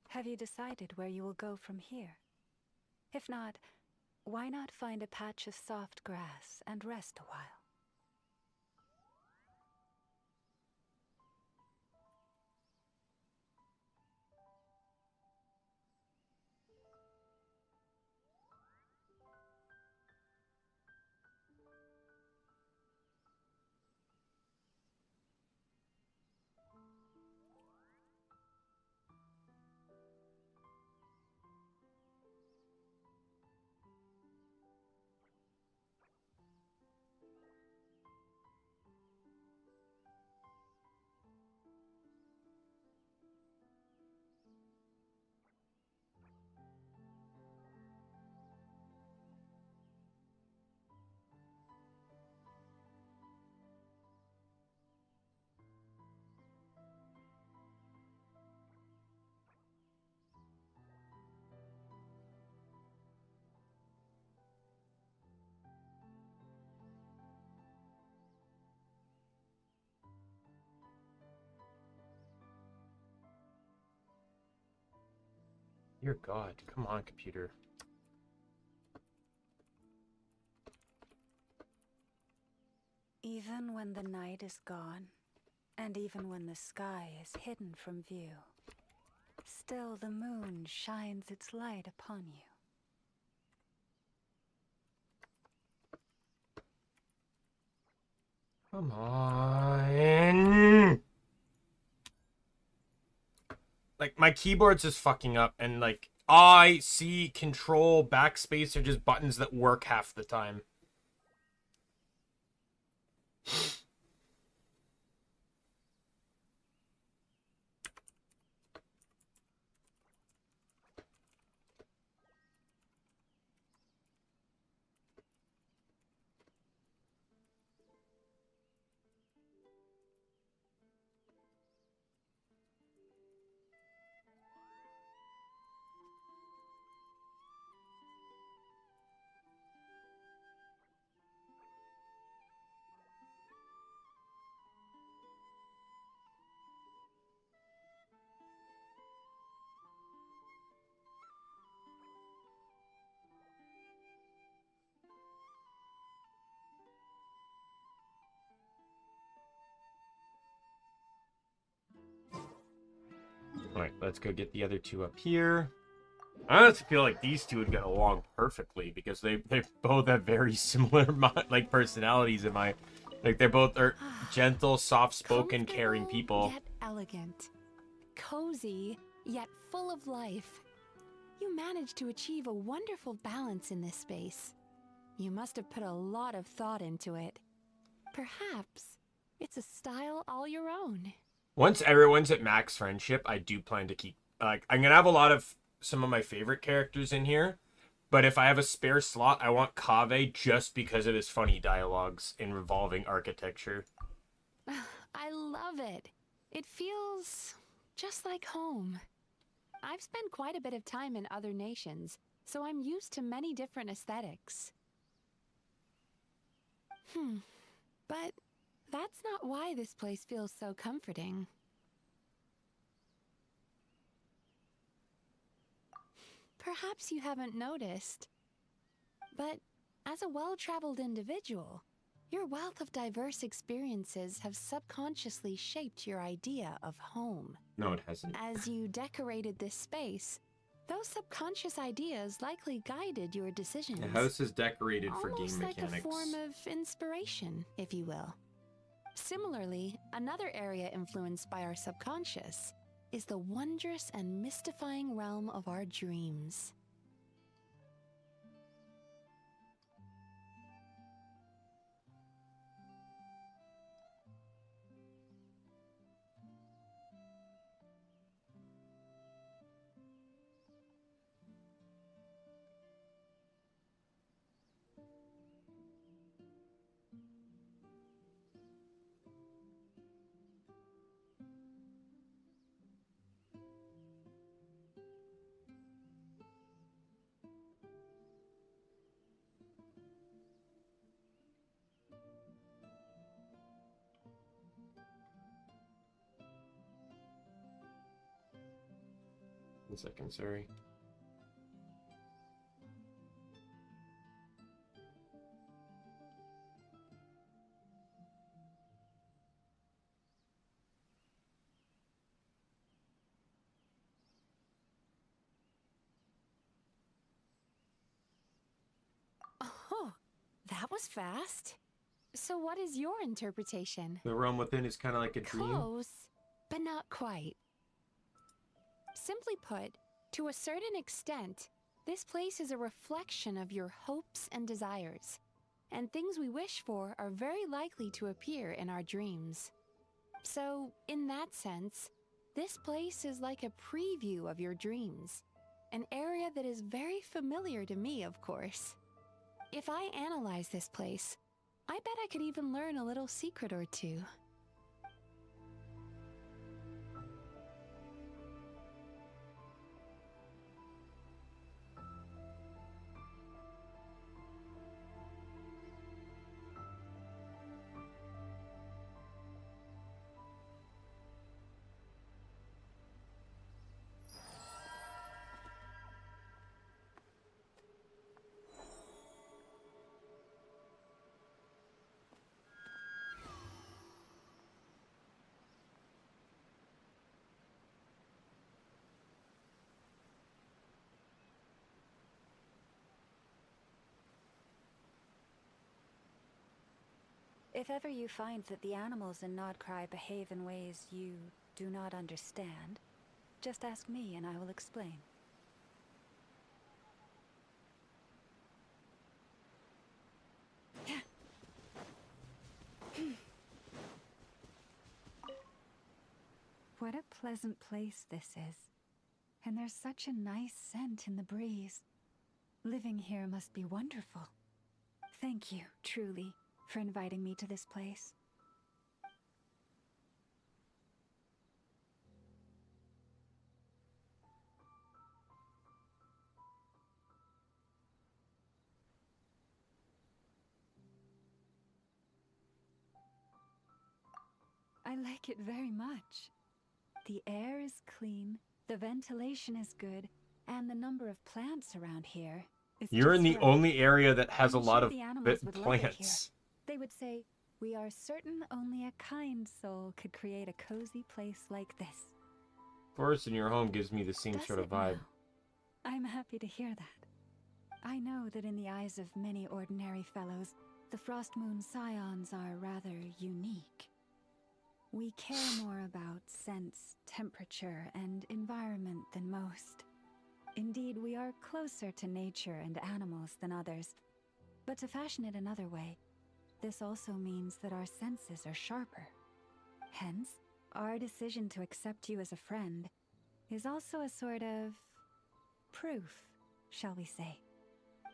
Have you decided where you will go from here? If not, why not find a patch of soft grass and rest a while? Dear God, come on, computer. Even when the night is gone, and even when the sky is hidden from view, still the moon shines its light upon you. Come on. Like, my keyboard's just fucking up, and like, I, C, control, backspace are just buttons that work half the time. Alright, let's go get the other two up here. I honestly feel like these two would get along perfectly because they both have very similar like personalities in my like they're both are gentle, soft-spoken, caring people. Yet elegant, cozy, yet full of life. You managed to achieve a wonderful balance in this space. You must have put a lot of thought into it. Perhaps it's a style all your own. Once everyone's at max friendship, I do plan to keep like I'm gonna have a lot of some of my favorite characters in here, but if I have a spare slot, I want Kaveh just because of his funny dialogues in revolving architecture. I love it. It feels just like home. I've spent quite a bit of time in other nations, so I'm used to many different aesthetics. But that's not why this place feels so comforting. Perhaps you haven't noticed, but as a well-traveled individual, your wealth of diverse experiences have subconsciously shaped your idea of home. No, it hasn't. As you decorated this space, those subconscious ideas likely guided your decisions. The house is decorated for game Almost like mechanics. a form of inspiration, if you will. Similarly, another area influenced by our subconscious is the wondrous and mystifying realm of our dreams. One second, sorry. Oh, that was fast. So what is your interpretation? The realm within is kind of like a dream. Close, but not quite. Simply put, to a certain extent, this place is a reflection of your hopes and desires, and things we wish for are very likely to appear in our dreams. So, in that sense, this place is like a preview of your dreams, an area that is very familiar to me, of course. If I analyze this place, I bet I could even learn a little secret or two. If ever you find that the animals in Nod-Krai behave in ways you do not understand, just ask me and I will explain. What a pleasant place this is. And there's such a nice scent in the breeze. Living here must be wonderful. Thank you, truly, for inviting me to this place. I like it very much. The air is clean, the ventilation is good, and the number of plants around here is You're in just the right. only area that has a I'm lot sure of the animals would love it here. plants. They would say, "We are certain only a kind soul could create a cozy place like this." Forest in your home gives me the same Does sort of it vibe. now? I'm happy to hear that. I know that in the eyes of many ordinary fellows, the Frost Moon Scions are rather unique. We care more about sense, temperature, and environment than most. Indeed, we are closer to nature and animals than others. But to fashion it another way, this also means that our senses are sharper. Hence, our decision to accept you as a friend is also a sort of proof, shall we say.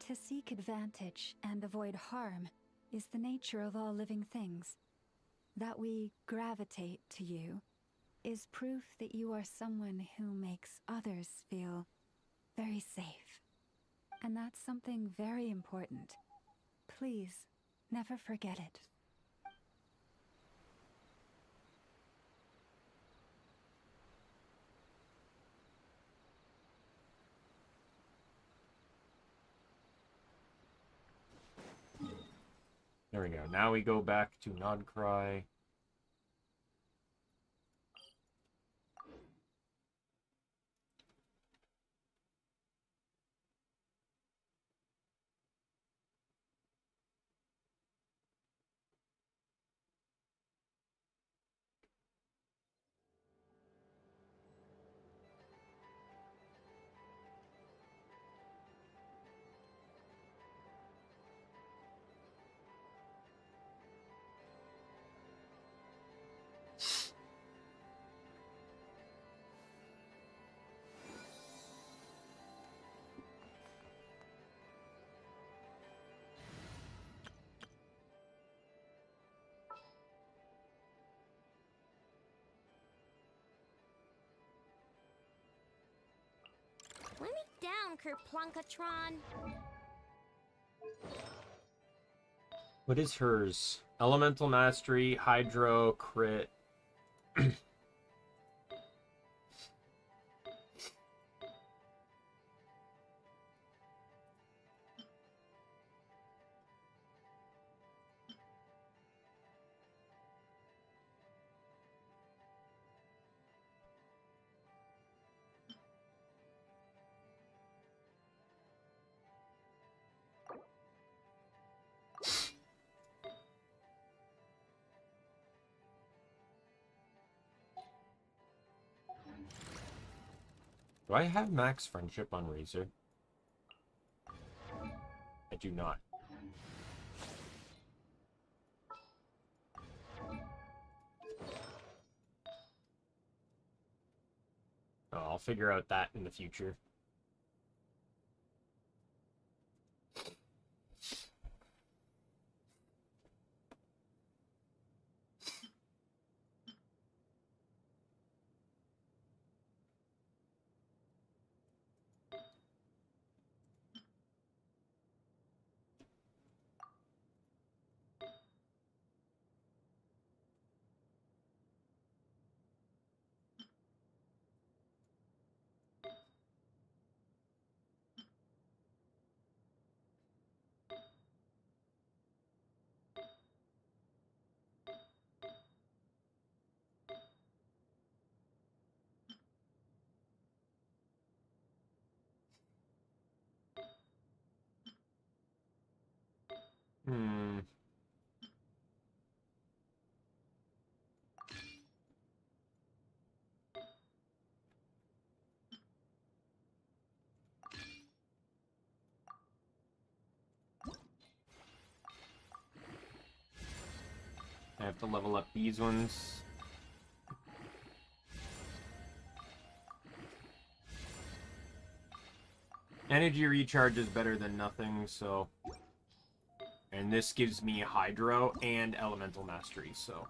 To seek advantage and avoid harm is the nature of all living things. That we gravitate to you is proof that you are someone who makes others feel very safe. And that's something very important. Please, never forget it. There we go. Now we go back to Nod-Krai. Let me down, Kerplunkatron. What is hers? Elemental Mastery, Hydro, Crit. Do I have max friendship on Razor? I do not. Oh, I'll figure out that in the future. Hmm. I have to level up these ones. Energy recharge is better than nothing, so... And this gives me Hydro and Elemental Mastery, so...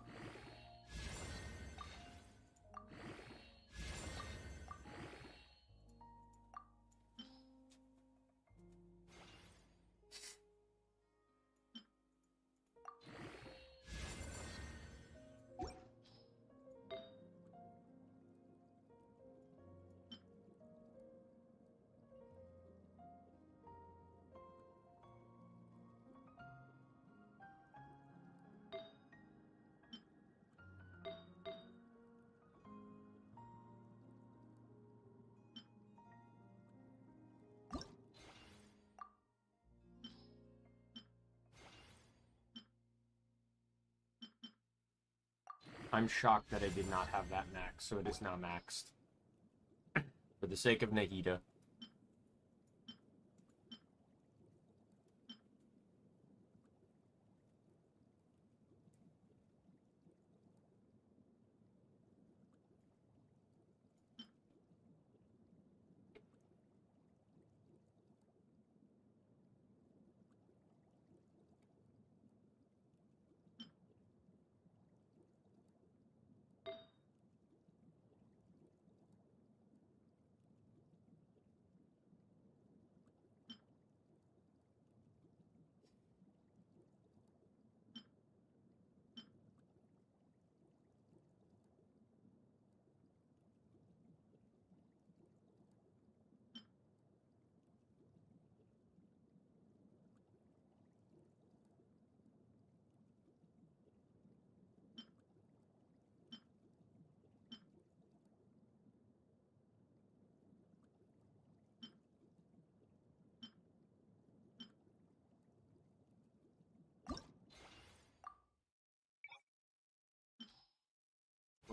I'm shocked that I did not have that max, so it is now maxed. For the sake of Nahida.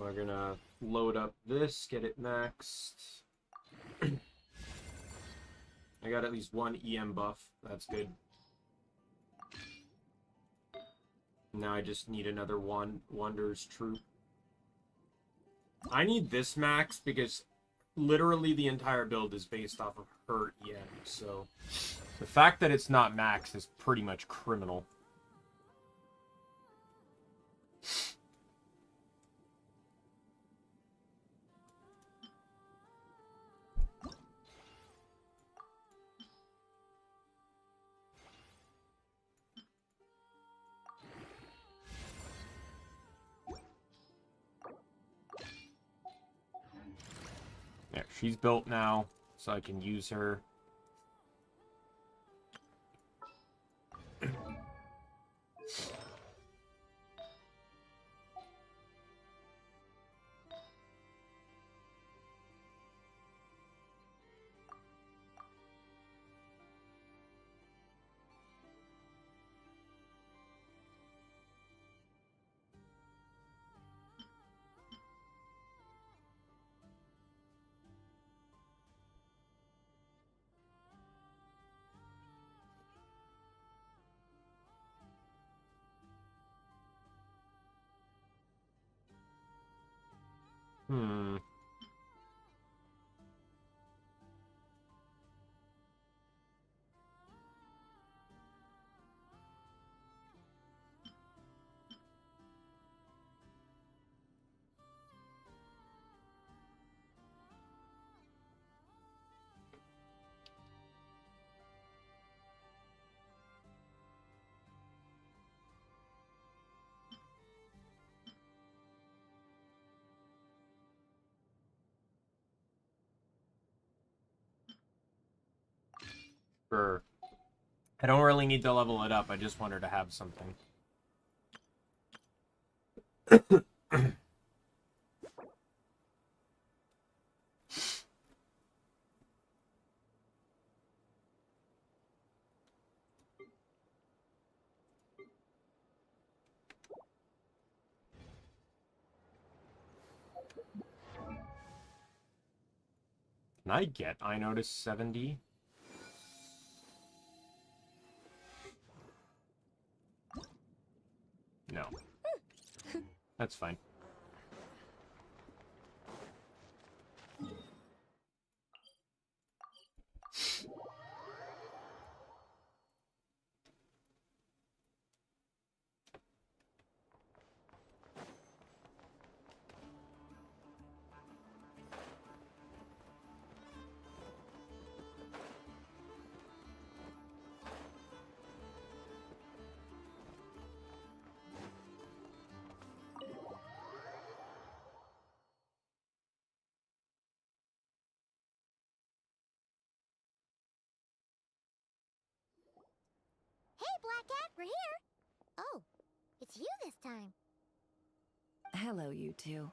We're gonna load up this, get it maxed. I got at least one EM buff. That's good. Now I just need another Wanderer's Troop. I need this max because literally the entire build is based off of her EM, so the fact that it's not maxed is pretty much criminal. Yeah, she's built now, so I can use her. Hmm. Sure. I don't really need to level it up. I just want her to have something. Can I get Ino to 70? No. That's fine. Hey, Black Cat, we're here! Oh, it's you this time. Hello, you two.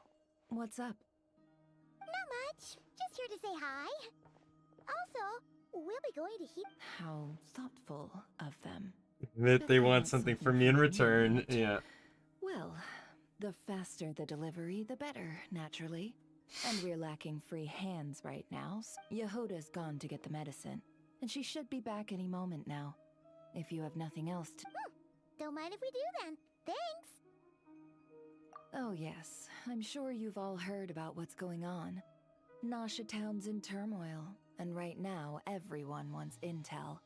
What's up? Not much. Just here to say hi. Also, we'll be going to heat. How thoughtful of them. That they want something from me in return. Yeah. Well, the faster the delivery, the better, naturally. And we're lacking free hands right now. Yehoda's gone to get the medicine, and she should be back any moment now. If you have nothing else to... Don't mind if we do then. Thanks! Oh yes, I'm sure you've all heard about what's going on. Nasha Town's in turmoil, and right now everyone wants intel.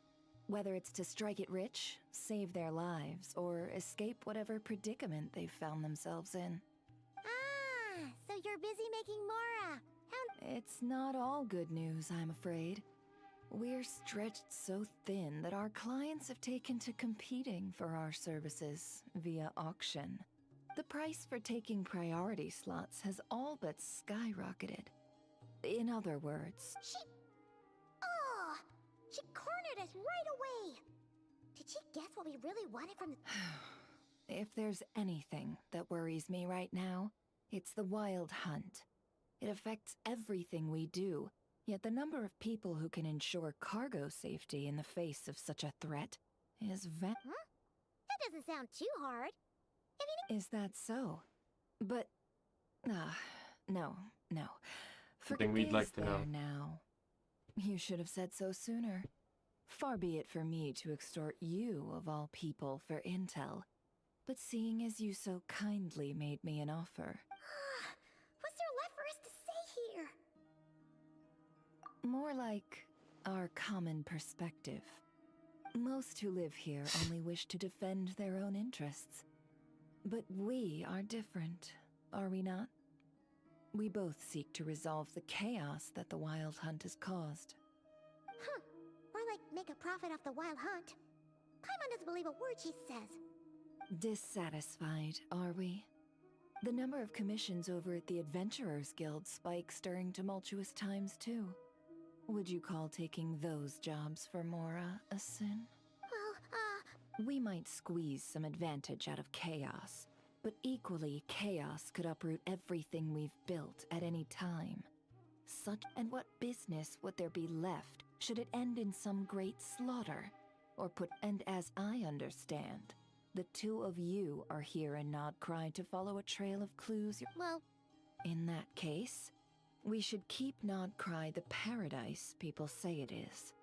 Whether it's to strike it rich, save their lives, or escape whatever predicament they've found themselves in. Ah, so you're busy making Mora. It's not all good news, I'm afraid. We're stretched so thin that our clients have taken to competing for our services via auction. The price for taking priority slots has all but skyrocketed. In other words... Oh! She cornered us right away! Did she guess what we really wanted from the... If there's anything that worries me right now, it's the wild hunt. It affects everything we do, yet the number of people who can ensure cargo safety in the face of such a threat is Huh? That doesn't sound too hard. Is that so? But... no. Something we'd like to know. Now. You should have said so sooner. Far be it for me to extort you, of all people, for intel. But seeing as you so kindly made me an offer... What's there left for us to say here? More like our common perspective. Most who live here only wish to defend their own interests. But we are different, are we not? We both seek to resolve the chaos that the Wild Hunt has caused. Huh. Or like make a profit off the Wild Hunt. Paimon doesn't believe a word she says. Dissatisfied, are we? The number of commissions over at the Adventurers Guild spikes during tumultuous times too. Would you call taking those jobs for Mora a sin? Well, We might squeeze some advantage out of chaos, but equally chaos could uproot everything we've built at any time. And what business would there be left should it end in some great slaughter? And as I understand, the two of you are here in Nod-Krai to follow a trail of clues. Well, in that case, we should keep Nod-Krai the paradise people say it is.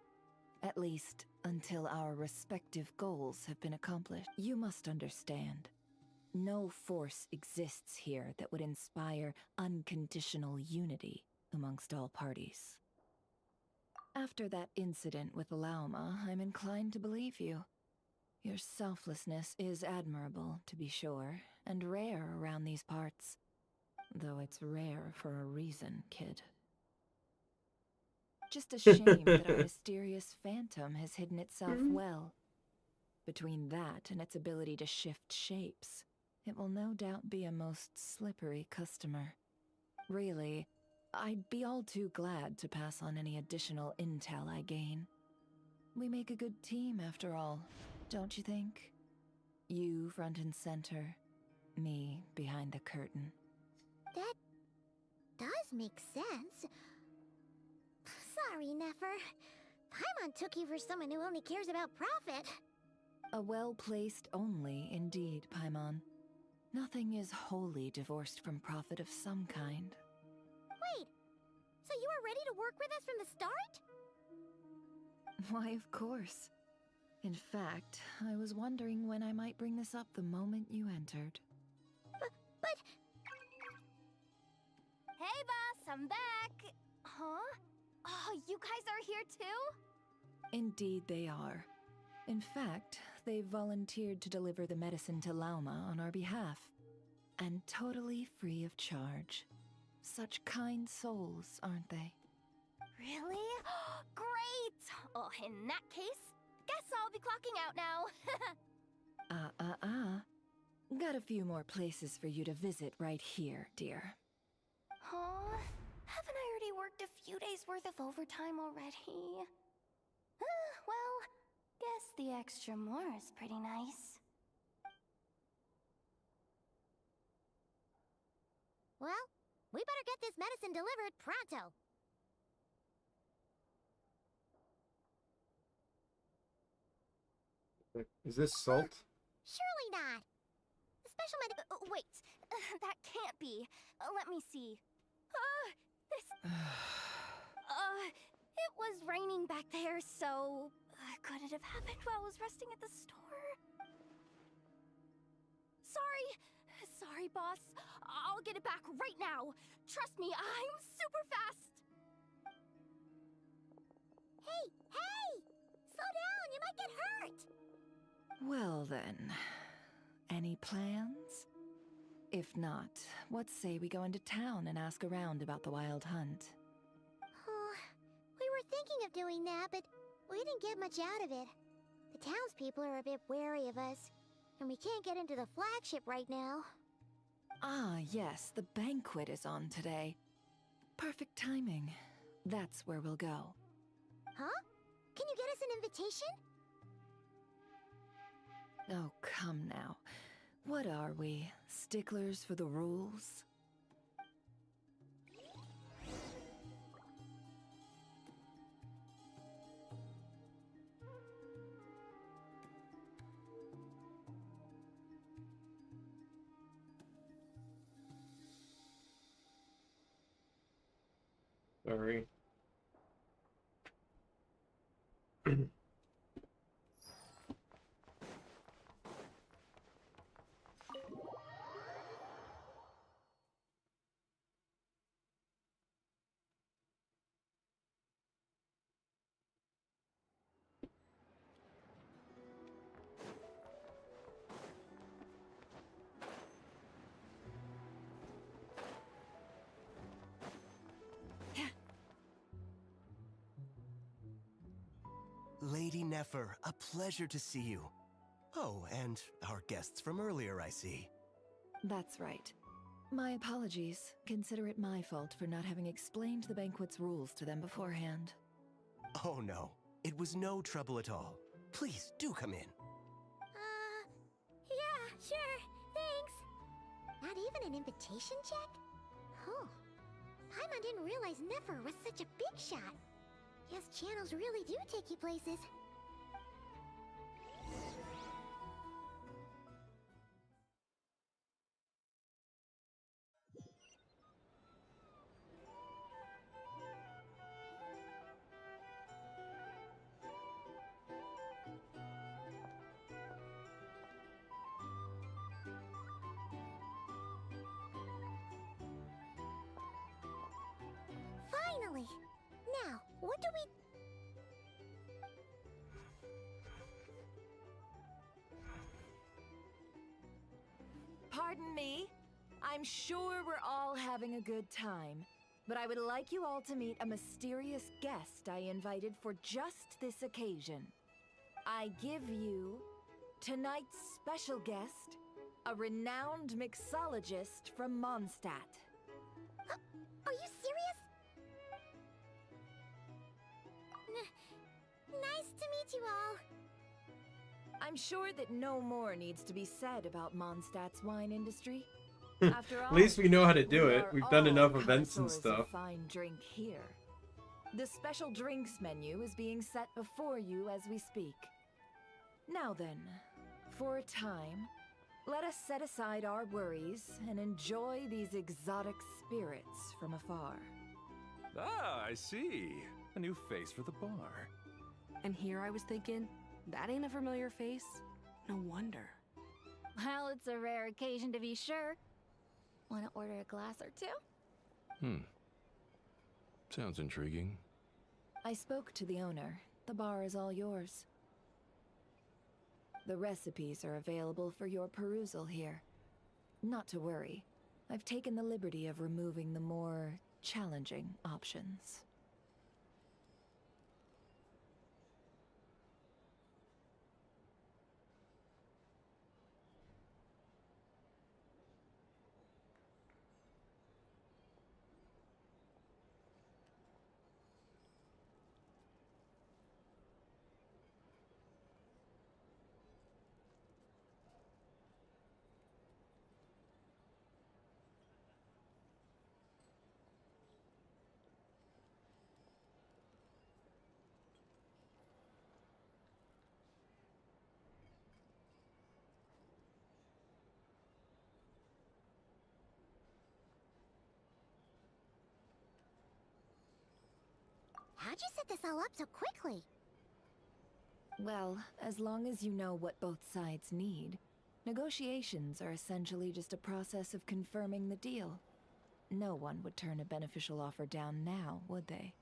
At least, until our respective goals have been accomplished. You must understand. No force exists here that would inspire unconditional unity amongst all parties. After that incident with Lauma, I'm inclined to believe you. Your selflessness is admirable, to be sure, and rare around these parts. Though it's rare for a reason, kid. Just a shame that our mysterious phantom has hidden itself well. Between that and its ability to shift shapes, it will no doubt be a most slippery customer. Really, I'd be all too glad to pass on any additional intel I gain. We make a good team, after all, don't you think? You front and center, me behind the curtain. that does make sense. Sorry, Nefer. Paimon took you for someone who only cares about profit. A well-placed only, indeed, Paimon. Nothing is wholly divorced from profit of some kind. Wait, so you were ready to work with us from the start? Why, of course. In fact, I was wondering when I might bring this up the moment you entered. But But... Hey, boss, I'm back! Huh? Oh, you guys are here too? Indeed they are. In fact, they've volunteered to deliver the medicine to Lauma on our behalf. And totally free of charge. Such kind souls, aren't they? Really? Great! Oh, in that case, guess I'll be clocking out now. Got a few more places for you to visit right here, dear. Huh? Haven't I already worked a few days worth of overtime already? Well, guess the extra more is pretty nice. Well, we better get this medicine delivered pronto. Is this salt? Surely not. The special wait, that can't be. Let me see. It was raining back there, so could it have happened while I was resting at the store? Sorry, boss. I'll get it back right now. Trust me, I'm super fast. Hey! Slow down, you might get hurt! Well then, any plans? If not, what say we go into town and ask around about the wild hunt? We were thinking of doing that, but we didn't get much out of it. The townspeople are a bit wary of us, and we can't get into the flagship right now. Ah, yes, the banquet is on today. Perfect timing. That's where we'll go. Huh? Can you get us an invitation? Oh, come now. What are we? Sticklers for the rules? Sorry. Lady Nefer, a pleasure to see you. Oh, and our guests from earlier, I see. That's right. My apologies. Consider it my fault for not having explained the banquet's rules to them beforehand. Oh no, it was no trouble at all. Please, do come in. Yeah, sure, thanks. Not even an invitation check? Oh. Paimon didn't realize Nefer was such a big shot. Yes, channels really do take you places. Finally! Now, what do we... Pardon me? I'm sure we're all having a good time, but I would like you all to meet a mysterious guest I invited for just this occasion. I give you tonight's special guest, a renowned mixologist from Mondstadt. Are you serious? Nice to meet you all. I'm sure that no more needs to be said about Mondstadt's wine industry. After all, At least we know how to do we it. are We've done all enough events and connoisseurs stuff. of fine drink here. The special drinks menu is being set before you as we speak. Now then, for a time, let us set aside our worries and enjoy these exotic spirits from afar. Ah, I see. A new face for the bar. And here I was thinking, that ain't a familiar face. No wonder. Well, it's a rare occasion to be sure. Want to order a glass or two? Sounds intriguing. I spoke to the owner. The bar is all yours. The recipes are available for your perusal here. Not to worry. I've taken the liberty of removing the more challenging options. How'd you set this all up so quickly? Well, as long as you know what both sides need, negotiations are essentially just a process of confirming the deal. No one would turn a beneficial offer down now, would they?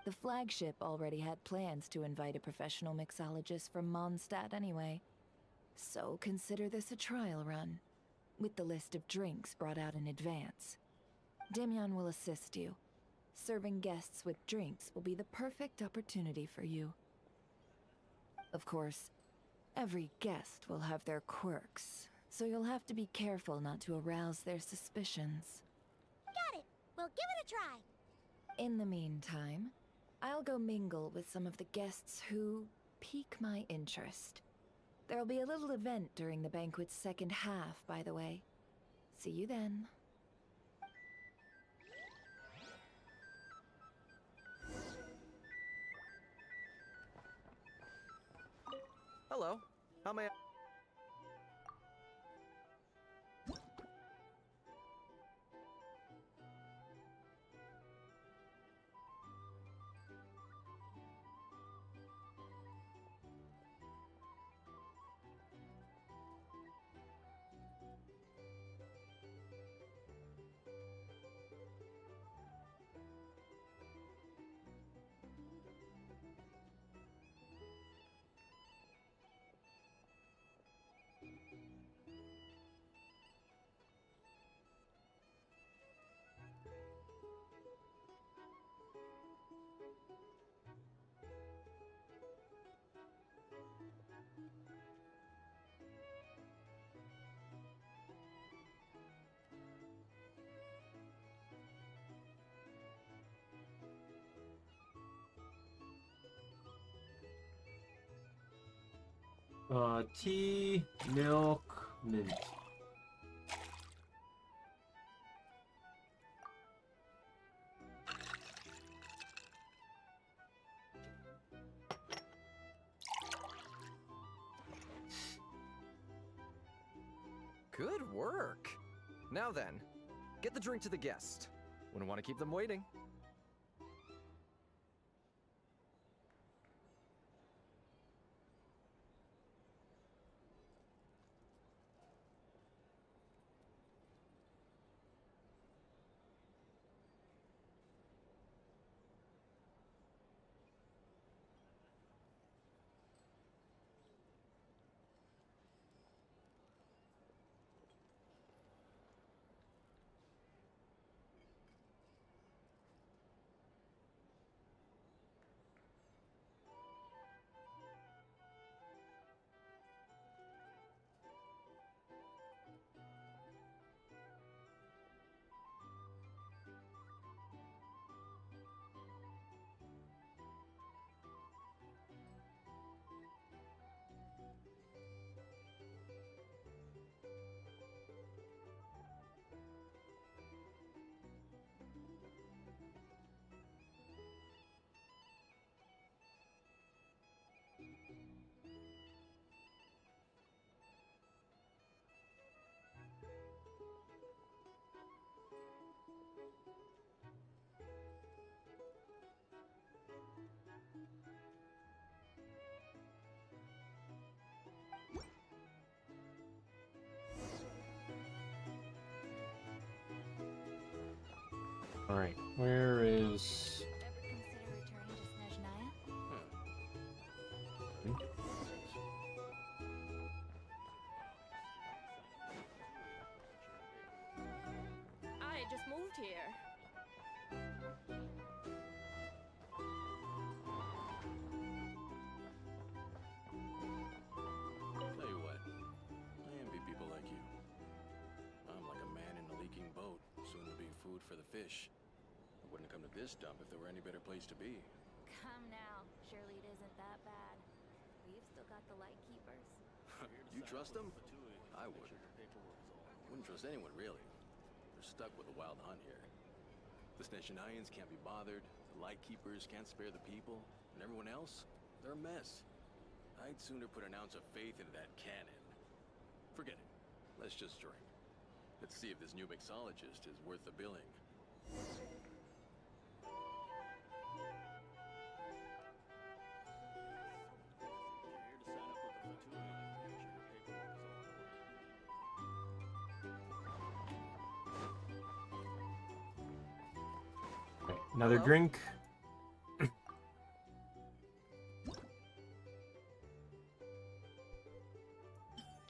The flagship already had plans to invite a professional mixologist from Mondstadt anyway. So consider this a trial run, with the list of drinks brought out in advance. Daimien will assist you. Serving guests with drinks will be the perfect opportunity for you. Of course, every guest will have their quirks, so you'll have to be careful not to arouse their suspicions. Got it! We'll give it a try! In the meantime, I'll go mingle with some of the guests who pique my interest. There'll be a little event during the banquet's second half, by the way. See you then. Hello. How may I... Tea, milk, mint. Good work. Now then, get the drink to the guest. Wouldn't want to keep them waiting. Alright, where is... Ever consider returning to Snezhnaya? I just moved here. Tell you what, I envy people like you. I'm like a man in a leaking boat, soon to be food for the fish. I wouldn't come to this dump if there were any better place to be. Come now. Surely it isn't that bad. We've still got the light keepers. You trust them? I wouldn't. Wouldn't trust anyone, really. They're stuck with a wild hunt here. The Snezhnayans can't be bothered, the Lightkeepers can't spare the people, and everyone else, they're a mess. I'd sooner put an ounce of faith into that cannon. Forget it. Let's just drink. Let's see if this new mixologist is worth the billing. Okay, another Hello? drink.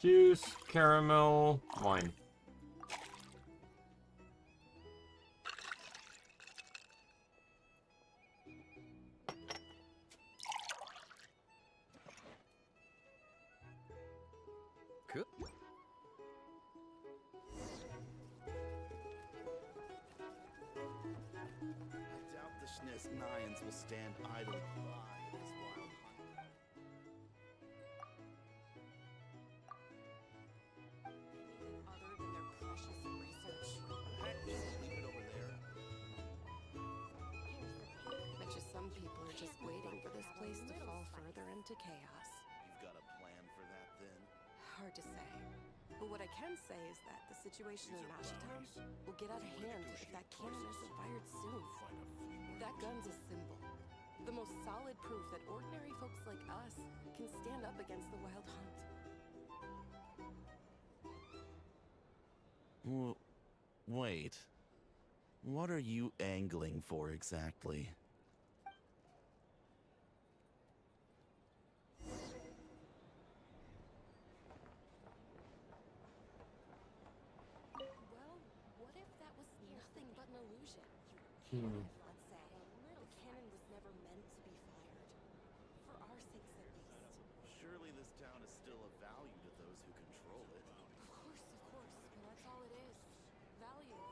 Juice, caramel, wine. Good. I doubt the Snezhnayans will stand idly by in this wild hunt. Other than their precious research. Heck, just leave it over there. Bet you some people are just waiting for this place to fall further into chaos. You've got a plan for that, then? Hard to say. But what I can say is that the situation in Ashitown will get out of hand if that cannon isn't fired soon. That gun's a symbol. The most solid proof that ordinary folks like us can stand up against the Wild Hunt. Wait. What are you angling for exactly? Well, what if that was nothing but an illusion? Let's say the cannon was never meant to be fired. For our sakes, at least. Surely this town is still of value to those who control it. Of course, and that's all it is. Value.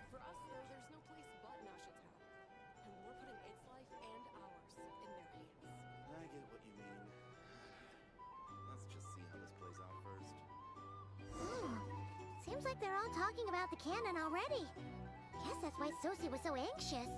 For us, though, there's no place but Nashatown. And we're putting its life and ours in their hands. I get what you mean. Let's just see how this plays out first. Seems like they're all talking about the cannon already. Guess that's why Sosie was so anxious.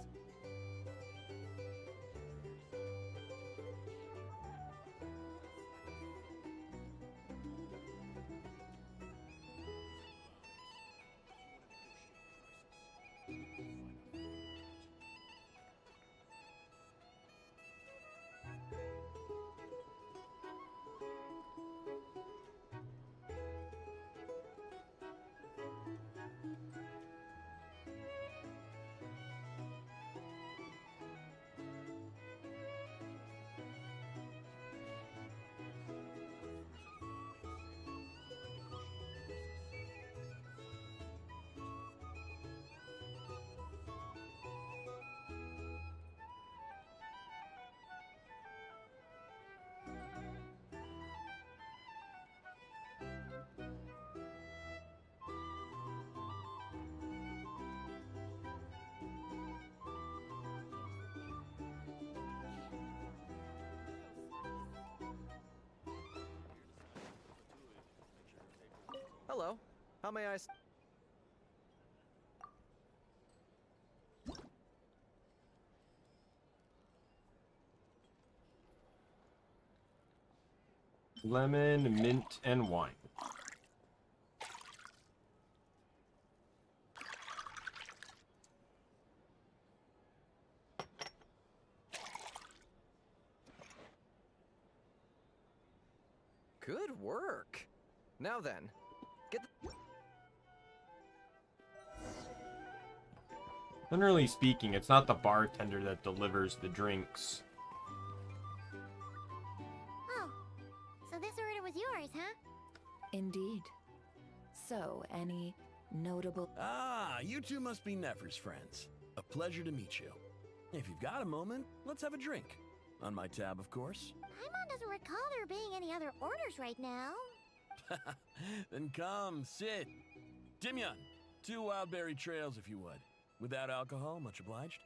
Hello. How may I Lemon, mint, and wine. Good work. Now then, get the... Generally speaking, it's not the bartender that delivers the drinks. Oh, so this order was yours, huh? Indeed. So, any notable... Ah, you two must be Nefer's friends. A pleasure to meet you. If you've got a moment, let's have a drink. On my tab, of course. Paimon doesn't recall there being any other orders right now. Then come, sit. Daimien, 2 wildberry trails if you would. Without alcohol, much obliged.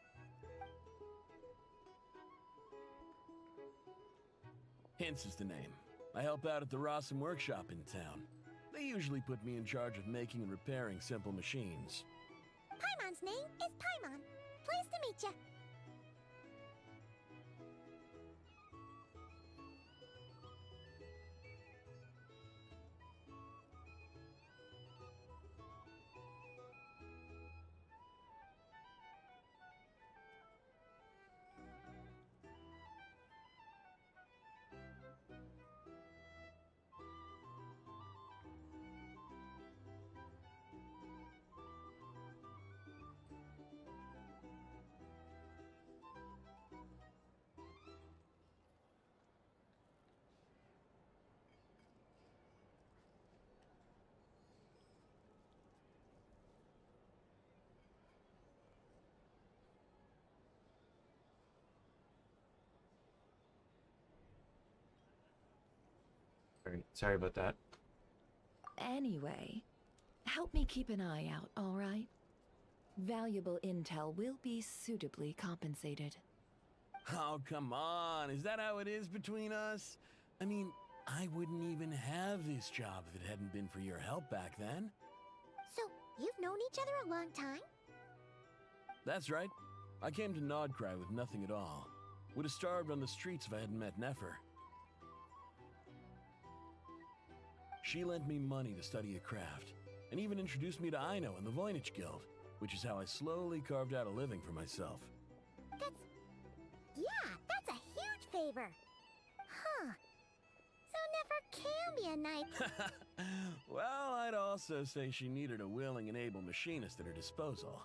Hints is the name. I help out at the Rossum workshop in town. They usually put me in charge of making and repairing simple machines. Paimon's name is Paimon. Pleased to meet you. Sorry about that. Anyway, help me keep an eye out, all right? Valuable intel will be suitably compensated. Oh, come on. Is that how it is between us? I mean, I wouldn't even have this job if it hadn't been for your help back then. So, you've known each other a long time? That's right. I came to Nod-Krai with nothing at all. Would have starved on the streets if I hadn't met Nefer. She lent me money to study a craft, and even introduced me to Aino and the Voynich Guild, which is how I slowly carved out a living for myself. That's a huge favor. Huh. So Nefer can be a knight. Well, I'd also say she needed a willing and able machinist at her disposal.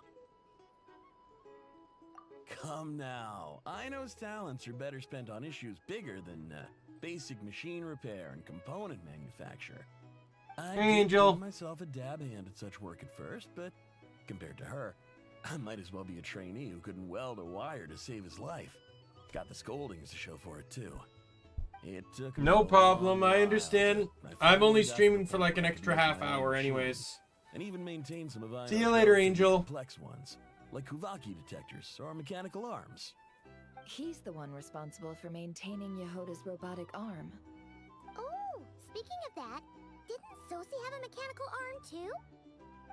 Come now, Aino's talents are better spent on issues bigger than basic machine repair and component manufacture. I Angel. gave myself a dab hand at such work at first, but compared to her, I might as well be a trainee who couldn't weld a wire to save his life. Got the scoldings to show for it too. It took me No a problem, long I while, understand. but I I'm only finally got streaming the for like an point extra to make half my own hour machines, anyways. and even maintain some of Aino's See you later, relatively Angel. complex ones, like Kuvaki detectors or mechanical arms. He's the one responsible for maintaining Yehoda's robotic arm. Oh, speaking of that, didn't Sosi have a mechanical arm too?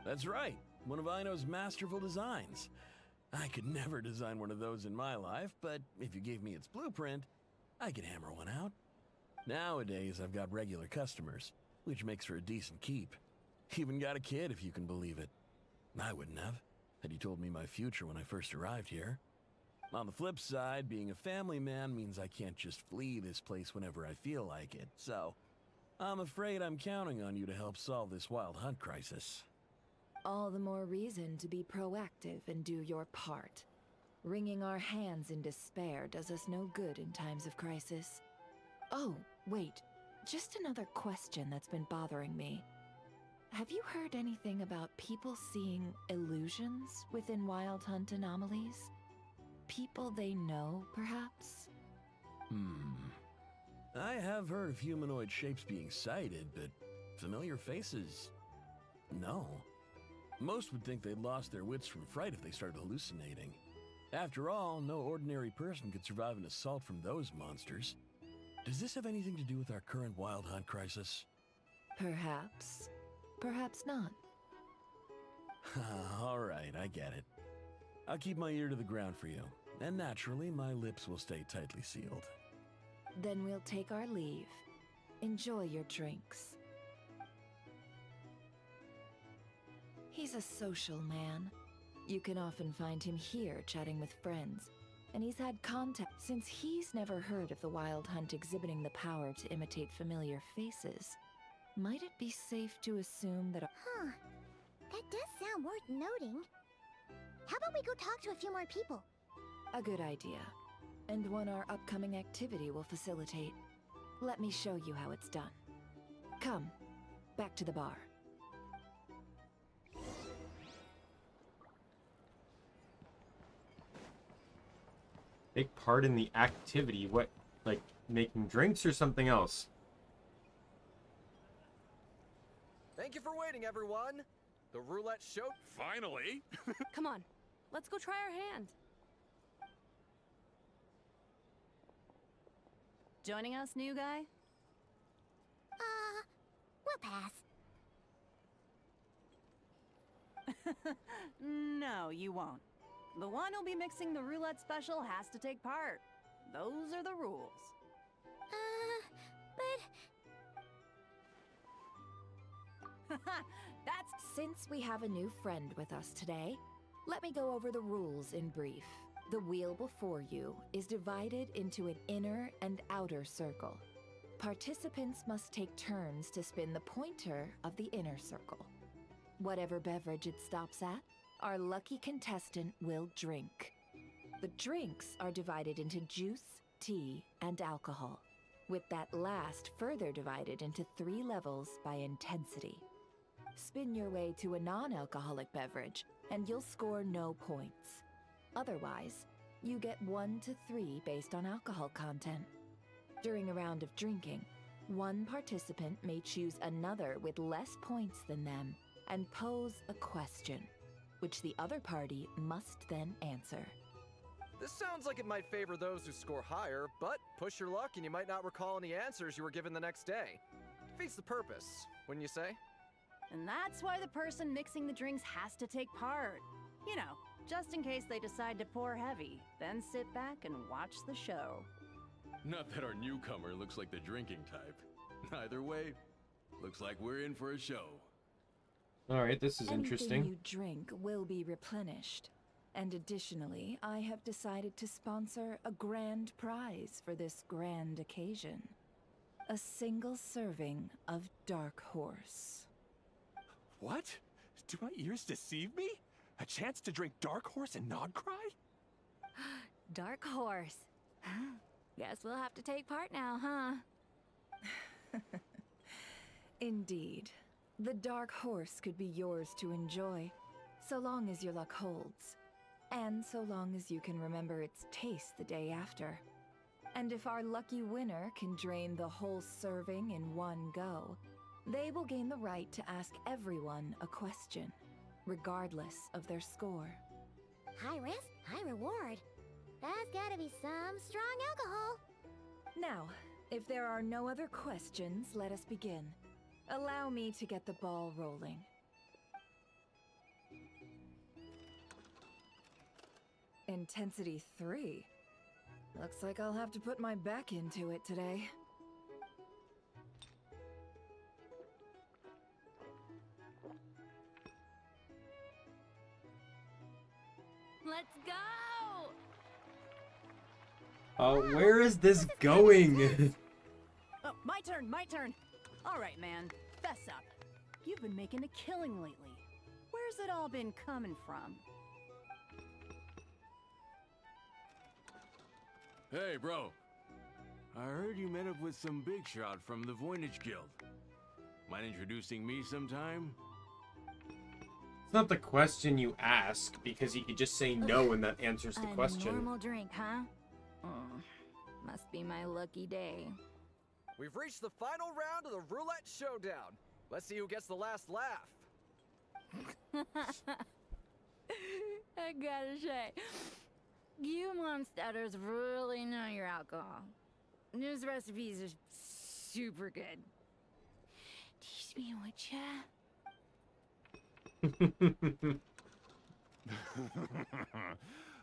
That's right, one of Aino's masterful designs. I could never design one of those in my life, but if you gave me its blueprint, I could hammer one out. Nowadays, I've got regular customers, which makes for a decent keep. Even got a kid, if you can believe it. I wouldn't have, had you told me my future when I first arrived here. On the flip side, being a family man means I can't just flee this place whenever I feel like it, so I'm afraid I'm counting on you to help solve this wild hunt crisis. All the more reason to be proactive and do your part. Wringing our hands in despair does us no good in times of crisis. Oh, wait. Just another question that's been bothering me. Have you heard anything about people seeing illusions within Wild Hunt anomalies? People they know, perhaps? I have heard of humanoid shapes being sighted, but familiar faces? No. Most would think they'd lost their wits from fright if they started hallucinating. After all, no ordinary person could survive an assault from those monsters. Does this have anything to do with our current Wild Hunt crisis? Perhaps. Perhaps not. All right, I get it. I'll keep my ear to the ground for you, and naturally, my lips will stay tightly sealed. Then we'll take our leave. Enjoy your drinks. He's a social man. You can often find him here chatting with friends, and he's had contact since he's never heard of the Wild Hunt exhibiting the power to imitate familiar faces. Might it be safe to assume that Huh. That does sound worth noting. How about we go talk to a few more people? A good idea. And one our upcoming activity will facilitate. Let me show you how it's done. Come, back to the bar. Take part in the activity. What, like making drinks or something else? Thank you for waiting, everyone. The roulette show. Finally! Come on, let's go try our hand. Joining us, new guy? We'll pass. No, you won't. The one who'll be mixing the roulette special has to take part. Those are the rules. But... That's... Since we have a new friend with us today, let me go over the rules in brief. The wheel before you is divided into an inner and outer circle. Participants must take turns to spin the pointer of the inner circle. Whatever beverage it stops at, our lucky contestant will drink. The drinks are divided into juice, tea, and alcohol, with that last further divided into 3 levels by intensity. Spin your way to a non-alcoholic beverage, and you'll score no points. Otherwise, you get 1 to 3 based on alcohol content. During a round of drinking, one participant may choose another with less points than them and pose a question, which the other party must then answer. This sounds like it might favor those who score higher, but push your luck and you might not recall any answers you were given the next day. Defeats the purpose, wouldn't you say? And that's why the person mixing the drinks has to take part. You know, just in case they decide to pour heavy, then sit back and watch the show. Not that our newcomer looks like the drinking type. Either way, looks like we're in for a show. Alright, this is interesting. Anything you drink will be replenished. And additionally, I have decided to sponsor a grand prize for this grand occasion. A single serving of Dark Horse. What? Do my ears deceive me? A chance to drink Dark Horse and Nod-Krai? Dark Horse. Guess we'll have to take part now, huh? Indeed. The Dark Horse could be yours to enjoy, so long as your luck holds. And so long as you can remember its taste the day after. And if our lucky winner can drain the whole serving in one go, they will gain the right to ask everyone a question, regardless of their score. High risk, high reward. That's gotta be some strong alcohol. Now, if there are no other questions, let us begin. Allow me to get the ball rolling. Intensity 3. Looks like I'll have to put my back into it today. Let's go! Where is this going? Oh, my turn, my turn. All right, man, fess up. You've been making a killing lately. Where's it all been coming from? Hey, bro. I heard you met up with some big shot from the Voynich Guild. Mind introducing me sometime? It's not the question you ask, because you could just say no and that answers the question. A normal drink, huh? Must be my lucky day. We've reached the final round of the roulette showdown. Let's see who gets the last laugh. I gotta say, you Mondstatters really know your alcohol. These recipes are super good. Teach me, would ya?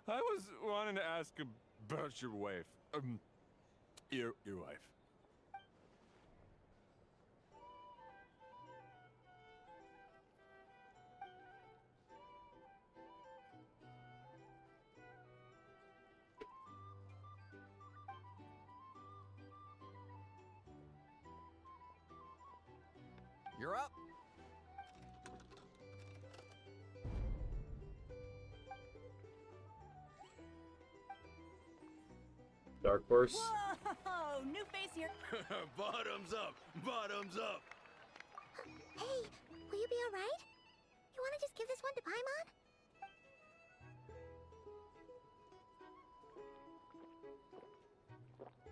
I was wanting to ask about your wife. Your wife. You're up. Dark Horse. Whoa! New face here. Bottoms up! Bottoms up! Hey, will you be alright? You wanna just give this one to Paimon?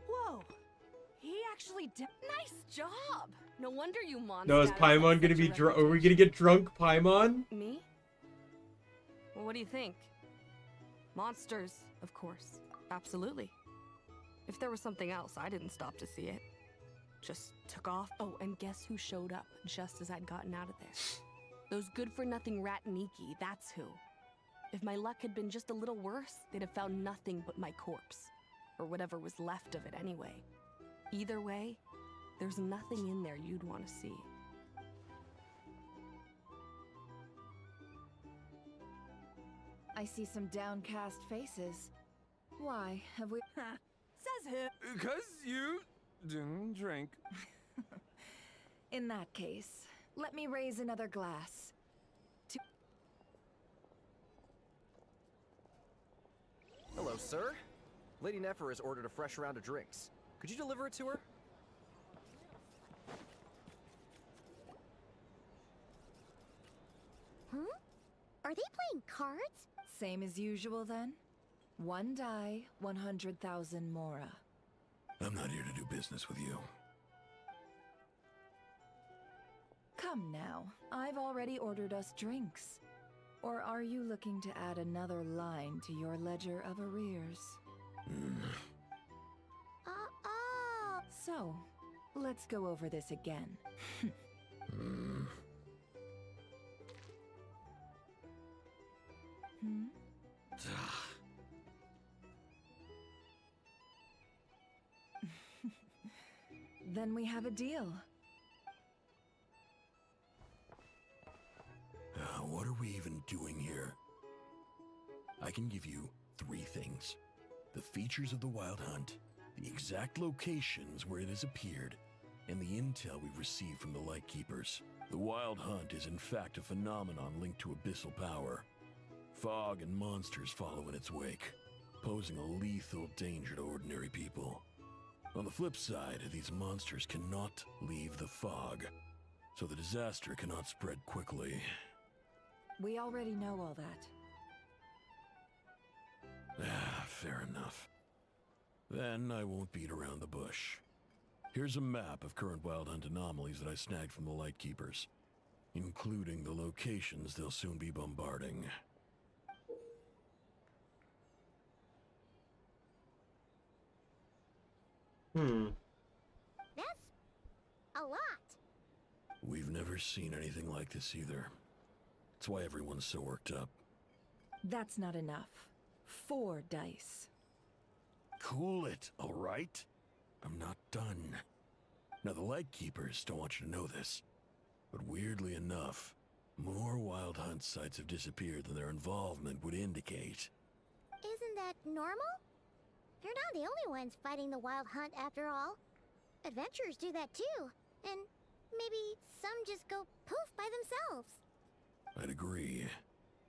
Whoa! He actually did. Nice job! No wonder you monsters. No, is Paimon gonna be drunk? Are we gonna get drunk, Paimon? Me? Well, what do you think? Monsters, of course. Absolutely. If there was something else, I didn't stop to see it. Just took off. Oh, and guess who showed up just as I'd gotten out of there? Those good-for-nothing rat Nikki, that's who. If my luck had been just a little worse, they'd have found nothing but my corpse. Or whatever was left of it anyway. Either way, there's nothing in there you'd want to see. I see some downcast faces. Why, have we... Says who? Because you didn't drink. In that case, let me raise another glass. Hello, sir. Lady Nefer has ordered a fresh round of drinks. Could you deliver it to her? Are they playing cards? Same as usual, then? One die, 100,000 Mora. I'm not here to do business with you. Come now, I've already ordered us drinks. Or are you looking to add another line to your ledger of arrears? So, let's go over this again. Then we have a deal. What are we even doing here? I can give you 3 things. The features of the Wild Hunt, the exact locations where it has appeared, and the intel we've received from the Lightkeepers. The Wild Hunt is in fact a phenomenon linked to abyssal power. Fog and monsters follow in its wake, posing a lethal danger to ordinary people. On the flip side, these monsters cannot leave the fog, so the disaster cannot spread quickly. We already know all that. Fair enough. Then I won't beat around the bush. Here's a map of current Wild Hunt anomalies that I snagged from the Lightkeepers, including the locations they'll soon be bombarding. That's a lot. We've never seen anything like this either. That's why everyone's so worked up. That's not enough. 4 dice. Cool it, all right? I'm not done. Now, the Lightkeepers don't want you to know this, but weirdly enough, more Wild Hunt sites have disappeared than their involvement would indicate. Isn't that normal? They're not the only ones fighting the Wild Hunt after all. Adventurers do that too. And maybe some just go poof by themselves. I'd agree.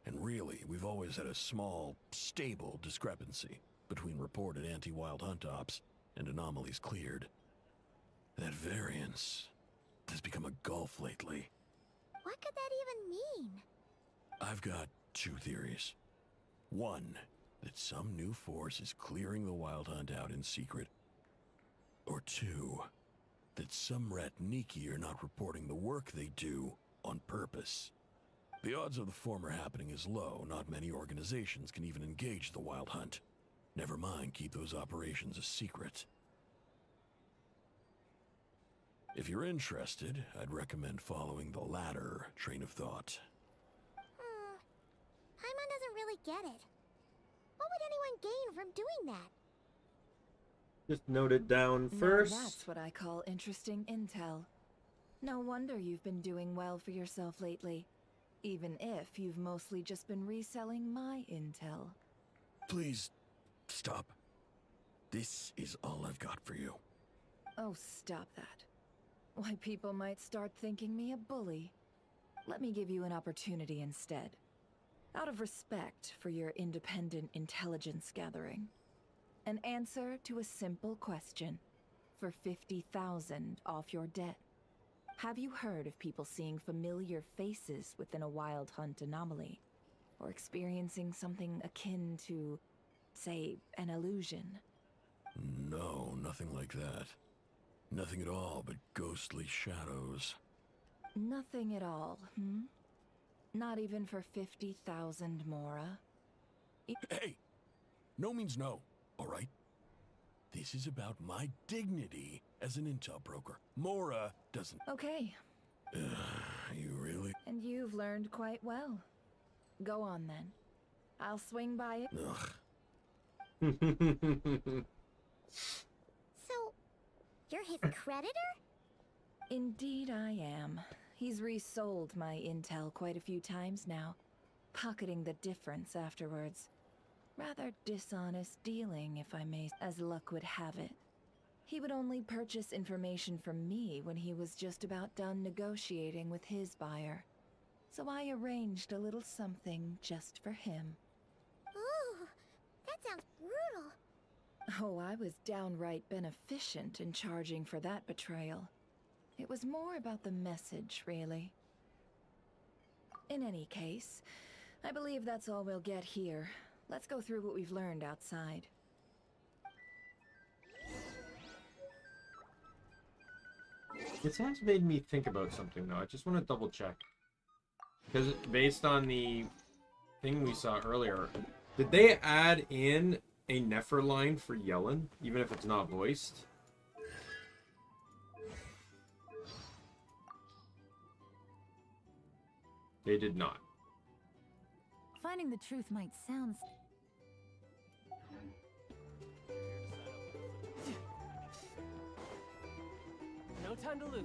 And really, we've always had a small, stable discrepancy between reported anti-Wild Hunt ops and anomalies cleared. That variance has become a gulf lately. What could that even mean? I've got 2 theories. One, that some new force is clearing the Wild Hunt out in secret. Or 2, that some rat Niki are not reporting the work they do on purpose. The odds of the former happening is low. Not many organizations can even engage the Wild Hunt. Never mind keep those operations a secret. If you're interested, I'd recommend following the latter train of thought. Paimon doesn't really get it. What would anyone gain from doing that? Just note it down first. Now that's what I call interesting intel. No wonder you've been doing well for yourself lately. Even if you've mostly just been reselling my intel. Please, stop. This is all I've got for you. Oh, stop that. Why, people might start thinking me a bully. Let me give you an opportunity instead. Out of respect for your independent intelligence gathering. An answer to a simple question. For 50,000 off your debt. Have you heard of people seeing familiar faces within a wild hunt anomaly? Or experiencing something akin to, say, an illusion? No, nothing like that. Nothing at all but ghostly shadows. Nothing at all, hmm? Not even for 50,000 Mora? Hey! No means no, alright? This is about my dignity as an intel broker. Mora doesn't... Okay. You really... And you've learned quite well. Go on then. I'll swing by it. Ugh. So, you're his creditor? Indeed I am. He's resold my intel quite a few times now, pocketing the difference afterwards. Rather dishonest dealing, if I may, as luck would have it. He would only purchase information from me when he was just about done negotiating with his buyer. So I arranged a little something just for him. Ooh, that sounds brutal. Oh, I was downright beneficent in charging for that betrayal. It was more about the message, really. In any case, I believe that's all we'll get here. Let's go through what we've learned outside. This has made me think about something, though. I just want to double check. Because based on the thing we saw earlier, did they add in a Nefer line for Yellen, even if it's not voiced? They did not. Finding the truth might sound... No time to lose.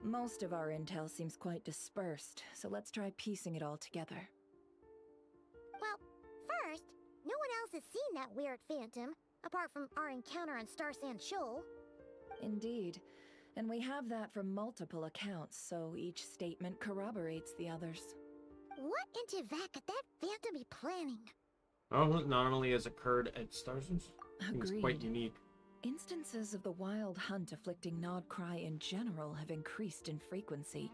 Most of our intel seems quite dispersed, so let's try piecing it all together. Well, first, no one else has seen that weird phantom, apart from our encounter on Star Sand Shoal. Indeed. And we have that from multiple accounts, so each statement corroborates the others. What in Teyvat could that phantom be planning? Oh, not only has occurred at Starsons, it's quite Agreed. unique. Instances of the wild hunt afflicting Nod-Krai in general have increased in frequency,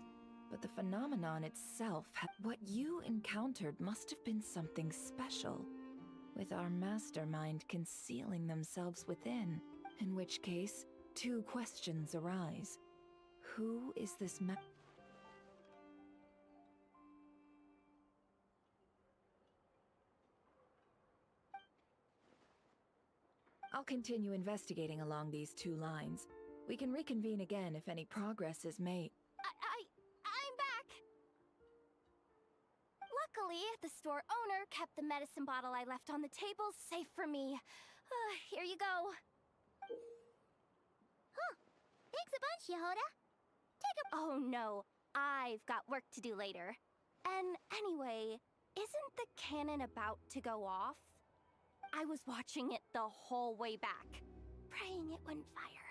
but the phenomenon itself, what you encountered must have been something special, with our mastermind concealing themselves within, in which case, two questions arise. Who is this I'll continue investigating along these two lines. We can reconvene again if any progress is made. I'm back! Luckily, the store owner kept the medicine bottle I left on the table safe for me. Here you go. Huh. Thanks a bunch, Yehoda. Oh no, I've got work to do later. And anyway, isn't the cannon about to go off? I was watching it the whole way back, praying it wouldn't fire.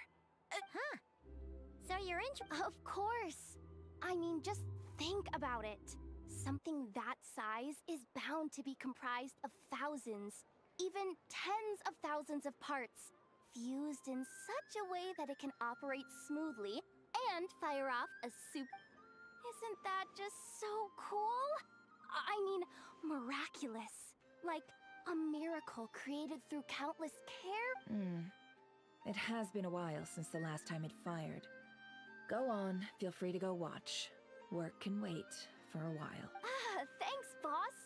Huh. So you're in... Of course. I mean, just think about it. Something that size is bound to be comprised of thousands, even tens of thousands of parts, fused in such a way that it can operate smoothly and fire off a Isn't that just so cool? I mean, miraculous. Like a miracle created through countless care. It has been a while since the last time it fired. Go on, feel free to go watch. Work can wait for a while. Thanks, boss.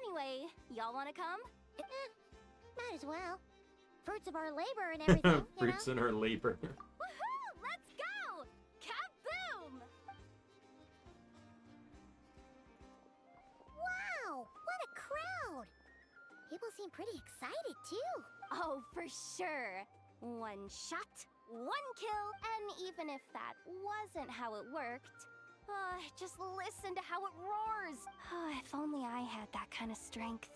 Anyway, y'all wanna come? Might as well. Fruits of our labor and everything, Fruits in our labor. Woohoo! Let's go! Kaboom! Wow! What a crowd! People seem pretty excited, too. Oh, for sure. One shot, one kill, and even if that wasn't how it worked, just listen to how it roars. If only I had that kind of strength.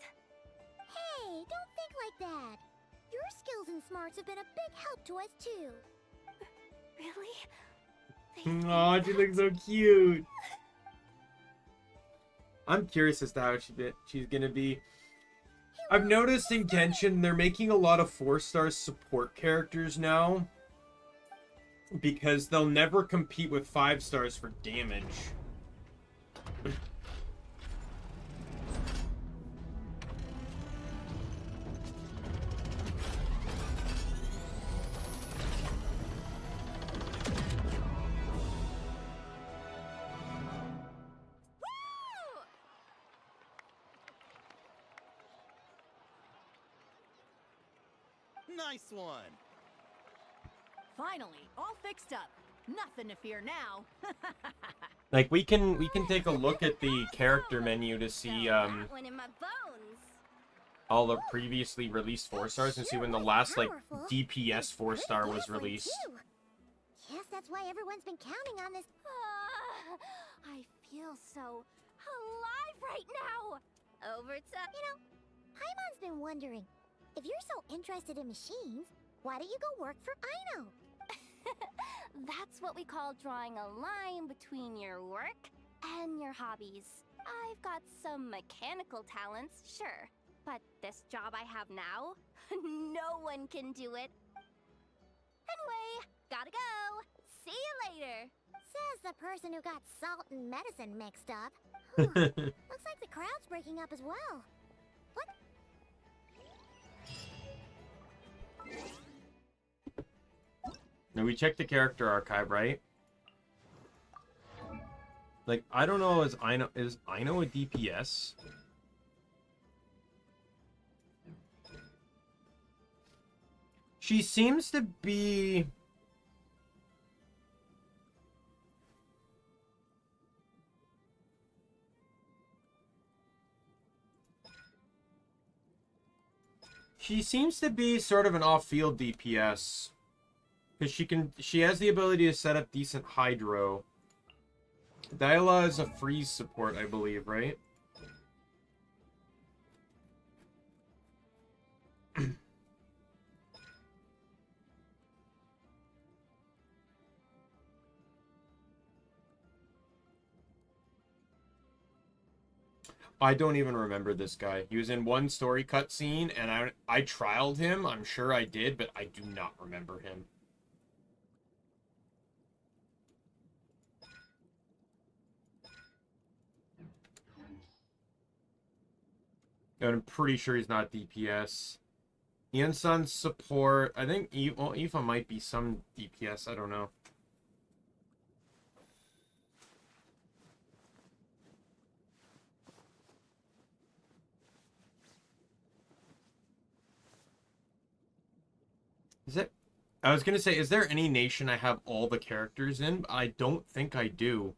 Hey, don't think like that. Your skills and smarts have been a big help to us too. Really? Aw, she looks so cute. I'm curious as to how she's gonna be. I've noticed in Genshin they're making a lot of 4-star support characters now because they'll never compete with 5 stars for damage. Nice one. Finally, all fixed up. Nothing to fear now. Like we can take a look at the character menu to see One in my bones. all the previously released 4-stars and see when the last like DPS 4-star was released. Guess that's why everyone's been counting on this. I feel so alive right now. Over to Paimon's been wondering, if you're so interested in machines, why don't you go work for Aino? That's what we call drawing a line between your work and your hobbies. I've got some mechanical talents, sure, but this job I have now, no one can do it. Anyway, gotta go. See you later. Says the person who got salt and medicine mixed up. Looks like the crowd's breaking up as well. What? Now we checked the character archive, right? Like, I don't know, is Aino a DPS? She seems to be... She seems to be sort of an off-field DPS. Because she has the ability to set up decent hydro. Diala is a freeze support, I believe, right? I don't even remember this guy. He was in one story cutscene, and I trialed him. I'm sure I did, but I do not remember him. And I'm pretty sure he's not DPS. Ian-san's support. I think Aoife might be some DPS. I don't know. Is it? I was gonna say, is there any nation I have all the characters in? I don't think I do.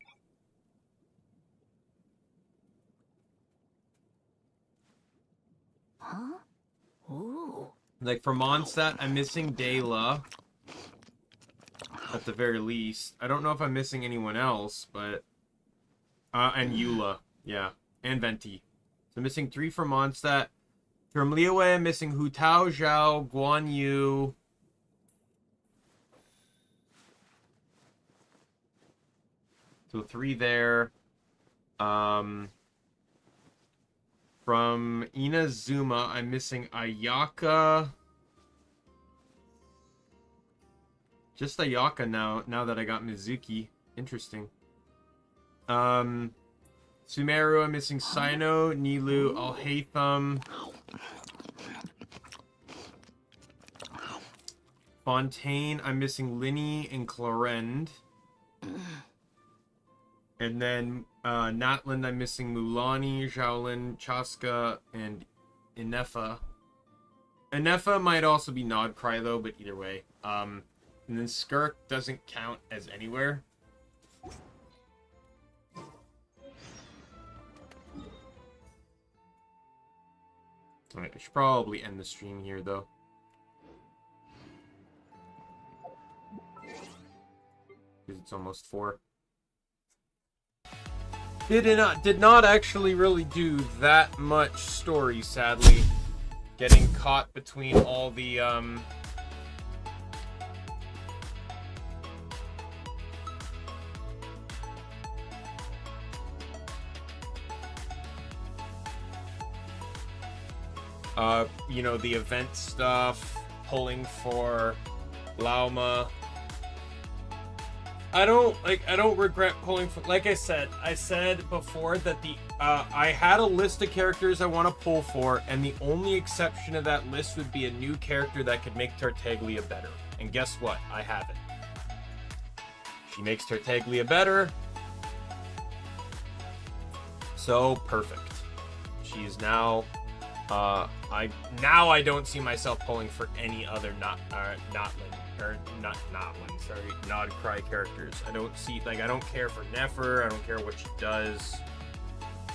Huh? Ooh. Like for Mondstadt, I'm missing Dayla. At the very least. I don't know if I'm missing anyone else, but... and Eula. Yeah. And Venti. So I'm missing 3 from Mondstadt. From Liyue, I'm missing Hu Tao, Zhao, Guan Yu. So 3 there. From Inazuma, I'm missing Ayaka. Just Ayaka now that I got Mizuki. Interesting. Sumeru, I'm missing Sino, Nilu, Alhaitham. Fontaine, I'm missing Linny and Clarend. And then Natland, I'm missing Mulani, Xiaolin, Chaska, and Inefa. Inefa might also be Nod-Krai though, but either way. And then Skirk doesn't count as anywhere. Alright, I should probably end the stream here though. Because it's almost 4. Did not actually really do that much story, sadly. getting caught between all the you know, the event stuff, pulling for Lauma. I don't regret pulling for, like I said before that I had a list of characters I want to pull for, and the only exception to that list would be a new character that could make Tartaglia better. And guess what? I have it. She makes Tartaglia better. So perfect. She is now I don't see myself pulling for any other Nod-Krai characters. I don't see, like, I don't care for Nefer, I don't care what she does.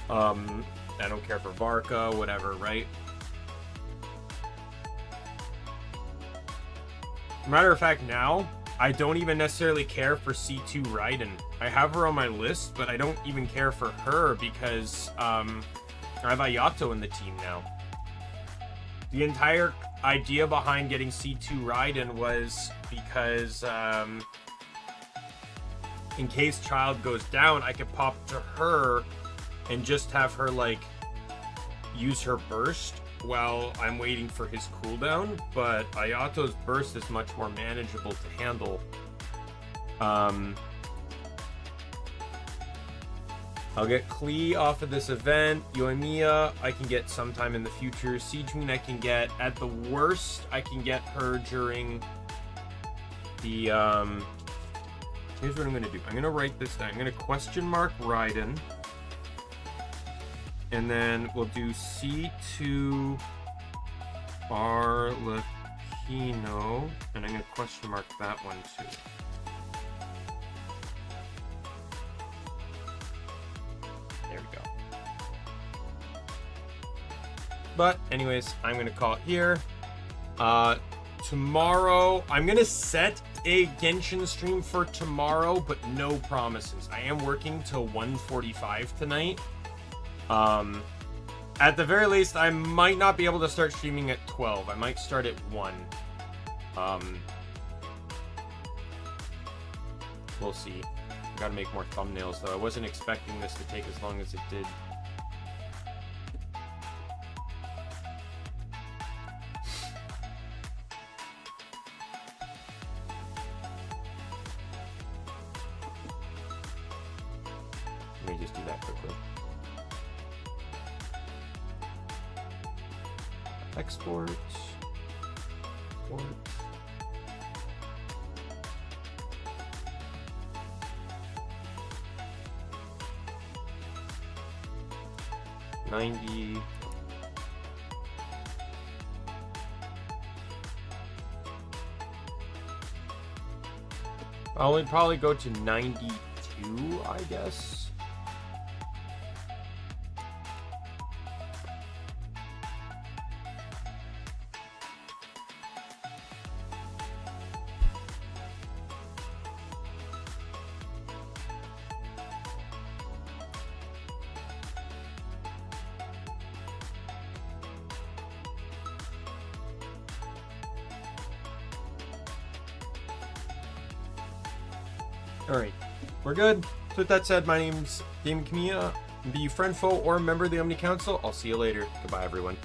I don't care for Varka, whatever, right? Matter of fact, now, I don't even necessarily care for C2 Raiden. I have her on my list, but I don't even care for her because, I have Ayato in the team now. The entire idea behind getting C2 Raiden was because, in case Child goes down, I could pop to her and just have her, like, use her burst while I'm waiting for his cooldown, but Ayato's burst is much more manageable to handle. I'll get Klee off of this event. Yoimiya, I can get sometime in the future. Sejun, I can get, at the worst, I can get her during the, here's what I'm going to do. I'm going to write this down. I'm going to question mark Raiden. And then we'll do C2 Arlecchino. And I'm going to question mark that one too. There we go. But anyways, I'm going to call it here. Tomorrow, I'm going to set a Genshin stream for tomorrow, but no promises. I am working till 1:45 tonight. At the very least, I might not be able to start streaming at 12. I might start at 1. We'll see. I gotta make more thumbnails, though. I wasn't expecting this to take as long as it did. Let me just do that quickly. Export. Export. $90. I'll probably go to 92, I guess. Alright, we're good. So with that said, my name's Daimien Kamiya. Be you friend, foe, or member of the Omni Council. I'll see you later. Goodbye, everyone.